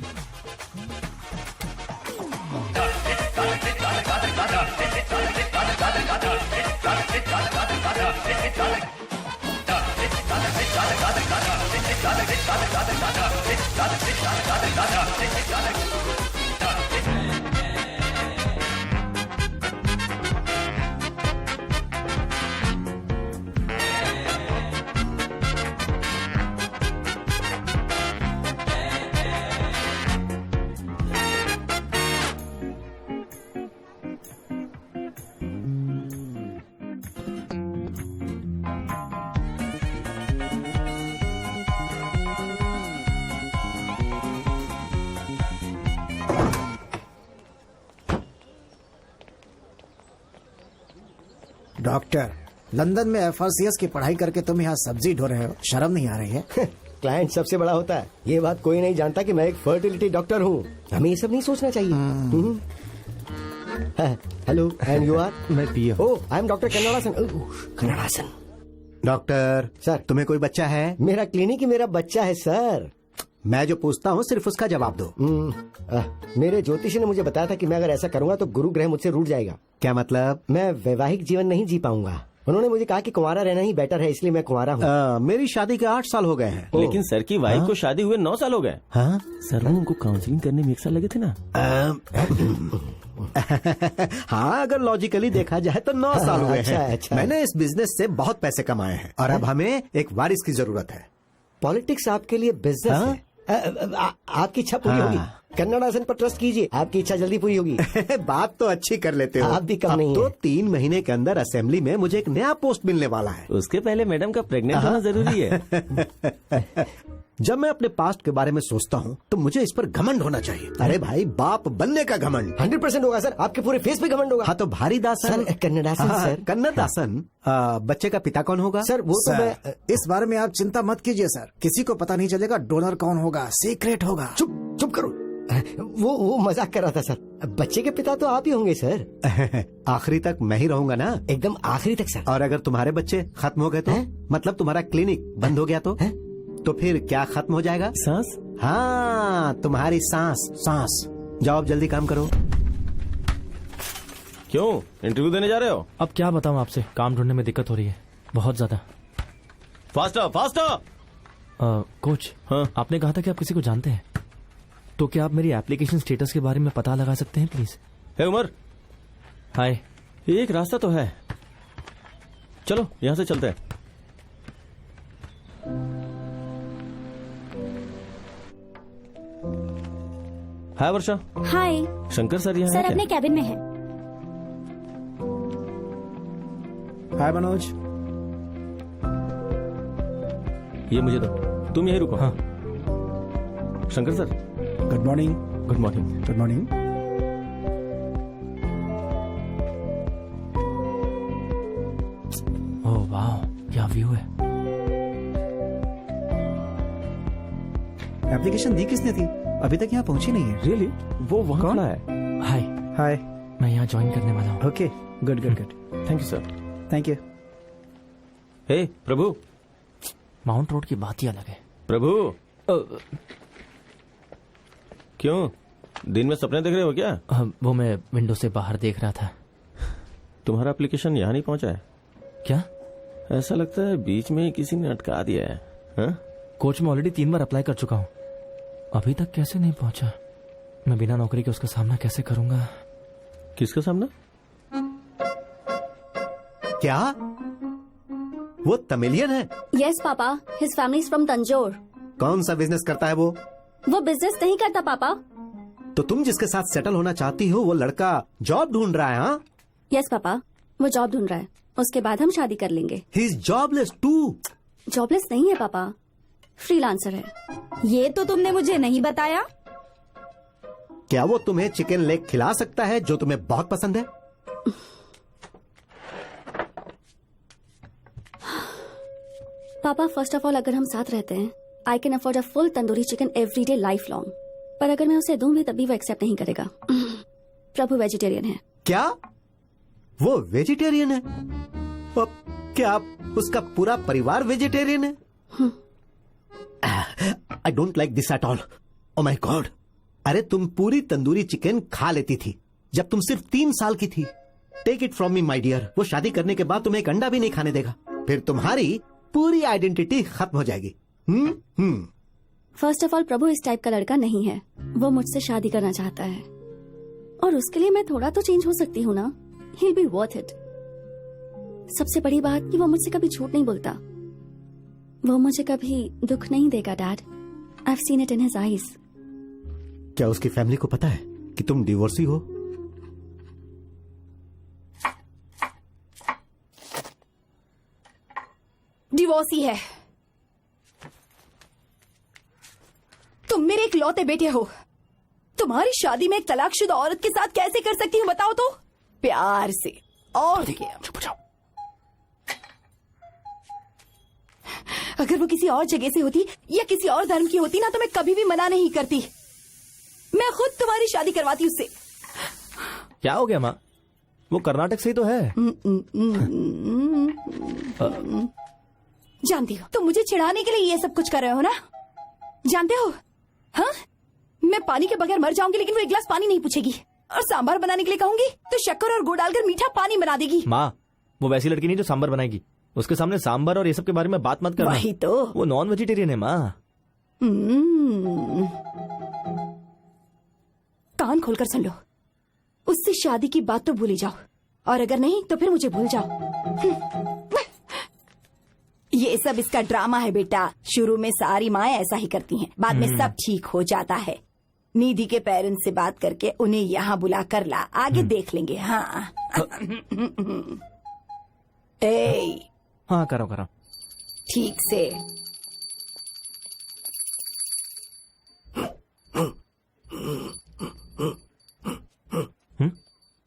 डॉक्टर, लंदन में FRCS की पढ़ाई करके तुम यहाँ सब्जी ढो रहे हो, शर्म नहीं आ रही है? क्लाइंट सबसे बड़ा होता है, ये बात कोई नहीं जानता कि मैं एक फर्टिलिटी डॉक्टर हूँ। हमें ये सब नहीं सोचना चाहिए। Hello, and you are? मैं Piya. Oh, I am doctor Kannadasan. Kannadasan. Doctor sir, तुम्हें कोई बच्चा है? मेरा क्लिनिक ही मेरा बच्चा है सर। मैं जो पूछता हूँ सिर्फ उसका जवाब दो। मेरे ज्योतिषी ने मुझे बताया था कि मैं अगर ऐसा करूंगा तो गुरु ग्रह मुझसे रूठ जाएगा। क्या मतलब? मैं वैवाहिक जीवन नहीं जी पाऊंगा। उन्होंने मुझे कहा कि कुंवारा रहना ही बेटर है, इसलिए मैं कुंवारा हूँ। मेरी शादी के 8 साल हो गए हैं। लेकिन सर की वाइफ को शादी हुए 9 साल हो गए। हाँ? सर उनको काउंसलिंग करने में 1 साल लगे थे ना। हाँ, अगर लॉजिकली देखा जाए तो 9 साल हुए हैं। अच्छा। मैंने इस बिजनेस से बहुत पैसे कमाए हैं और अब हमें एक वारिस की जरूरत है। पॉलिटिक्स आपके लिए बिजनेस है। आपकी इच्छा पूरी होगी। कन्नड़ासन पर ट्रस्ट कीजिए, आपकी इच्छा जल्दी पूरी होगी। बात तो अच्छी कर लेते हो। आप भी कम अब नहीं तो है। 3 महीने के अंदर असेंबली में मुझे एक नया पोस्ट मिलने वाला है। उसके पहले मैडम का प्रेग्नेंट होना जरूरी है। जब मैं अपने पास्ट के बारे में सोचता हूँ तो मुझे इस पर घमंड होना चाहिए। अरे भाई, बाप बनने का घमंड 100% होगा सर, आपके पूरे फेस पे घमंड होगा। हाँ, तो भारी दासन। Sir, Kannadasan sir. कन्नड़ासन। बच्चे का पिता कौन होगा? सर वो तो मैं सर, इस बारे में आप चिंता मत कीजिए सर, किसी को पता नहीं चलेगा डोनर कौन होगा, सीक्रेट होगा। चुप करो। वो मजाक कर रहा था सर। बच्चे के पिता तो आप ही होंगे सर। आखिरी तक मैं ही रहूंगा ना? एकदम आखिरी तक सर। और अगर तुम्हारे बच्चे खत्म हो गए तो? मतलब तुम्हारा क्लिनिक बंद हो गया तो फिर क्या खत्म हो जाएगा? सांस। हाँ, तुम्हारी सांस। जाओ, अब जल्दी काम करो। क्यों इंटरव्यू देने जा रहे हो? अब क्या बताऊं आपसे, काम ढूंढने में दिक्कत हो रही है बहुत ज्यादा। फास्टर। कोच, हाँ? आपने कहा था कि आप किसी को जानते हैं, तो क्या आप मेरी एप्लीकेशन स्टेटस के बारे में पता लगा सकते हैं प्लीज? हे उमर, हाय। एक रास्ता तो है, चलो यहाँ से चलते हैं। हाय वर्षा। हाय शंकर सर यहाँ सर, हैं अपने क्या? कैबिन में है। हाय मनोज। ये मुझे दो, तुम यहीं रुको। हाँ। Shankar sir, good morning. Good morning. Good morning. Oh वाह, क्या व्यू है। एप्लीकेशन दी किसने थी? अभी तक यहाँ पहुंची नहीं है। रियली? वो वहाँ खड़ा है। हाय, हाय। मैं यहाँ ज्वाइन करने वाला हूँ। Okay, good good good. Thank you sir. Thank you. हे प्रभु। माउंट रोड की बात ही अलग है। प्रभु, क्यों दिन में सपने देख रहे हो क्या? वो मैं विंडो से बाहर देख रहा था। तुम्हारा एप्लीकेशन यहाँ नहीं पहुँचा है क्या? ऐसा लगता है बीच में ही किसी ने अटका दिया है। हाँ? कोच, मैं ऑलरेडी 3 बार अप्लाई कर चुका हूँ, अभी तक कैसे नहीं पहुंचा? मैं बिना नौकरी के उसका सामना कैसे करूंगा? किसका सामना? क्या वो तमिलियन है? Yes papa, his family is from Tanjore. कौन सा बिजनेस करता है वो? वो बिजनेस नहीं करता पापा। तो तुम जिसके साथ सेटल होना चाहती हो वो लड़का जॉब ढूंढ रहा है? हाँ, यस पापा, वो जॉब ढूंढ रहा है, उसके बाद हम शादी कर लेंगे। He is jobless too. Jobless नहीं है पापा, फ्रीलांसर है। ये तो तुमने मुझे नहीं बताया। क्या वो तुम्हें चिकन लेग खिला सकता है जो तुम्हें बहुत पसंद है? पापा, फर्स्ट ऑफ ऑल अगर हम साथ रहते हैं, I can afford a full tandoori chicken every day life long. पर अगर मैं उसे दूं भी तभी वो एक्सेप्ट नहीं करेगा। प्रभु वेजिटेरियन है। क्या वो वेजिटेरियन है? क्या उसका पूरा परिवार वेजिटेरियन है? I don't like this at all. Oh my God, अरे तुम पूरी तंदूरी चिकन खा लेती थी जब तुम सिर्फ 3 साल की थी। Take it from me my dear, वो शादी करने के बाद तुम्हें एक अंडा भी नहीं खाने देगा, फिर तुम्हारी पूरी आइडेंटिटी खत्म हो जाएगी। फर्स्ट ऑफ ऑल, प्रभु इस टाइप का लड़का नहीं है। वो मुझसे शादी करना चाहता है और उसके लिए मैं थोड़ा तो चेंज हो सकती हूँ ना। He'll be worth it। सबसे बड़ी बात कि वो मुझसे कभी झूठ नहीं बोलता। वो मुझे कभी दुख नहीं देगा dad. I've seen it in his eyes। क्या उसकी फैमिली को पता है कि तुम डिवोर्सी हो? डिवोर्सी है। तुम मेरे इकलौते बेटे हो। तुम्हारी शादी में एक तलाकशुदा औरत के साथ कैसे कर सकती हूँ बताओ तो? प्यार से। और क्या? अगर वो किसी और जगह से होती या किसी और धर्म की होती ना तो मैं कभी भी मना नहीं करती। मैं खुद तुम्हारी शादी करवाती उससे। क्या हो गया माँ? वो कर्नाटक से ही तो है। जानती हो तुम मुझे चिढ़ाने के लिए ये सब कुछ कर रहे हो ना? जानते हो हाँ, मैं पानी के बगैर मर जाऊंगी लेकिन वो एक गिलास पानी नहीं पूछेगी। और सांभर बनाने के लिए कहूंगी तो शक्कर और गुड़ डालकर मीठा पानी बना देगी। माँ वो वैसी लड़की नहीं जो सांभर बनाएगी। उसके सामने सांभर और ये सब के बारे में बात मत करना। वही तो, वो नॉन वेजिटेरियन है माँ। कान खोलकर सुन लो, उससे शादी की बात तो भूल ही जाओ और अगर नहीं तो फिर मुझे भूल जाओ। ये सब इसका ड्रामा है बेटा। शुरू में सारी माएं ऐसा ही करती हैं, बाद में सब ठीक हो जाता है। निधि के पेरेंट्स से बात करके उन्हें यहाँ बुला कर ला, आगे देख लेंगे। हाँ ए, हाँ करो ठीक से।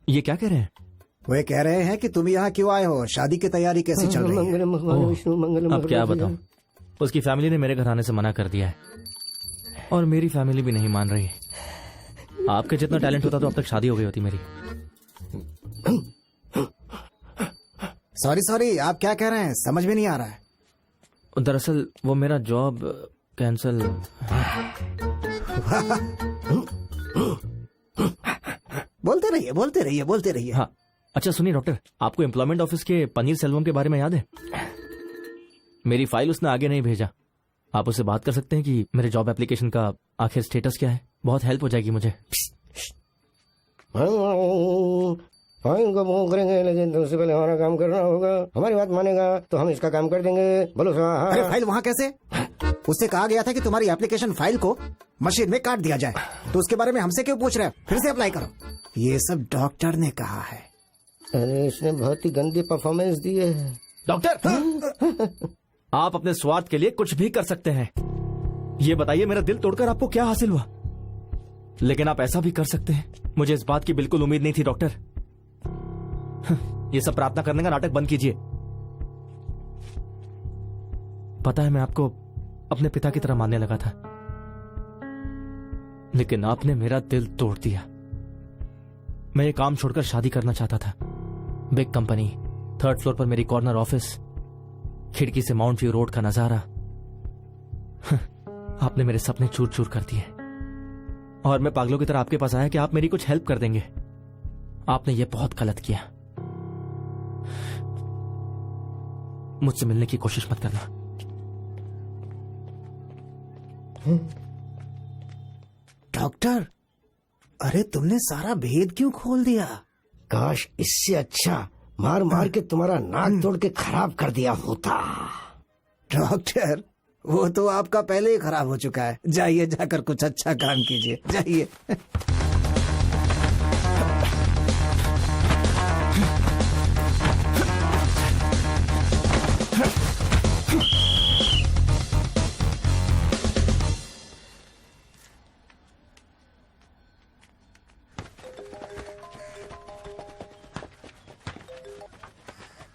ये क्या कह रहे हैं? वे कह रहे हैं कि तुम यहाँ क्यों आए हो, शादी की तैयारी कैसे चल रही है? मंगलम भगवान विष्णु मंगलम अब क्या भगवान बताऊं, उसकी फैमिली ने मेरे घर आने से मना कर दिया है और मेरी फैमिली भी नहीं मान रही। आपके जितना टैलेंट होता तो अब तक शादी हो गई होती मेरी। सॉरी, आप क्या कह रहे हैं? समझ में नहीं आ रहा है। दरअसल वो मेरा जॉब कैंसल। बोलते रहिए। हाँ अच्छा सुनिए डॉक्टर, आपको एम्प्लॉयमेंट ऑफिस के पनीर सेल्वम के बारे में याद है? मेरी फाइल उसने आगे नहीं भेजा। आप उससे बात कर सकते हैं कि मेरे जॉब एप्लीकेशन का आखिर स्टेटस क्या है? बहुत हेल्प हो जाएगी मुझे। फाइन को वो करेंगे लेकिन तो उससे पहले हमारा काम करना होगा। हमारी बात मानेगा तो हम इसका काम कर देंगे। बोलो स्वाहा। अरे फाइल वहाँ कैसे? उससे कहा गया था कि तुम्हारी एप्लीकेशन फाइल को मशीन में काट दिया जाए, तो उसके बारे में हमसे क्यों पूछ रहे हैं? फिर से अप्लाई करो। ये सब डॉक्टर ने कहा है। अरे इसने बहुत ही गंदी परफॉर्मेंस दी है। डॉक्टर आप अपने स्वार्थ के लिए कुछ भी कर सकते हैं। ये बताइए मेरा दिल तोड़कर आपको क्या हासिल हुआ? लेकिन आप ऐसा भी कर सकते हैं। मुझे इस बात की बिल्कुल उम्मीद नहीं थी डॉक्टर। ये सब प्रार्थना करने का नाटक बंद कीजिए। पता है मैं आपको अपने पिता की तरह मानने लगा था, लेकिन आपने मेरा दिल तोड़ दिया। मैं ये काम छोड़कर शादी करना चाहता था। बिग कंपनी, 3rd फ्लोर पर मेरी कॉर्नर ऑफिस, खिड़की से माउंट व्यू रोड का नजारा। आपने मेरे सपने चूर चूर कर दिए और मैं पागलों की तरह आपके पास आया कि आप मेरी कुछ हेल्प कर देंगे। आपने ये बहुत गलत किया। मुझसे मिलने की कोशिश मत करना। डॉक्टर, अरे तुमने सारा भेद क्यों खोल दिया? काश इससे अच्छा मार मार के तुम्हारा नाक तोड़ के खराब कर दिया होता। डॉक्टर, वो तो आपका पहले ही खराब हो चुका है। जाइए, जाकर कुछ अच्छा काम कीजिए, जाइए।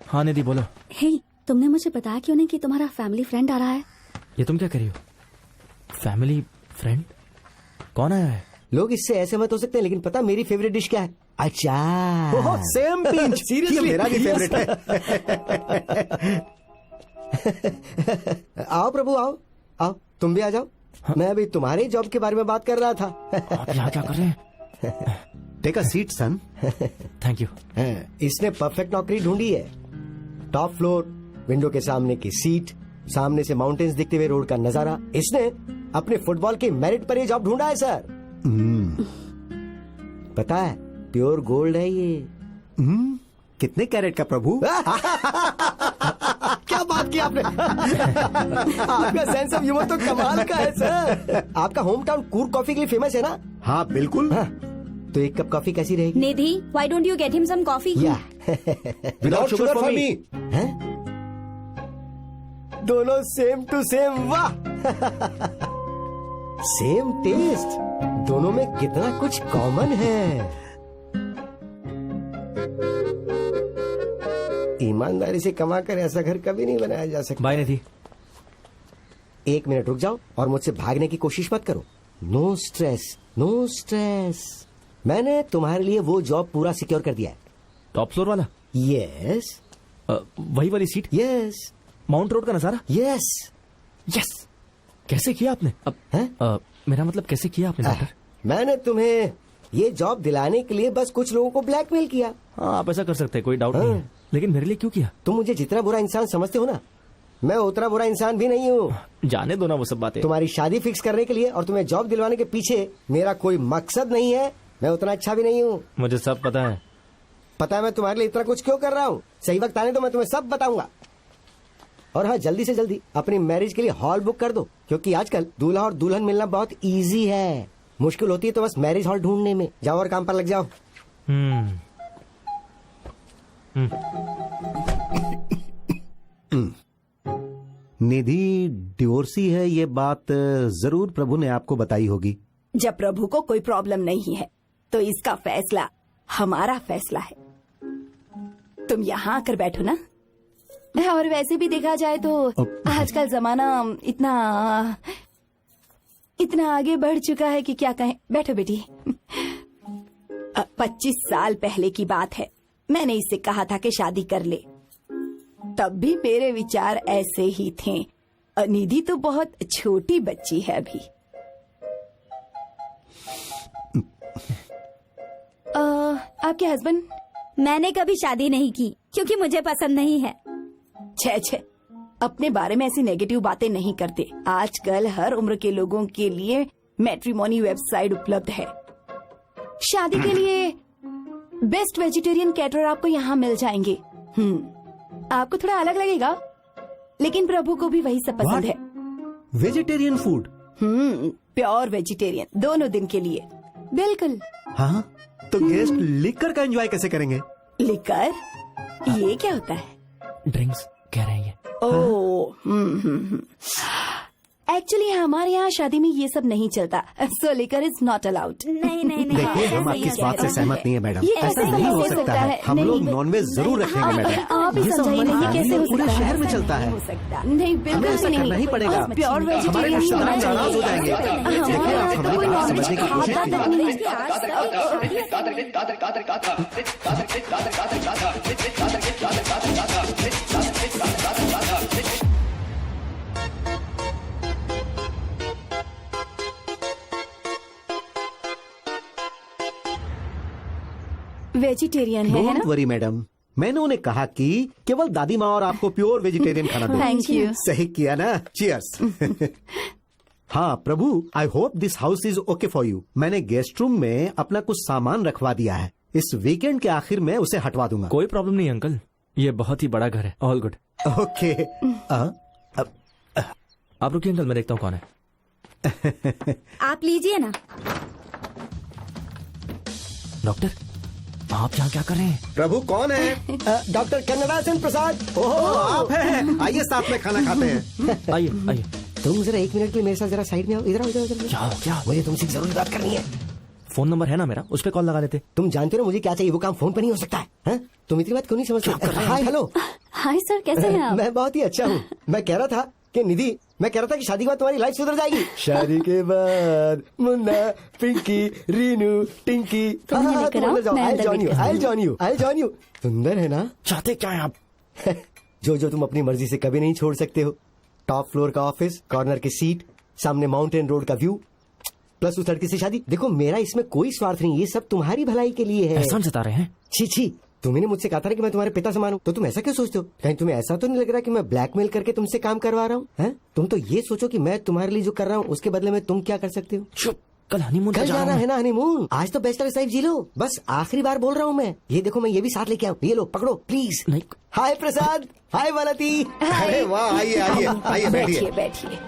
हाँ निधि बोलो। हे, तुमने मुझे बताया क्यों नहीं कि तुम्हारा फैमिली फ्रेंड आ रहा है? ये तुम क्या कर रही हो? Family friend? कौन आया है? लोग इससे ऐसे मत हो सकते हैं, लेकिन पता मेरी फेवरेट डिश क्या है? अचार। Same pinch. सीरियसली मेरा भी फेवरेट है। आओ प्रभु, आओ आओ, तुम भी आ जाओ। मैं अभी तुम्हारे जॉब के बारे में बात कर रहा था। आप यहाँ क्या कर रहे हैं? Take a seat son. Thank you. इसने परफेक्ट नौकरी ढूंढी है। टॉप फ्लोर, विंडो के सामने की सीट, सामने से माउंटेन्स दिखते हुए रोड का नजारा। इसने अपने फुटबॉल के मेरिट पर ये जॉब ढूंढा है सर। पता है प्योर गोल्ड है ये। कितने कैरेट का प्रभु? क्या बात की आपने। आपका सेंस ऑफ ह्यूमर तो कमाल का है सर। आपका होम टाउन कूर्ग कॉफी के लिए फेमस है ना? हाँ बिल्कुल। तो एक कप कॉफी कैसी रहेगी? Nidhi, why don't you get him some coffee? या विदाउट शुगर फॉर मी। दोनों सेम टू सेम। वाह। सेम टेस्ट, दोनों में कितना कुछ कॉमन है। ईमानदारी से कमा कर ऐसा घर कभी नहीं बनाया जा सकता। बाय निधि। 1 मिनट रुक जाओ और मुझसे भागने की कोशिश मत करो। No stress, no stress. मैंने तुम्हारे लिए वो जॉब पूरा सिक्योर कर दिया है। टॉप फ्लोर वाला? यस वही वाली सीट? यस। माउंट रोड का नजारा? Yes yes. कैसे किया आपने? अब मेरा मतलब कैसे किया आपने डॉक्टर? मैंने तुम्हें ये जॉब दिलाने के लिए बस कुछ लोगों को ब्लैकमेल किया। हाँ, आप ऐसा कर सकते हैं, कोई डाउट नहीं है, लेकिन मेरे लिए क्यों किया? तुम मुझे जितना बुरा इंसान समझते हो ना, मैं उतना बुरा इंसान भी नहीं हूँ। जाने दो ना वो सब बातें। तुम्हारी शादी फिक्स करने के लिए और तुम्हें जॉब दिलवाने के पीछे मेरा कोई मकसद नहीं है। मैं उतना अच्छा भी नहीं हूँ। मुझे सब पता है। पता है मैं तुम्हारे लिए इतना कुछ क्यों कर रहा हूँ। सही वक्त आने तो मैं तुम्हें सब बताऊंगा। और हाँ, जल्दी से जल्दी अपनी मैरिज के लिए हॉल बुक कर दो, क्योंकि आजकल दूल्हा और दुल्हन मिलना बहुत इजी है। मुश्किल होती है तो बस मैरिज हॉल ढूंढने में। जाओ और काम पर लग जाओ। निधि डिवोर्सी है, ये बात जरूर प्रभु ने आपको बताई होगी। जब प्रभु को कोई प्रॉब्लम नहीं है तो इसका फैसला हमारा फैसला है। तुम यहाँ आकर बैठो ना। और वैसे भी देखा जाए तो आजकल जमाना इतना आगे बढ़ चुका है कि क्या कहें। बैठो बेटी। 25 साल पहले की बात है, मैंने इससे कहा था कि शादी कर ले। तब भी मेरे विचार ऐसे ही थे। निधि तो बहुत छोटी बच्ची है अभी। आपके हस्बैंड? मैंने कभी शादी नहीं की क्योंकि मुझे पसंद नहीं है। छे, अपने बारे में ऐसी नेगेटिव बातें नहीं करते। आजकल हर उम्र के लोगों के लिए मैट्रिमोनी वेबसाइट उपलब्ध है। शादी के लिए बेस्ट वेजिटेरियन कैटरर आपको यहाँ मिल जाएंगे। आपको थोड़ा अलग लगेगा, लेकिन प्रभु को भी वही सब पसंद है। Vegetarian food? प्योर वेजिटेरियन, दोनों दिन के लिए। बिल्कुल। हाँ, तो गेस्ट लिकर का एंजॉय कैसे करेंगे? लिकर? ये क्या होता है? ड्रिंक्स कह रहे हैं ये। एक्चुअली हमारे यहाँ शादी में ये सब नहीं चलता। सो लिकर इज नॉट अलाउड। नहीं नहीं नहीं। देखिए, हम आपकी इस बात से सहमत नहीं है मैडम। ये ऐसा कैसे नहीं हो हो सकता सकता है। है? हम नहीं, लोग नॉनवेज जरूर रखेंगे मैडम। आप ही ये सब समझाइए, हमारे ये कैसे हो पूरे सकता शहर है? में चलता है। नहीं, बिल्कुल ऐसा नहीं। करना ही पड़ेगा। प्योर हमारे वेजिटेरियन रिश्तेदार नाराज हो जाएंगे। देखिए, आप हमारी बात समझने की कोशिश कीजिए। वेजिटेरियन है ना? डोंट वरी मैडम, मैंने उन्हें कहा कि केवल दादी माँ और आपको प्योर वेजिटेरियन खाना दो। Thank you. सही किया ना? चीयर्स। हाँ Prabhu, I hope this house is okay for you. मैंने गेस्ट रूम में अपना कुछ सामान रखवा दिया है। इस वीकेंड के आखिर में उसे हटवा दूंगा। कोई प्रॉब्लम नहीं अंकल, ये बहुत ही बड़ा घर है। All good. ओके। आप रुकिए अंकल, मैं देखता हूँ कौन है। आप लीजिए ना। डॉक्टर, आप यहाँ क्या कर रहे हैं? प्रभु कौन है? डॉक्टर कन्नड़ा प्रसाद। ओह, आप हैं। आइए साथ में खाना खाते हैं। आइए आइए। तुम जरा 1 मिनट के लिए मेरे साथ जरा साइड में आओ। इधर आओ, इधर। क्या हो क्या? मुझे तुमसे जरूरी बात करनी है। फोन नंबर है ना मेरा, उस पर कॉल लगा देते। तुम जानते हो मुझे क्या चाहिए, वो काम फोन पर नहीं हो सकता है। हैं? तुम इतनी बात क्यों नहीं समझते? Hi hello. हाय सर, कैसे हैं आप? मैं बहुत ही अच्छा हूँ। मैं कह रहा था कि निधि, मैं कह रहा था कि शादी के बाद तुम्हारी लाइफ सुधर जाएगी। शादी के बाद मुन्ना, पिंकी, रीनू, टिंकी। तुम मुझे लेकर आओ, मैं अंदर वेट करती हूँ। I'll join you। सुंदर है ना? चाहते क्या है आप? जो तुम अपनी मर्जी से कभी नहीं छोड़ सकते हो। टॉप फ्लोर का ऑफिस, कॉर्नर की सीट, सामने माउंटेन रोड का व्यू, प्लस उस लड़की से शादी। देखो मेरा इसमें कोई स्वार्थ नहीं, ये सब तुम्हारी भलाई के लिए है। एहसान जता रहे हैं? छी, तुम्ही ने मुझसे कहा था ना कि मैं तुम्हारे पिता समान हूँ, तो तुम ऐसा क्यों सोचते हो? कहीं तुम्हें ऐसा तो नहीं लग रहा कि मैं ब्लैकमेल करके तुमसे काम करवा रहा हूँ? हैं? तुम तो ये सोचो कि मैं तुम्हारे लिए जो कर रहा हूँ उसके बदले में तुम क्या कर सकते हो। चुप, कल हनीमून कल जाना है ना हनीमून। आज तो बेस्ट लाइफ जी लो। बस आखिरी बार बोल रहा हूँ मैं। ये देखो, मैं ये भी साथ लेके आऊँ। ये लो, पकड़ो प्लीज। नहीं। हाय प्रसाद, हाय मालती। अरे वाह, आइए आइए आइए, बैठिए। बैठिए।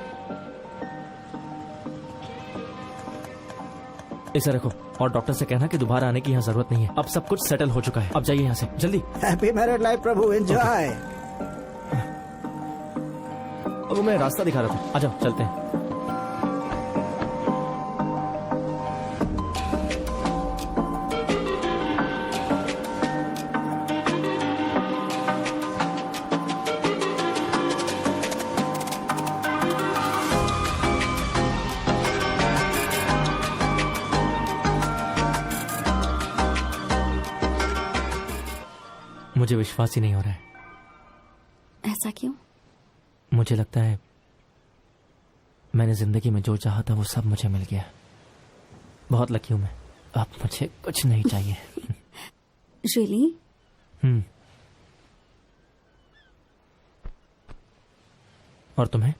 इसे रखो और डॉक्टर से कहना कि दोबारा आने की यहाँ जरूरत नहीं है। अब सब कुछ सेटल हो चुका है। अब जाइए यहाँ से जल्दी। हैप्पी मैरिड लाइफ प्रभु, एंजॉय। अब मैं रास्ता दिखा रहा था। आ जाओ चलते हैं। मुझे विश्वास ही नहीं हो रहा है। ऐसा क्यों? मुझे लगता है मैंने जिंदगी में जो चाहा था वो सब मुझे मिल गया। बहुत लकी हूं मैं। अब मुझे कुछ नहीं चाहिए। रियली? और तुम्हें?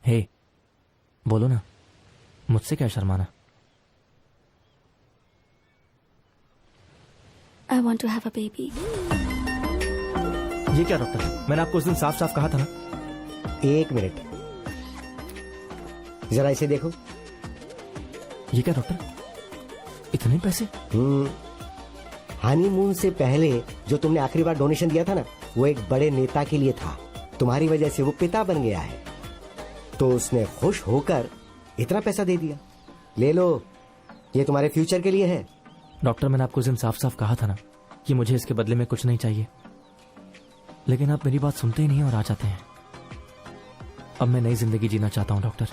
हे, बोलो ना, मुझसे क्या शर्माना? I want to have a baby. ये क्या डॉक्टर, मैंने आपको उस दिन साफ साफ कहा था ना। 1 मिनट, जरा इसे देखो। ये क्या डॉक्टर, इतने पैसे? हनीमून से पहले जो तुमने आखिरी बार डोनेशन दिया था ना, वो एक बड़े नेता के लिए था। तुम्हारी वजह से वो पिता बन गया है, तो उसने खुश होकर इतना पैसा दे दिया। ले लो, ये तुम्हारे फ्यूचर के लिए है। डॉक्टर, मैंने आपको उस दिन साफ साफ कहा था ना कि मुझे इसके बदले में कुछ नहीं चाहिए, लेकिन आप मेरी बात सुनते ही नहीं और आ जाते हैं। अब मैं नई जिंदगी जीना चाहता हूं डॉक्टर।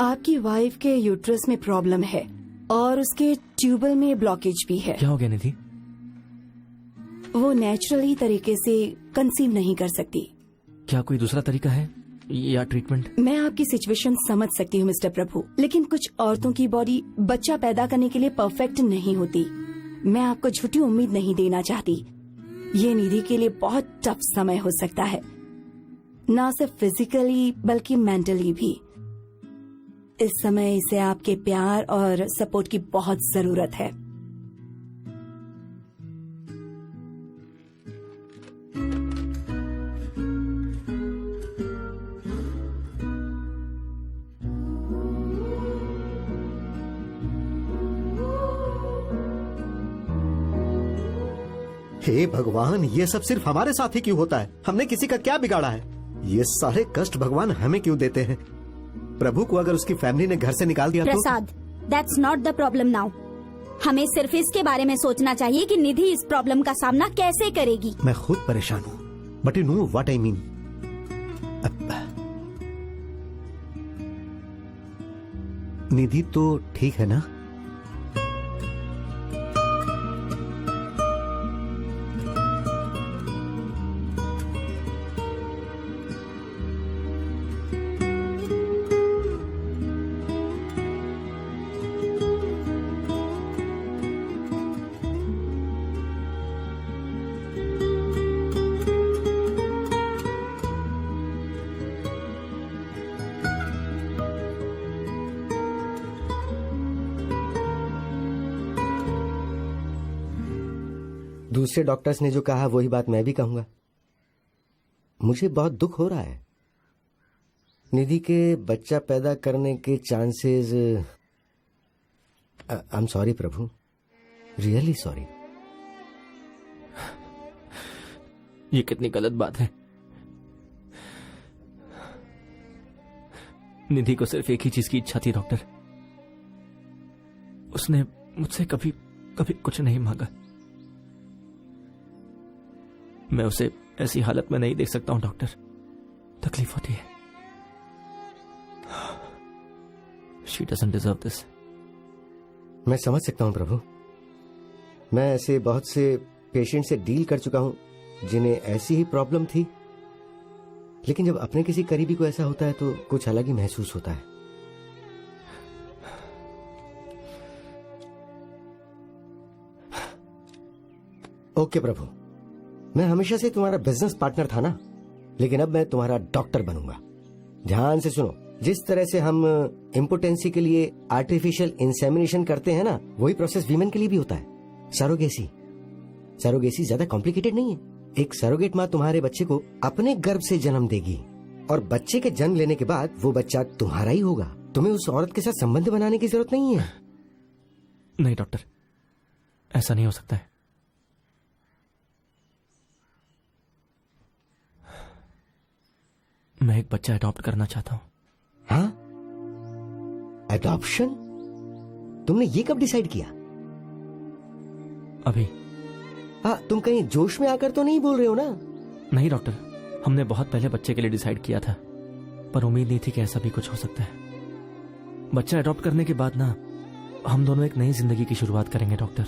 आपकी वाइफ के यूट्रस में प्रॉब्लम है और उसके ट्यूबल में ब्लॉकेज भी है। क्या हो गया निधि? वो नेचुरली तरीके से कंसीव नहीं कर सकती। क्या कोई दूसरा तरीका है या ट्रीटमेंट? मैं आपकी सिचुएशन समझ सकती हूँ मिस्टर प्रभु, लेकिन कुछ औरतों की बॉडी बच्चा पैदा करने के लिए परफेक्ट नहीं होती। मैं आपको झूठी उम्मीद नहीं देना चाहती। ये निधि के लिए बहुत टफ समय हो सकता है, ना सिर्फ फिजिकली बल्कि मेंटली भी। इस समय इसे आपके प्यार और सपोर्ट की बहुत जरूरत है। हे भगवान, ये सब सिर्फ हमारे साथ ही क्यों होता है? हमने किसी का क्या बिगाड़ा है? ये सारे कष्ट भगवान हमें क्यों देते हैं? प्रभु को अगर उसकी फैमिली ने घर से निकाल दिया Prasad, that's not the problem now. हमें सिर्फ इसके बारे में सोचना चाहिए कि निधि इस प्रॉब्लम का सामना कैसे करेगी। मैं खुद परेशान हूँ, but you know what I mean. Nidhi तो ठीक है ना? दूसरे डॉक्टर्स ने जो कहा वही बात मैं भी कहूंगा। मुझे बहुत दुख हो रहा है। निधि के बच्चा पैदा करने के chances, I am sorry Prabhu, really sorry. ये कितनी गलत बात है। निधि को सिर्फ एक ही चीज की इच्छा थी डॉक्टर। उसने मुझसे कभी कभी कुछ नहीं मांगा। मैं उसे ऐसी हालत में नहीं देख सकता हूं डॉक्टर, तकलीफ होती है। She doesn't deserve this. मैं समझ सकता हूं प्रभु। मैं ऐसे बहुत से पेशेंट से डील कर चुका हूं जिन्हें ऐसी ही प्रॉब्लम थी, लेकिन जब अपने किसी करीबी को ऐसा होता है तो कुछ अलग ही महसूस होता है। ओके प्रभु, मैं हमेशा से तुम्हारा बिजनेस पार्टनर था ना, लेकिन अब मैं तुम्हारा डॉक्टर बनूंगा। ध्यान से सुनो, जिस तरह से हम इम्पोटेंसी के लिए आर्टिफिशियल इंसेमिनेशन करते हैं ना, वही प्रोसेस वीमेन के लिए भी होता है। सरोगेसी ज्यादा कॉम्प्लिकेटेड नहीं है। एक सरोगेट माँ तुम्हारे बच्चे को अपने गर्भ से जन्म देगी और बच्चे के जन्म लेने के बाद वो बच्चा तुम्हारा ही होगा। तुम्हें उस औरत के साथ संबंध बनाने की जरूरत नहीं है। नहीं डॉक्टर, ऐसा नहीं हो सकता है। मैं एक बच्चा अडॉप्ट करना चाहता हूं। हाँ, अडॉप्शन? तुमने ये कब डिसाइड किया? अभी। हाँ, तुम कहीं जोश में आकर तो नहीं बोल रहे हो ना? नहीं डॉक्टर, हमने बहुत पहले बच्चे के लिए डिसाइड किया था, पर उम्मीद नहीं थी कि ऐसा भी कुछ हो सकता है। बच्चा अडॉप्ट करने के बाद ना हम दोनों एक नई जिंदगी की शुरुआत करेंगे डॉक्टर।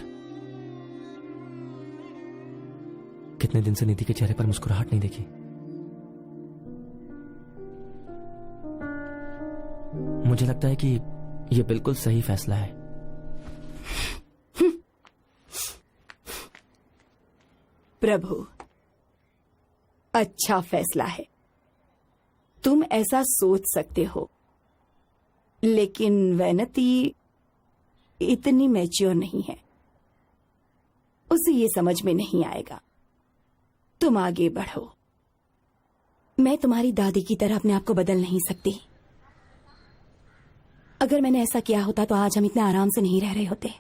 कितने दिन से निधि के चेहरे पर मुस्कुराहट नहीं देखी। मुझे लगता है कि यह बिल्कुल सही फैसला है। प्रभु, अच्छा फैसला है। तुम ऐसा सोच सकते हो, लेकिन वैनती इतनी मैच्योर नहीं है, उसे ये समझ में नहीं आएगा। तुम आगे बढ़ो। मैं तुम्हारी दादी की तरह अपने आप को बदल नहीं सकती। अगर मैंने ऐसा किया होता तो आज हम इतने आराम से नहीं रह रहे होते।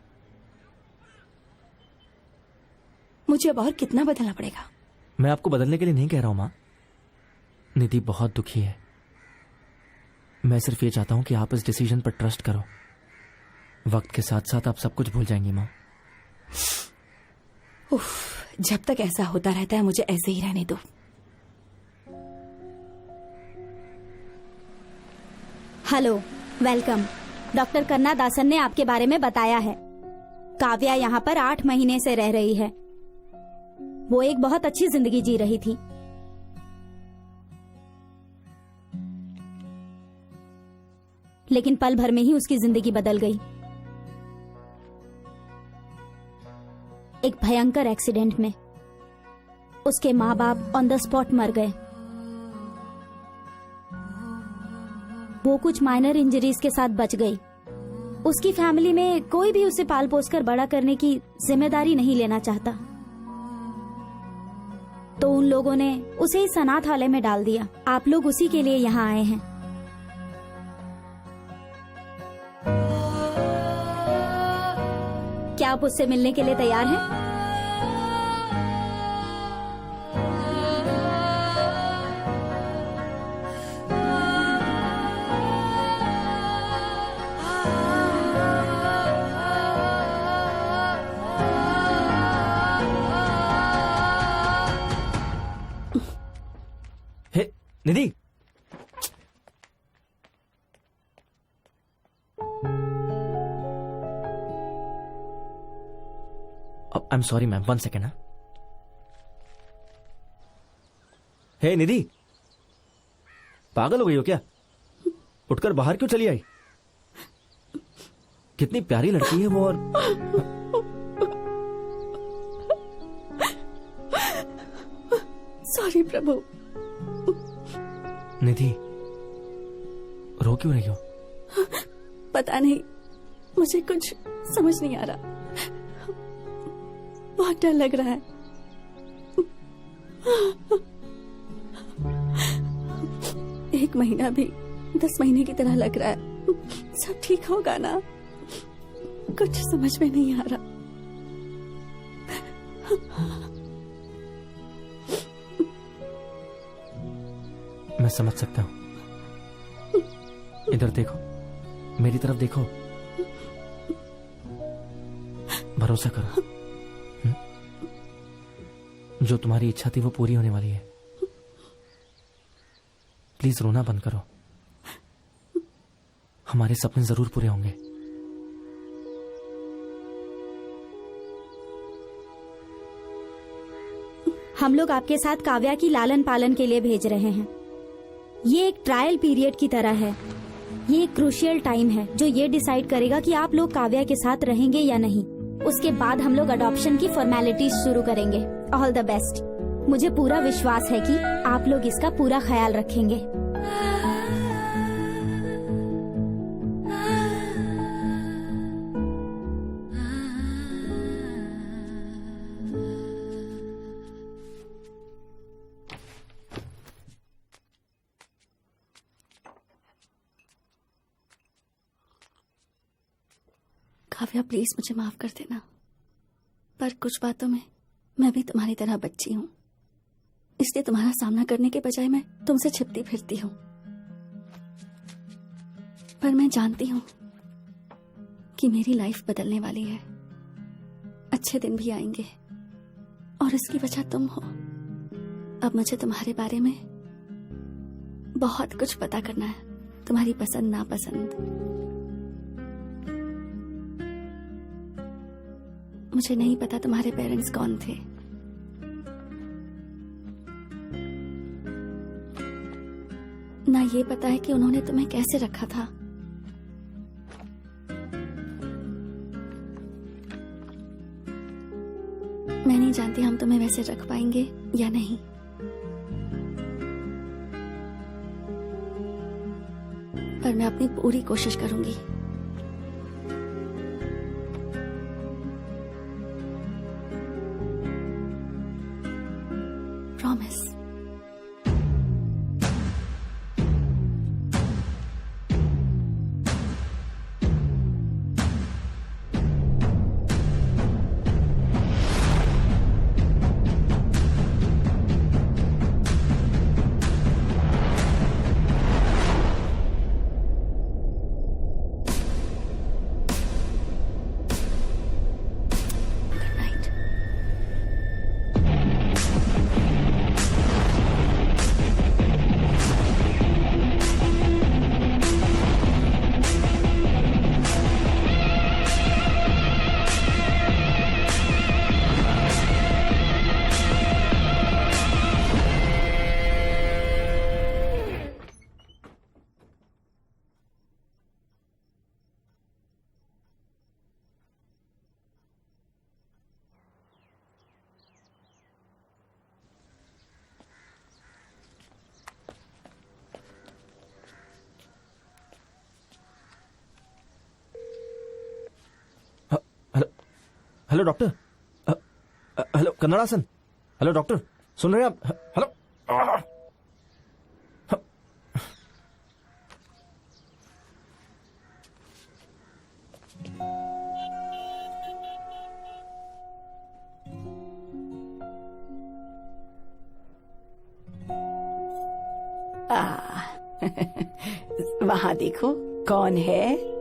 मुझे अब और कितना बदलना पड़ेगा? मैं आपको बदलने के लिए नहीं कह रहा हूं मां। निधि बहुत दुखी है। मैं सिर्फ ये चाहता हूं कि आप इस डिसीजन पर ट्रस्ट करो। वक्त के साथ साथ आप सब कुछ भूल जाएंगी मां। उफ, जब तक ऐसा होता रहता है मुझे ऐसे ही रहने दो। Hello, welcome. डॉक्टर कन्ना दासन ने आपके बारे में बताया है। काव्या यहाँ पर 8 महीने से रह रही है। वो एक बहुत अच्छी जिंदगी जी रही थी। लेकिन पल भर में ही उसकी जिंदगी बदल गई। एक भयंकर एक्सीडेंट में उसके माँ बाप ऑन द स्पॉट मर गए। वो कुछ माइनर इंजरीज के साथ बच गई। उसकी फैमिली में कोई भी उसे पाल पोस कर बड़ा करने की जिम्मेदारी नहीं लेना चाहता, तो उन लोगों ने उसे इस अनाथालय में डाल दिया। आप लोग उसी के लिए यहाँ आए हैं। क्या आप उससे मिलने के लिए तैयार हैं? Hey Nidhi, I am sorry ma'am, 1 second. Hey Nidhi, पागल हो गई हो क्या? उठकर बाहर क्यों चली आई? कितनी प्यारी लड़की है वो। और सॉरी प्रभु। निधि, रो क्यों रही हो? पता नहीं, मुझे कुछ समझ नहीं आ रहा। बहुत डर लग रहा है। एक महीना भी 10 महीने की तरह लग रहा है। सब ठीक होगा ना? कुछ समझ में नहीं आ रहा। मैं समझ सकता हूं। इधर देखो, मेरी तरफ देखो, भरोसा करो। जो तुम्हारी इच्छा थी वो पूरी होने वाली है। प्लीज रोना बंद करो। हमारे सपने जरूर पूरे होंगे। हम लोग आपके साथ काव्या की लालन पालन के लिए भेज रहे हैं। ये एक ट्रायल पीरियड की तरह है। ये एक क्रूशियल टाइम है जो ये डिसाइड करेगा कि आप लोग काव्या के साथ रहेंगे या नहीं। उसके बाद हम लोग अडॉप्शन की फॉर्मेलिटीज शुरू करेंगे। All the best. मुझे पूरा विश्वास है कि आप लोग इसका पूरा ख्याल रखेंगे। काव्या, प्लीज मुझे माफ कर देना, पर कुछ बातों में मैं भी तुम्हारी तरह बच्ची हूँ, इसलिए तुम्हारा सामना करने के बजाय मैं तुमसे छिपती फिरती हूँ। पर मैं जानती हूँ कि मेरी लाइफ बदलने वाली है। अच्छे दिन भी आएंगे और इसकी वजह तुम हो। अब मुझे तुम्हारे बारे में बहुत कुछ पता करना है, तुम्हारी पसंद नापसंद। मुझे नहीं पता तुम्हारे पेरेंट्स कौन थे। ना ये पता है कि उन्होंने तुम्हें कैसे रखा था। मैं नहीं जानती हम तुम्हें वैसे रख पाएंगे या नहीं। पर मैं अपनी पूरी कोशिश करूंगी। Promise. Hello doctor. Hello Kannadasan. Hello doctor, सुन रहे हैं आप? हेलो। वहाँ देखो कौन है।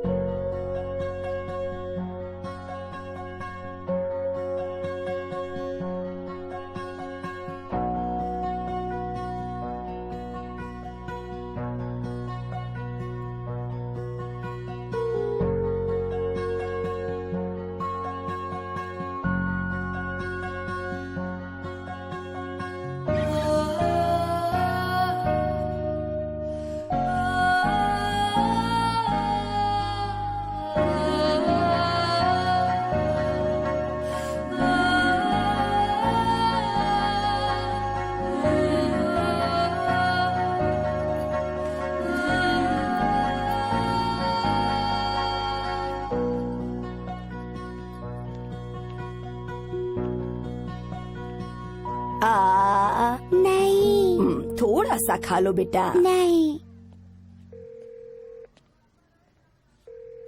नहीं। थोड़ा सा खा लो बेटा। नहीं।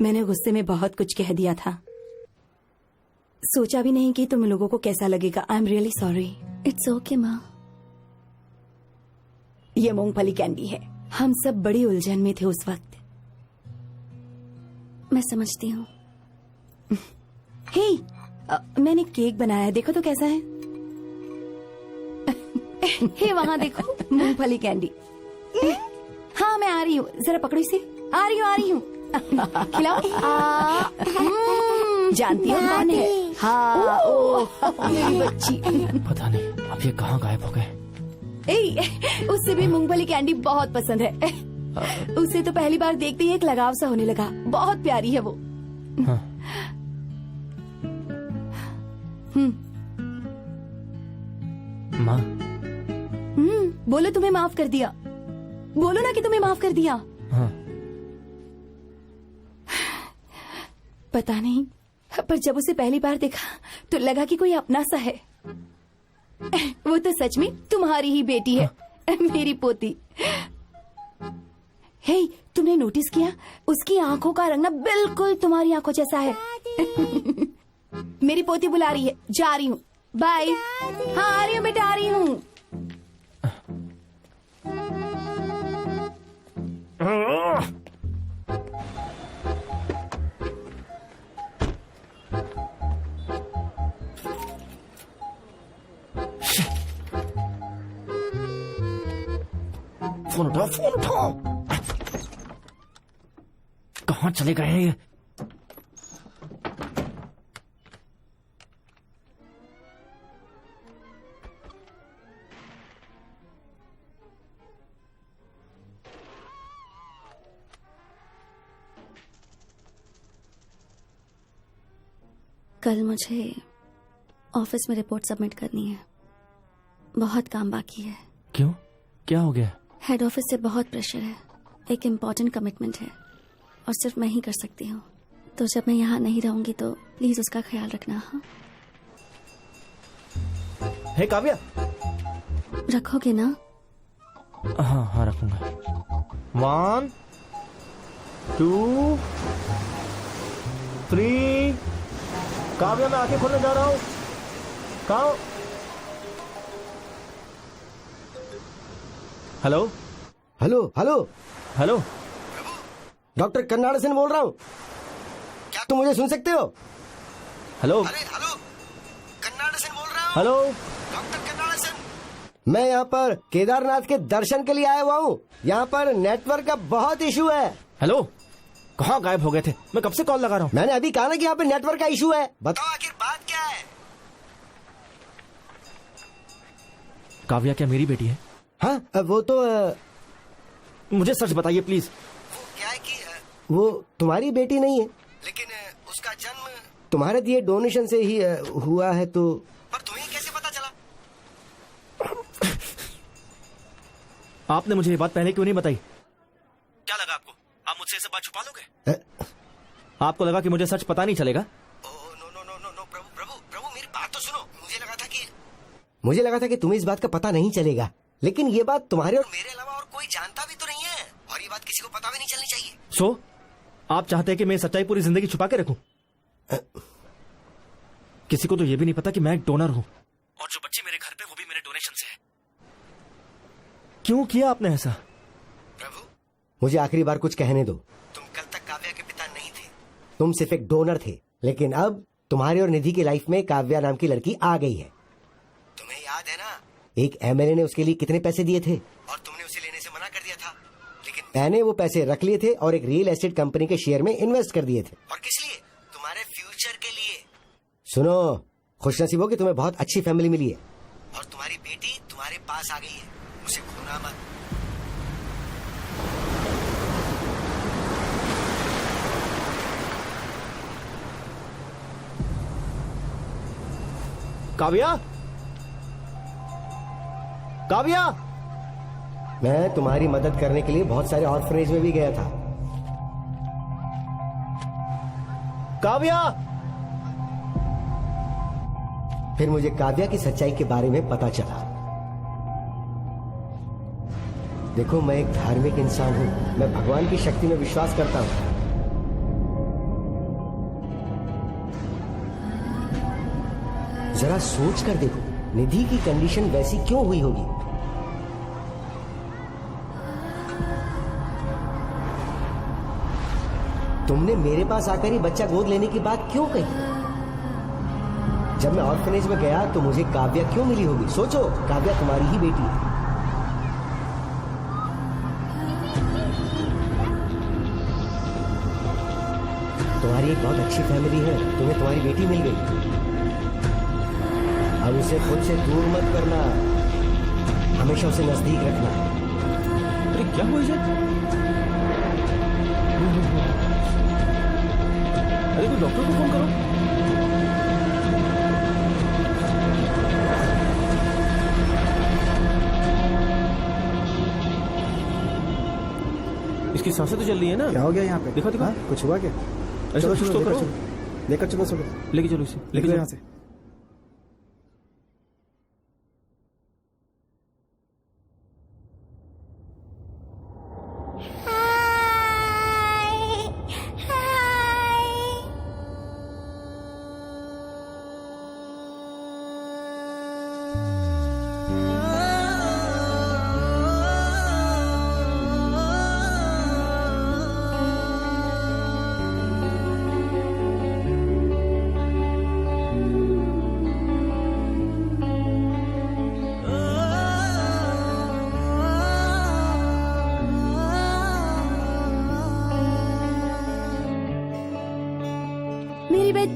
मैंने गुस्से में बहुत कुछ कह दिया था। सोचा भी नहीं कि तुम लोगों को कैसा लगेगा। I am really sorry. It's okay माँ। ये मूंगफली कैंडी है। हम सब बड़ी उलझन में थे उस वक्त। मैं समझती हूँ। हे, मैंने केक बनाया, देखो तो कैसा है। हे वहाँ देखो, मूंगफली कैंडी। हाँ मैं आ रही हूँ, जरा पकड़ो इसे। आ रही हूँ। खिलाओ। जानती हो कौन है? हाँ, ओ मेरी बच्ची। पता नहीं अब ये कहाँ गायब हो गए। उससे भी मूंगफली कैंडी बहुत पसंद है। उसे तो पहली बार देखते ही एक लगाव सा होने लगा। बहुत प्यारी है वो। हाँ। माँ। बोलो तुम्हें माफ कर दिया। बोलो ना कि तुम्हें माफ कर दिया। हाँ। पता नहीं, पर जब उसे पहली बार देखा तो लगा कि कोई अपना सा है। वो तो सच में तुम्हारी ही बेटी है। मेरी पोती। हे, तुमने नोटिस किया उसकी आंखों का रंग ना बिल्कुल तुम्हारी आंखों जैसा है। मेरी पोती बुला रही है, जा रही हूँ। बाय। हाँ आ रही हूँ बेटा, आ रही हूँ। फोन उठाओ, फोन उठाओ। कहाँ चले गए हैं ये? कल मुझे ऑफिस में रिपोर्ट सबमिट करनी है। बहुत काम बाकी है। क्यों, क्या हो गया? हेड ऑफिस से बहुत प्रेशर है। एक इम्पोर्टेंट कमिटमेंट है और सिर्फ मैं ही कर सकती हूँ। तो जब मैं यहाँ नहीं रहूंगी तो प्लीज उसका ख्याल रखना। हाँ, हे काव्या। रखोगे ना? हाँ हाँ रखूंगा। 1 2 3। काव्या, मैं आंखें खोलने जा रहा हूँ। कहाँ? Hello hello hello hello. Doctor Kannadasan बोल रहा हूँ। क्या तुम मुझे सुन सकते हो? हेलो अरे हेलो, कन्नाड सेन बोल रहा हूँ। हेलो। डॉक्टर कन्नाड सेन। मैं यहाँ पर केदारनाथ के दर्शन के लिए आया हुआ हूँ। यहाँ पर नेटवर्क का बहुत इशू है। हेलो, कहाँ गायब हो गए थे? मैं कब से कॉल लगा रहा हूँ। मैंने अभी कहा ना कि यहाँ पे नेटवर्क का इशू है। बताओ आखिर बात क्या है? काव्या क्या मेरी बेटी है? हाँ, वो तो मुझे सच बताइए प्लीज। क्या है कि वो तुम्हारी बेटी नहीं है, लेकिन उसका जन्म तुम्हारे दिए डोनेशन से ही हुआ है। तो पर तुम्हें कैसे पता चला? आपने मुझे ये बात पहले क्यों नहीं बताई? क्या लगा आपको? आप मुझसे ये सब बात छुपा लोगे? आपको लगा कि मुझे सच पता नहीं चलेगा? No no no no no, Prabhu Prabhu Prabhu, मेरी बात तो सुनो। मुझे लगा था कि तुम्हें इस बात का पता नहीं चलेगा, लेकिन ये बात तुम्हारे और मेरे अलावा और कोई जानता भी तो नहीं है, और ये बात किसी को पता भी नहीं चलनी चाहिए। सो आप चाहते हैं कि मैं सच्चाई पूरी जिंदगी छुपा के रखूं? किसी को तो ये भी नहीं पता कि मैं एक डोनर हूं, और जो बच्ची मेरे घर पे वो भी मेरे डोनेशन से है। क्यों किया आपने ऐसा? प्रभु, मुझे आखिरी बार कुछ कहने दो। तुम कल तक काव्या के पिता नहीं थे, तुम सिर्फ एक डोनर थे, लेकिन अब तुम्हारे और निधि की लाइफ में काव्या नाम की लड़की आ गई है। तुम्हें याद है ना, एक एमएलए ने उसके लिए कितने पैसे दिए थे और तुमने उसे लेने से मना कर दिया था, लेकिन मैंने वो पैसे रख लिए थे और एक रियल एस्टेट कंपनी के शेयर में इन्वेस्ट कर दिए थे। और किस लिए? तुम्हारे फ्यूचर के लिए। सुनो, खुशनसीब हो कि तुम्हें बहुत अच्छी फैमिली मिली है और तुम्हारी बेटी तुम्हारे पास आ गई है। उसे खोना मत। काव्या, काव्या, मैं तुम्हारी मदद करने के लिए बहुत सारे ऑर्फनेज में भी गया था। काव्या। फिर मुझे काव्या की सच्चाई के बारे में पता चला। देखो, मैं एक धार्मिक इंसान हूं, मैं भगवान की शक्ति में विश्वास करता हूं। जरा सोच कर देखो, निधि की कंडीशन वैसी क्यों हुई होगी? तुमने मेरे पास आकर ही बच्चा गोद लेने की बात क्यों कही? जब मैं ऑर्फनेज में गया तो मुझे काव्या क्यों मिली होगी? सोचो, काव्या तुम्हारी ही बेटी है। तुम्हारी एक बहुत अच्छी फैमिली है, तुम्हें तुम्हारी बेटी मिल गई। अब उसे खुद से दूर मत करना, हमेशा उसे नजदीक रखना। अरे क्या हुआ ये? अरे कोई डॉक्टर को फोन करो। इसकी सांसें तो चल रही है ना? क्या हो गया यहाँ पे? देखो देखो। कुछ हुआ क्या? ऐसा चलो कुछ चलो, तो लेकर करो। चलो, लेकर चलो सब, लेके चलो इसे, लेके निकलो चलो यहाँ से।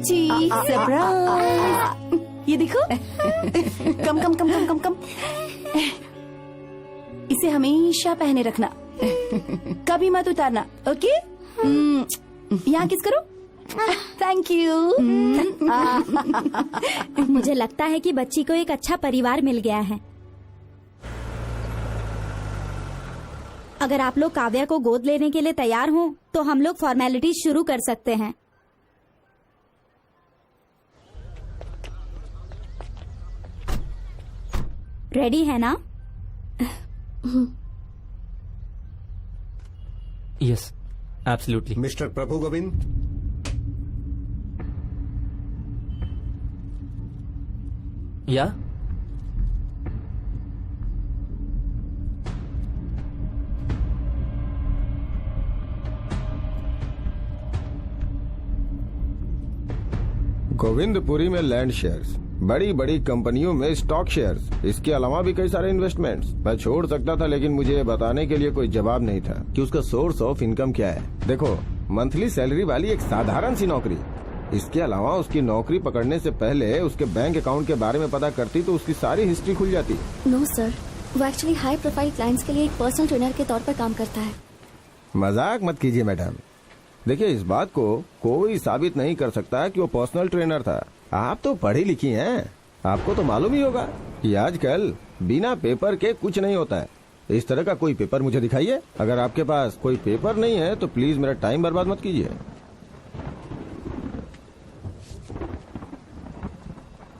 बच्ची सरप्राइज। ये देखो। कम कम कम कम कम कम। इसे हमेशा पहने रखना, कभी मत उतारना, ओके? यहाँ किस करो। Thank you. मुझे लगता है कि बच्ची को एक अच्छा परिवार मिल गया है। अगर आप लोग काव्या को गोद लेने के लिए तैयार हों, तो हम लोग फॉर्मेलिटीज शुरू कर सकते हैं। रेडी है ना? Yes, absolutely. मिस्टर प्रभु गोविंद, या गोविंदपुरी में लैंड शेयर्स, बड़ी बड़ी कंपनियों में स्टॉक शेयर्स, इसके अलावा भी कई सारे इन्वेस्टमेंट्स। मैं छोड़ सकता था, लेकिन मुझे ये बताने के लिए कोई जवाब नहीं था कि उसका सोर्स ऑफ इनकम क्या है। देखो, मंथली सैलरी वाली एक साधारण सी नौकरी। इसके अलावा उसकी नौकरी पकड़ने से पहले उसके बैंक अकाउंट के बारे में पता करती तो उसकी सारी हिस्ट्री खुल जाती। नो सर, वो एक्चुअली हाई प्रोफाइल क्लाइंट्स के लिए एक पर्सनल ट्रेनर के तौर पर काम करता है। मजाक मत कीजिए मैडम। देखिए, इस बात को कोई साबित नहीं कर सकता कि वो पर्सनल ट्रेनर था। आप तो पढ़ी लिखी हैं, आपको तो मालूम ही होगा कि आजकल बिना पेपर के कुछ नहीं होता है। इस तरह का कोई पेपर मुझे दिखाइए। अगर आपके पास कोई पेपर नहीं है तो प्लीज मेरा टाइम बर्बाद मत कीजिए।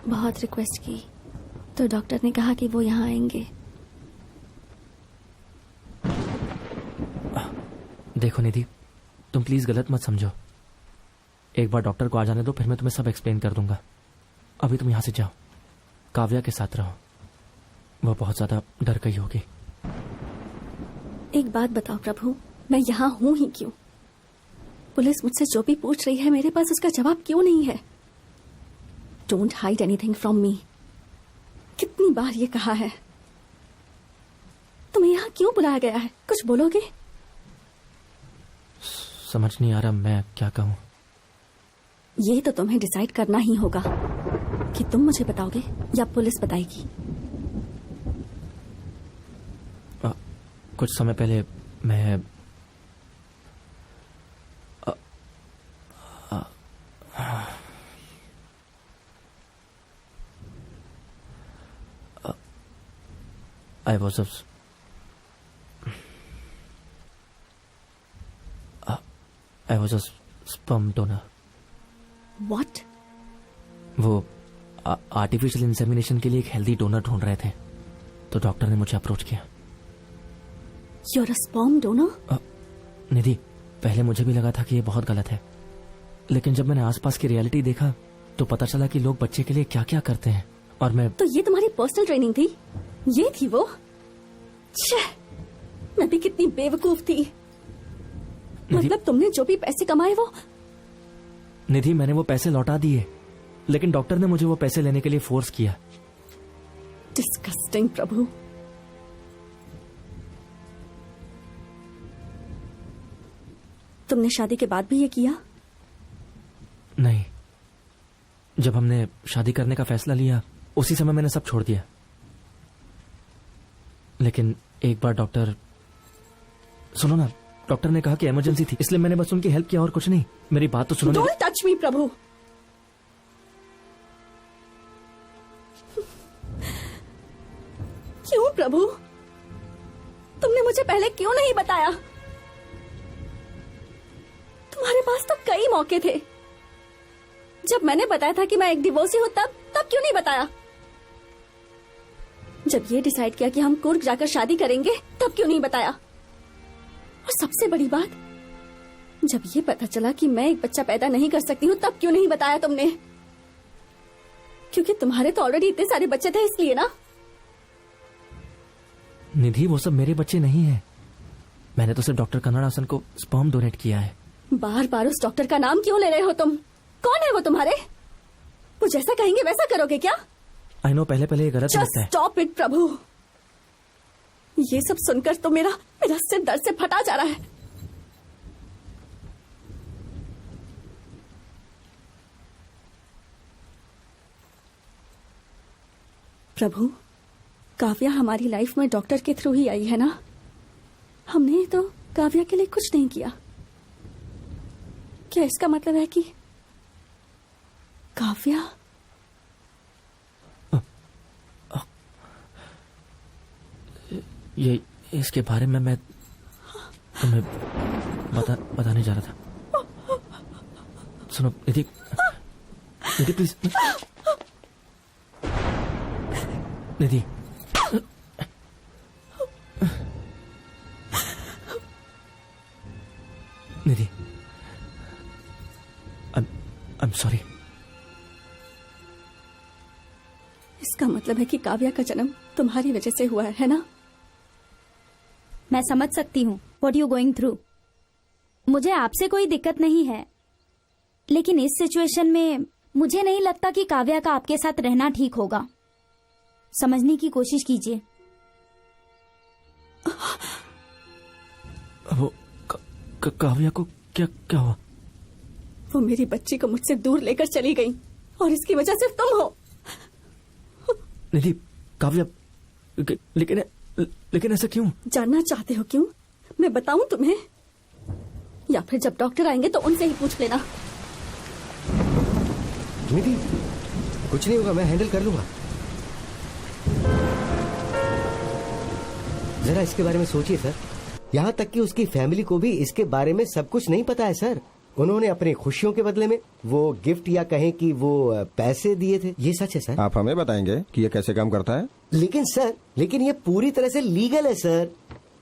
बहुत रिक्वेस्ट की तो डॉक्टर ने कहा कि वो यहाँ आएंगे। देखो निधि, तुम प्लीज गलत मत समझो। एक बार डॉक्टर को आ जाने दो, फिर मैं तुम्हें सब एक्सप्लेन कर दूंगा। अभी तुम यहाँ से जाओ, काव्या के साथ रहो। वो बहुत ज्यादा डर गई होगी। एक बात बताओ प्रभु, मैं यहाँ हूँ ही क्यों? पुलिस मुझसे जो भी पूछ रही है, मेरे पास उसका जवाब क्यों नहीं है? Don't hide anything from me. कितनी बार ये कहा है। तुम्हें यहाँ क्यों बुलाया गया है? कुछ बोलोगे? समझ नहीं आ रहा मैं क्या कहूँ। ये तो तुम्हें डिसाइड करना ही होगा कि तुम मुझे बताओगे या पुलिस बताएगी। कुछ समय पहले मैं I was a sperm donor. What? वो आर्टिफिशियल इंसेमिनेशन के लिए एक हेल्दी डोनर ढूंढ रहे थे, तो डॉक्टर ने मुझे अप्रोच किया। You're a sperm donor? निधि, पहले मुझे भी लगा था कि ये बहुत गलत है, लेकिन जब मैंने आसपास की रियलिटी देखा तो पता चला कि लोग बच्चे के लिए क्या क्या करते हैं। और मैं तो ये तुम्हारी पर्सनल ट्रेनिंग थी? ये थी वो? छह, मैं भी कितनी बेवकूफ थी। मतलब तुमने जो भी पैसे कमाए वो? निधि, मैंने वो पैसे लौटा दिए, लेकिन डॉक्टर ने मुझे वो पैसे लेने के लिए फोर्स किया। डिस्गस्टिंग प्रभु। तुमने शादी के बाद भी ये किया? नहीं, जब हमने शादी करने का फैसला लिया उसी समय मैंने सब छोड़ दिया। लेकिन एक बार डॉक्टर, सुनो ना, डॉक्टर ने कहा कि इमरजेंसी थी, इसलिए मैंने बस उनकी हेल्प किया और कुछ नहीं। मेरी बात तो सुनो। डोंट टच मी प्रभु। क्यों प्रभु? तुमने मुझे पहले क्यों नहीं बताया? तुम्हारे पास तो कई मौके थे। जब मैंने बताया था कि मैं एक डिवोर्सी हूं, तब क्यों नहीं बताया? जब ये डिसाइड किया कि हम कुर्ग जाकर शादी करेंगे, तब क्यों नहीं बताया? और सबसे बड़ी बात, जब ये पता चला कि मैं एक बच्चा पैदा नहीं कर सकती हूँ, तब क्यों नहीं बताया तुमने? क्योंकि तुम्हारे तो ऑलरेडी इतने सारे बच्चे थे, इसलिए ना? निधि, वो सब मेरे बच्चे नहीं हैं। मैंने तो सिर्फ डॉक्टर कन्नड़ासन को स्पर्म डोनेट किया है। बार बार उस डॉक्टर का नाम क्यों ले रहे हो तुम? कौन है वो तुम्हारे? वो जैसा कहेंगे वैसा करोगे क्या? आई नो, पहले पहले ये गलत लगता है। स्टॉप इट प्रभु। ये सब सुनकर तो मेरा सिर दर्द से फटा जा रहा है। प्रभु, काव्या हमारी लाइफ में डॉक्टर के थ्रू ही आई है ना? हमने तो काव्या के लिए कुछ नहीं किया। क्या इसका मतलब है कि काव्या? ये इसके बारे में मैं तुम्हें बताने जा रहा था। सुनो Nidhi, Nidhi please, Nidhi, Nidhi, I am sorry. इसका मतलब है कि काव्या का जन्म तुम्हारी वजह से हुआ है ना? मैं समझ सकती हूँ व्हाट यू गोइंग थ्रू। मुझे आपसे कोई दिक्कत नहीं है, लेकिन इस सिचुएशन में मुझे नहीं लगता कि काव्या का आपके साथ रहना ठीक होगा। समझने की कोशिश कीजिए। वो काव्या को क्या हुआ? वो मेरी बच्ची को मुझसे दूर लेकर चली गई और इसकी वजह सिर्फ तुम हो। निधि, काव्या, लेकिन ऐसा क्यों? जानना चाहते हो क्यों? मैं बताऊं तुम्हें, या फिर जब डॉक्टर आएंगे तो उनसे ही पूछ लेना। निधि, कुछ नहीं होगा, मैं हैंडल कर लूंगा। जरा इसके बारे में सोचिए सर। यहाँ तक कि उसकी फैमिली को भी इसके बारे में सब कुछ नहीं पता है सर। उन्होंने अपनी खुशियों के बदले में वो गिफ्ट या कहें कि वो पैसे दिए थे। ये सच है सर? आप हमें बताएंगे कि ये कैसे काम करता है? लेकिन ये पूरी तरह से लीगल है सर।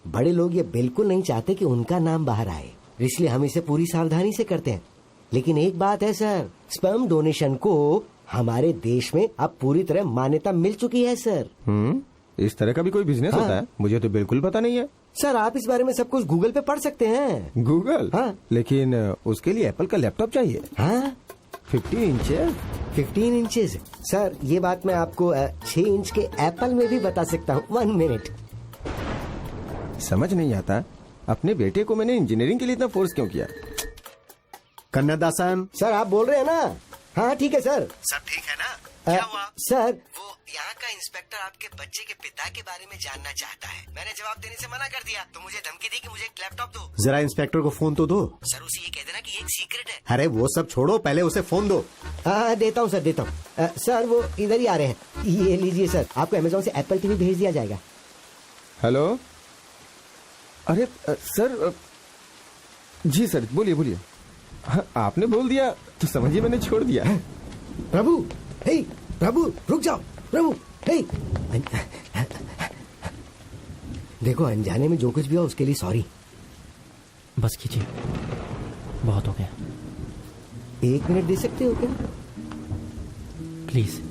बड़े लोग ये बिल्कुल नहीं चाहते कि उनका नाम बाहर आए, इसलिए हम इसे पूरी सावधानी से करते हैं। लेकिन एक बात है सर, स्पर्म डोनेशन को हमारे देश में अब पूरी तरह मान्यता मिल चुकी है सर। इस तरह का भी कोई बिजनेस होता है? मुझे तो बिल्कुल पता नहीं है सर। आप इस बारे में सब कुछ गूगल पे पढ़ सकते हैं। गूगल? हाँ। लेकिन उसके लिए एप्पल का लैपटॉप चाहिए। हाँ, 15 इंचेस सर। ये बात मैं आपको 6 इंच के एप्पल में भी बता सकता हूँ। 1 मिनट। समझ नहीं आता, अपने बेटे को मैंने इंजीनियरिंग के लिए इतना फोर्स क्यों किया? कन्नदासन सर, आप बोल रहे हैं ना? हाँ ठीक है सर। सब ठीक है ना? क्या हुआ सर? वो यहाँ का इंस्पेक्टर आपके बच्चे के पिता के बारे में जानना चाहता है। मैंने जवाब देने से मना कर दिया तो मुझे धमकी दी कि मुझे एक लैपटॉप दो। जरा इंस्पेक्टर को फोन तो दो। सर, उसे ये कह देना कि ये एक सीक्रेट है। अरे वो सब छोड़ो, पहले उसे फोन दो। हाँ देता हूँ सर, देता हूँ। सर वो इधर ही आ रहे हैं। ये लीजिए सर, आपको अमेज़न से एप्पल टीवी भेज दिया जाएगा। हेलो, अरे सर, जी सर, बोलिए। हाँ, आपने बोल दिया तो समझिए मैंने छोड़ दिया। प्रभु, हे प्रभु, रुक जाओ। प्रभु, हे, देखो अनजाने में जो कुछ भी हुआ उसके लिए सॉरी। बस कीजिए, बहुत हो गया। 1 मिनट दे सकते हो क्या प्लीज?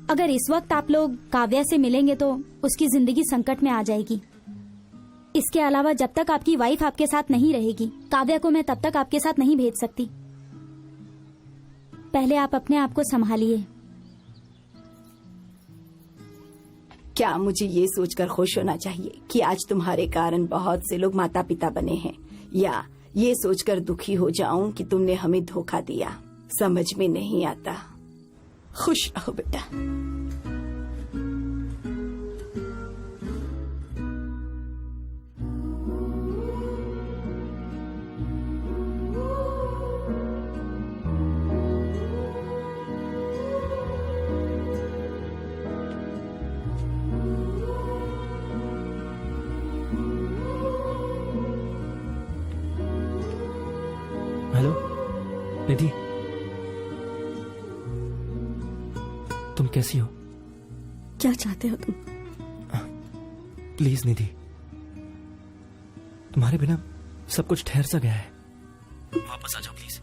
अगर इस वक्त आप लोग काव्या से मिलेंगे तो उसकी जिंदगी संकट में आ जाएगी। इसके अलावा जब तक आपकी वाइफ आपके साथ नहीं रहेगी, काव्या को मैं तब तक आपके साथ नहीं भेज सकती। पहले आप अपने आप को संभालिए। क्या मुझे ये सोचकर खुश होना चाहिए कि आज तुम्हारे कारण बहुत से लोग माता पिता बने हैं, या ये सोचकर दुखी हो जाऊं कि तुमने हमें धोखा दिया? समझ में नहीं आता। खुश रहो बेटा। हेलो निधि, तुम कैसी हो? क्या चाहते हो तुम? प्लीज निधि, तुम्हारे बिना सब कुछ ठहर सा गया है। वापस आ जाओ प्लीज।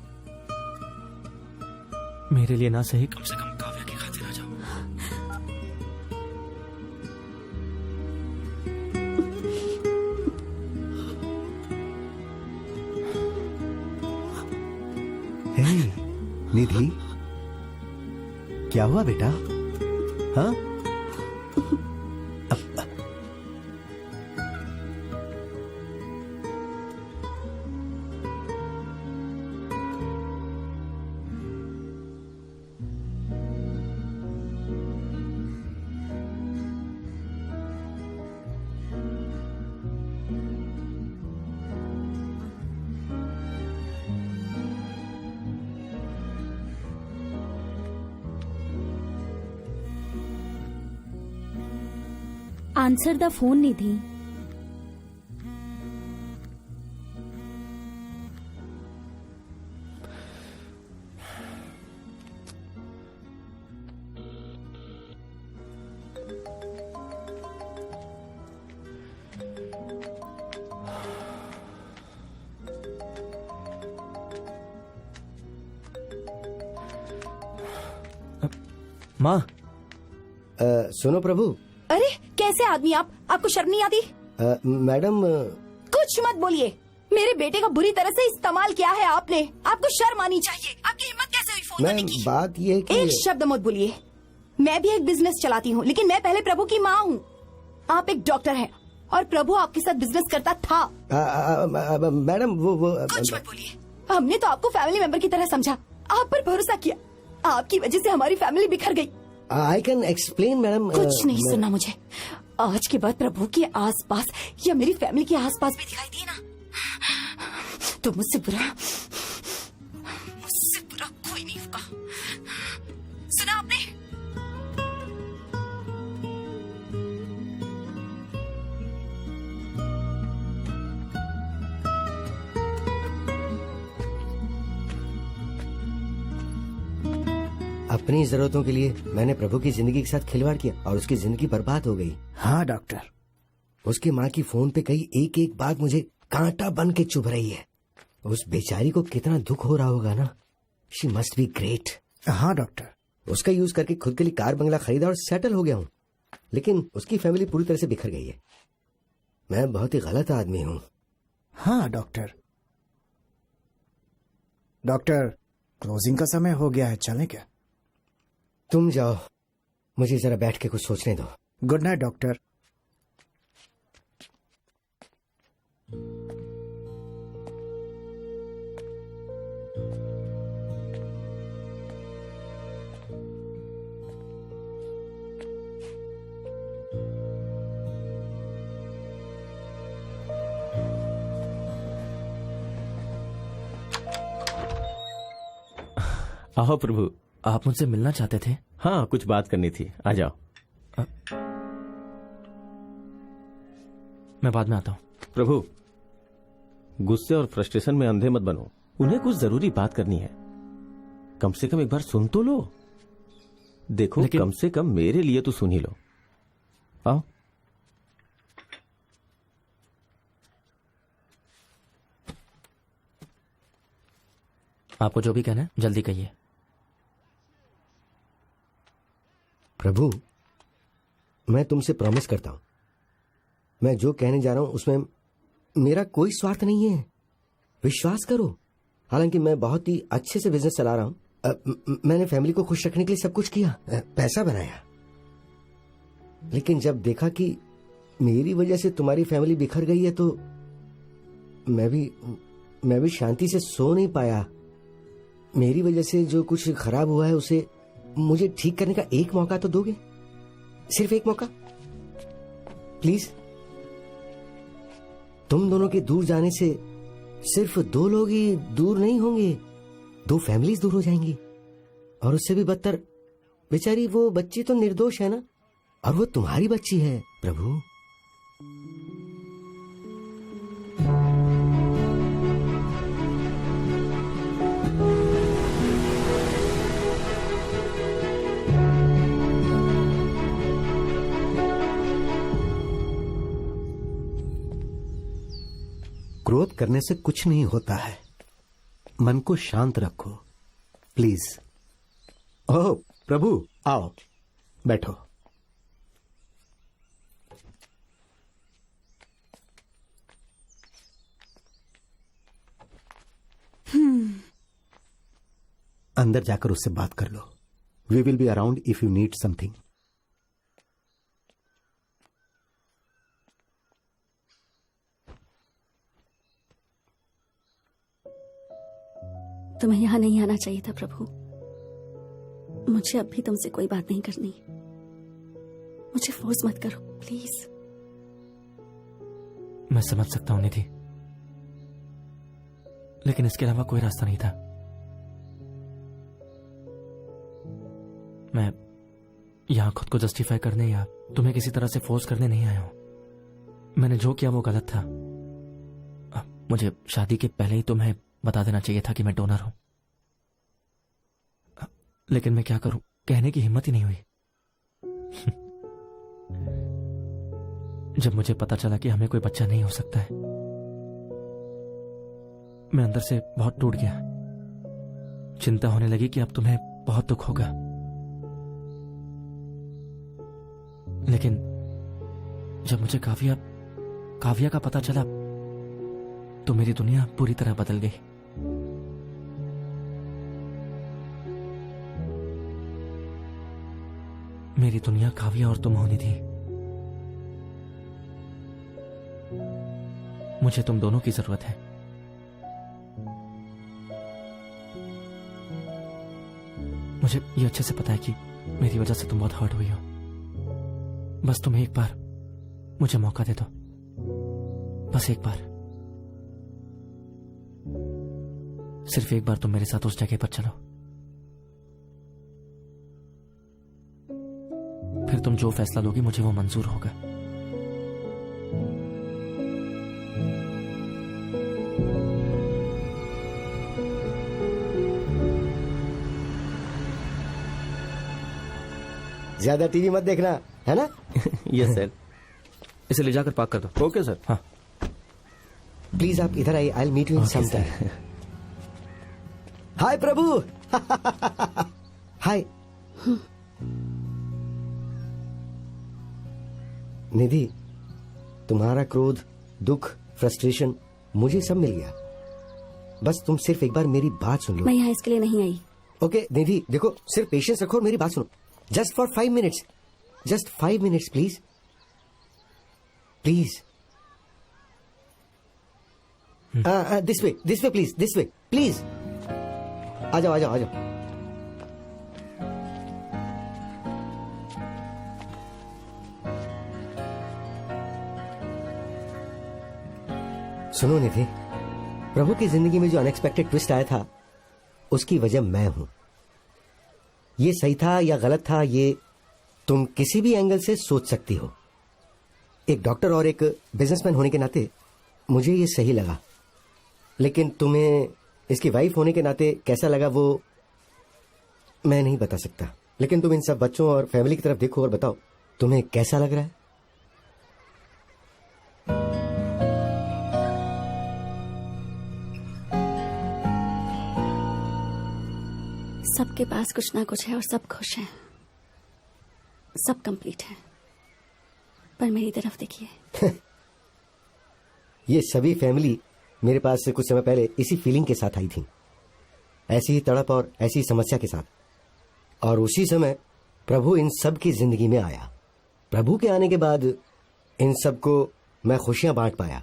मेरे लिए ना सही, कम से कम काव्या की खातिर आ जाओ। निधि, क्या हुआ बेटा? हाँ? आंसर द फोन निधि। माँ, सुनो प्रभु। अरे कैसे आदमी आप? आपको शर्म नहीं आती? मैडम, कुछ मत बोलिए। मेरे बेटे का बुरी तरह से इस्तेमाल किया है आपने। आपको शर्म आनी चाहिए। आपकी हिम्मत कैसे हुई फोन करने की? बात ये है कि एक शब्द मत बोलिए। मैं भी एक बिजनेस चलाती हूँ, लेकिन मैं पहले प्रभु की माँ हूँ। आप एक डॉक्टर हैं और प्रभु आपके साथ बिजनेस करता था। मैडम वो कुछ मत बोलिए। हमने तो आपको फैमिली मेंबर की तरह समझा, आप पर भरोसा किया। आपकी वजह से हमारी फैमिली बिखर गई। I can explain madam. कुछ नहीं सुनना मुझे। आज के बाद प्रभु के आसपास या मेरी फैमिली के आसपास भी दिखाई दिए ना, तो मुझसे बुरा कोई नहीं होगा। सुना आपने? अपनी जरूरतों के लिए मैंने प्रभु की जिंदगी के साथ खिलवाड़ किया और उसकी जिंदगी बर्बाद हो गई। हाँ डॉक्टर। उसकी माँ की फोन पे कही एक एक बात मुझे कांटा बन के चुभ रही है। उस बेचारी को कितना दुख हो रहा होगा ना। She must be great. हाँ डॉक्टर। उसका यूज करके खुद के लिए कार बंगला खरीदा और सेटल हो गया हूँ, लेकिन उसकी फैमिली पूरी तरह से बिखर गई है। मैं बहुत ही गलत आदमी हूँ। हाँ डॉक्टर। डॉक्टर, क्लोजिंग का समय हो गया है, चलें क्या? तुम जाओ, मुझे जरा बैठ के कुछ सोचने दो। Good night doctor. आओ प्रभु। आप मुझसे मिलना चाहते थे? हाँ, कुछ बात करनी थी, आ जाओ। मैं बाद में आता हूँ। प्रभु, गुस्से और फ्रस्ट्रेशन में अंधे मत बनो। उन्हें कुछ जरूरी बात करनी है, कम से कम एक बार सुन तो लो। देखो, कम से कम मेरे लिए तो सुन ही लो। आओ। आपको जो भी कहना है जल्दी कहिए। प्रभु, मैं तुमसे प्रॉमिस करता हूं, मैं जो कहने जा रहा हूं उसमें मेरा कोई स्वार्थ नहीं है। विश्वास करो। हालांकि मैं बहुत ही अच्छे से बिजनेस चला रहा हूं। मैंने फैमिली को खुश रखने के लिए सब कुछ किया, पैसा बनाया, लेकिन जब देखा कि मेरी वजह से तुम्हारी फैमिली बिखर गई है तो मैं भी शांति से सो नहीं पाया। मेरी वजह से जो कुछ खराब हुआ है उसे मुझे ठीक करने का एक मौका तो दोगे? सिर्फ एक मौका, प्लीज। तुम दोनों के दूर जाने से सिर्फ दो लोग ही दूर नहीं होंगे, दो फैमिलीज दूर हो जाएंगी। और उससे भी बदतर, बेचारी वो बच्ची तो निर्दोष है ना, और वो तुम्हारी बच्ची है प्रभु। क्रोध करने से कुछ नहीं होता है। मन को शांत रखो प्लीज। ओह प्रभु, आओ बैठो। अंदर जाकर उससे बात कर लो. We will be around if you need something. तुम्हें यहाँ नहीं आना चाहिए था प्रभु. मुझे अब भी तुमसे कोई बात नहीं करनी. मुझे फोर्स मत करो प्लीज. मैं समझ सकता हूं निधि, लेकिन इसके अलावा कोई रास्ता नहीं था. मैं यहां खुद को जस्टिफाई करने या तुम्हें किसी तरह से फोर्स करने नहीं आया हूं. मैंने जो किया वो गलत था. मुझे शादी के पहले ही तुम्हें बता देना चाहिए था कि मैं डोनर हूं. लेकिन मैं क्या करूं, कहने की हिम्मत ही नहीं हुई. जब मुझे पता चला कि हमें कोई बच्चा नहीं हो सकता है, मैं अंदर से बहुत टूट गया. चिंता होने लगी कि अब तुम्हें बहुत दुख होगा. लेकिन जब मुझे काव्या का पता चला तो मेरी दुनिया पूरी तरह बदल गई. मेरी दुनिया काव्या और तुम होनी थी. मुझे तुम दोनों की जरूरत है. मुझे ये अच्छे से पता है कि मेरी वजह से तुम बहुत हर्ट हुई हो. बस तुम एक बार मुझे मौका दे दो. बस एक बार, सिर्फ एक बार तुम मेरे साथ उस जगह पर चलो. फिर तुम जो फैसला लोगी मुझे वो मंजूर होगा. ज्यादा टीवी मत देखना, है ना? Yes sir. इसे ले जाकर पार्क कर दो. Okay sir. हाँ. प्लीज आप इधर आइए. I will meet you in some time. Hi Prabhu. Hi Nidhi, तुम्हारा क्रोध, दुख, फ्रस्ट्रेशन मुझे सब मिल गया. बस तुम सिर्फ एक बार मेरी बात सुन लो. मैं यहाँ इसके लिए नहीं आई. ओके निधि, देखो सिर्फ पेशेंस रखो और मेरी बात सुनो. Just for 5 minutes. Just 5 minutes please. Please. This way please. This way please. आ जाओ आ जाओ आ जाओ. सुनो निधि, प्रभु की जिंदगी में जो अनएक्सपेक्टेड ट्विस्ट आया था उसकी वजह मैं हूं. ये सही था या गलत था ये तुम किसी भी एंगल से सोच सकती हो. एक डॉक्टर और एक बिजनेसमैन होने के नाते मुझे ये सही लगा. लेकिन तुम्हें इसकी वाइफ होने के नाते कैसा लगा वो मैं नहीं बता सकता. लेकिन तुम इन सब बच्चों और फैमिली की तरफ देखो और बताओ तुम्हें कैसा लग रहा है. सबके पास कुछ ना कुछ है और सब खुश हैं. सब कंप्लीट है. पर मेरी तरफ देखिए. ये सभी फैमिली मेरे पास कुछ समय पहले इसी फीलिंग के साथ आई थी. ऐसी ही तड़प और ऐसी समस्या के साथ. और उसी समय प्रभु इन सब की जिंदगी में आया. प्रभु के आने के बाद इन सबको मैं खुशियां बांट पाया.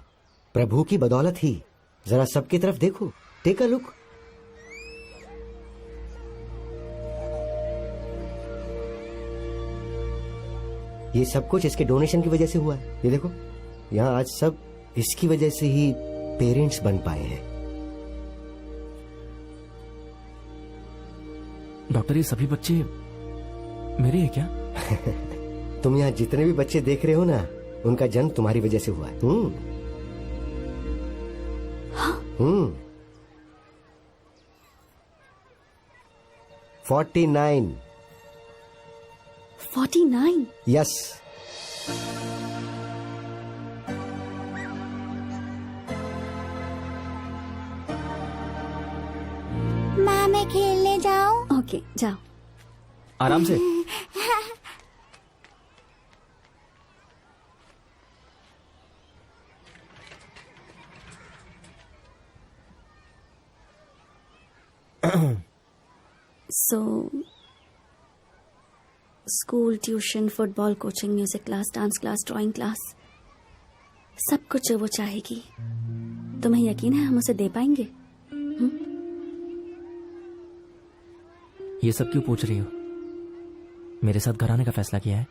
प्रभु की बदौलत ही. जरा सबकी तरफ देखो. Take a look. ये सब कुछ इसके डोनेशन की वजह से हुआ है. ये देखो यहाँ आज सब इसकी वजह से ही पेरेंट्स बन पाए हैं. डॉक्टर, ये सभी बच्चे मेरे हैं क्या? तुम यहाँ जितने भी बच्चे देख रहे हो ना, उनका जन्म तुम्हारी वजह से हुआ है. 49. 49? यस. माँ मैं खेलने जाऊं? ओके जाओ. आराम से. So school, tuition, football coaching, music class, dance class, drawing class, सब कुछ जो वो चाहेगी, तुम्हें यकीन है हम उसे दे पाएंगे? ये सब क्यों पूछ रही हो? मेरे साथ घर आने का फैसला किया है?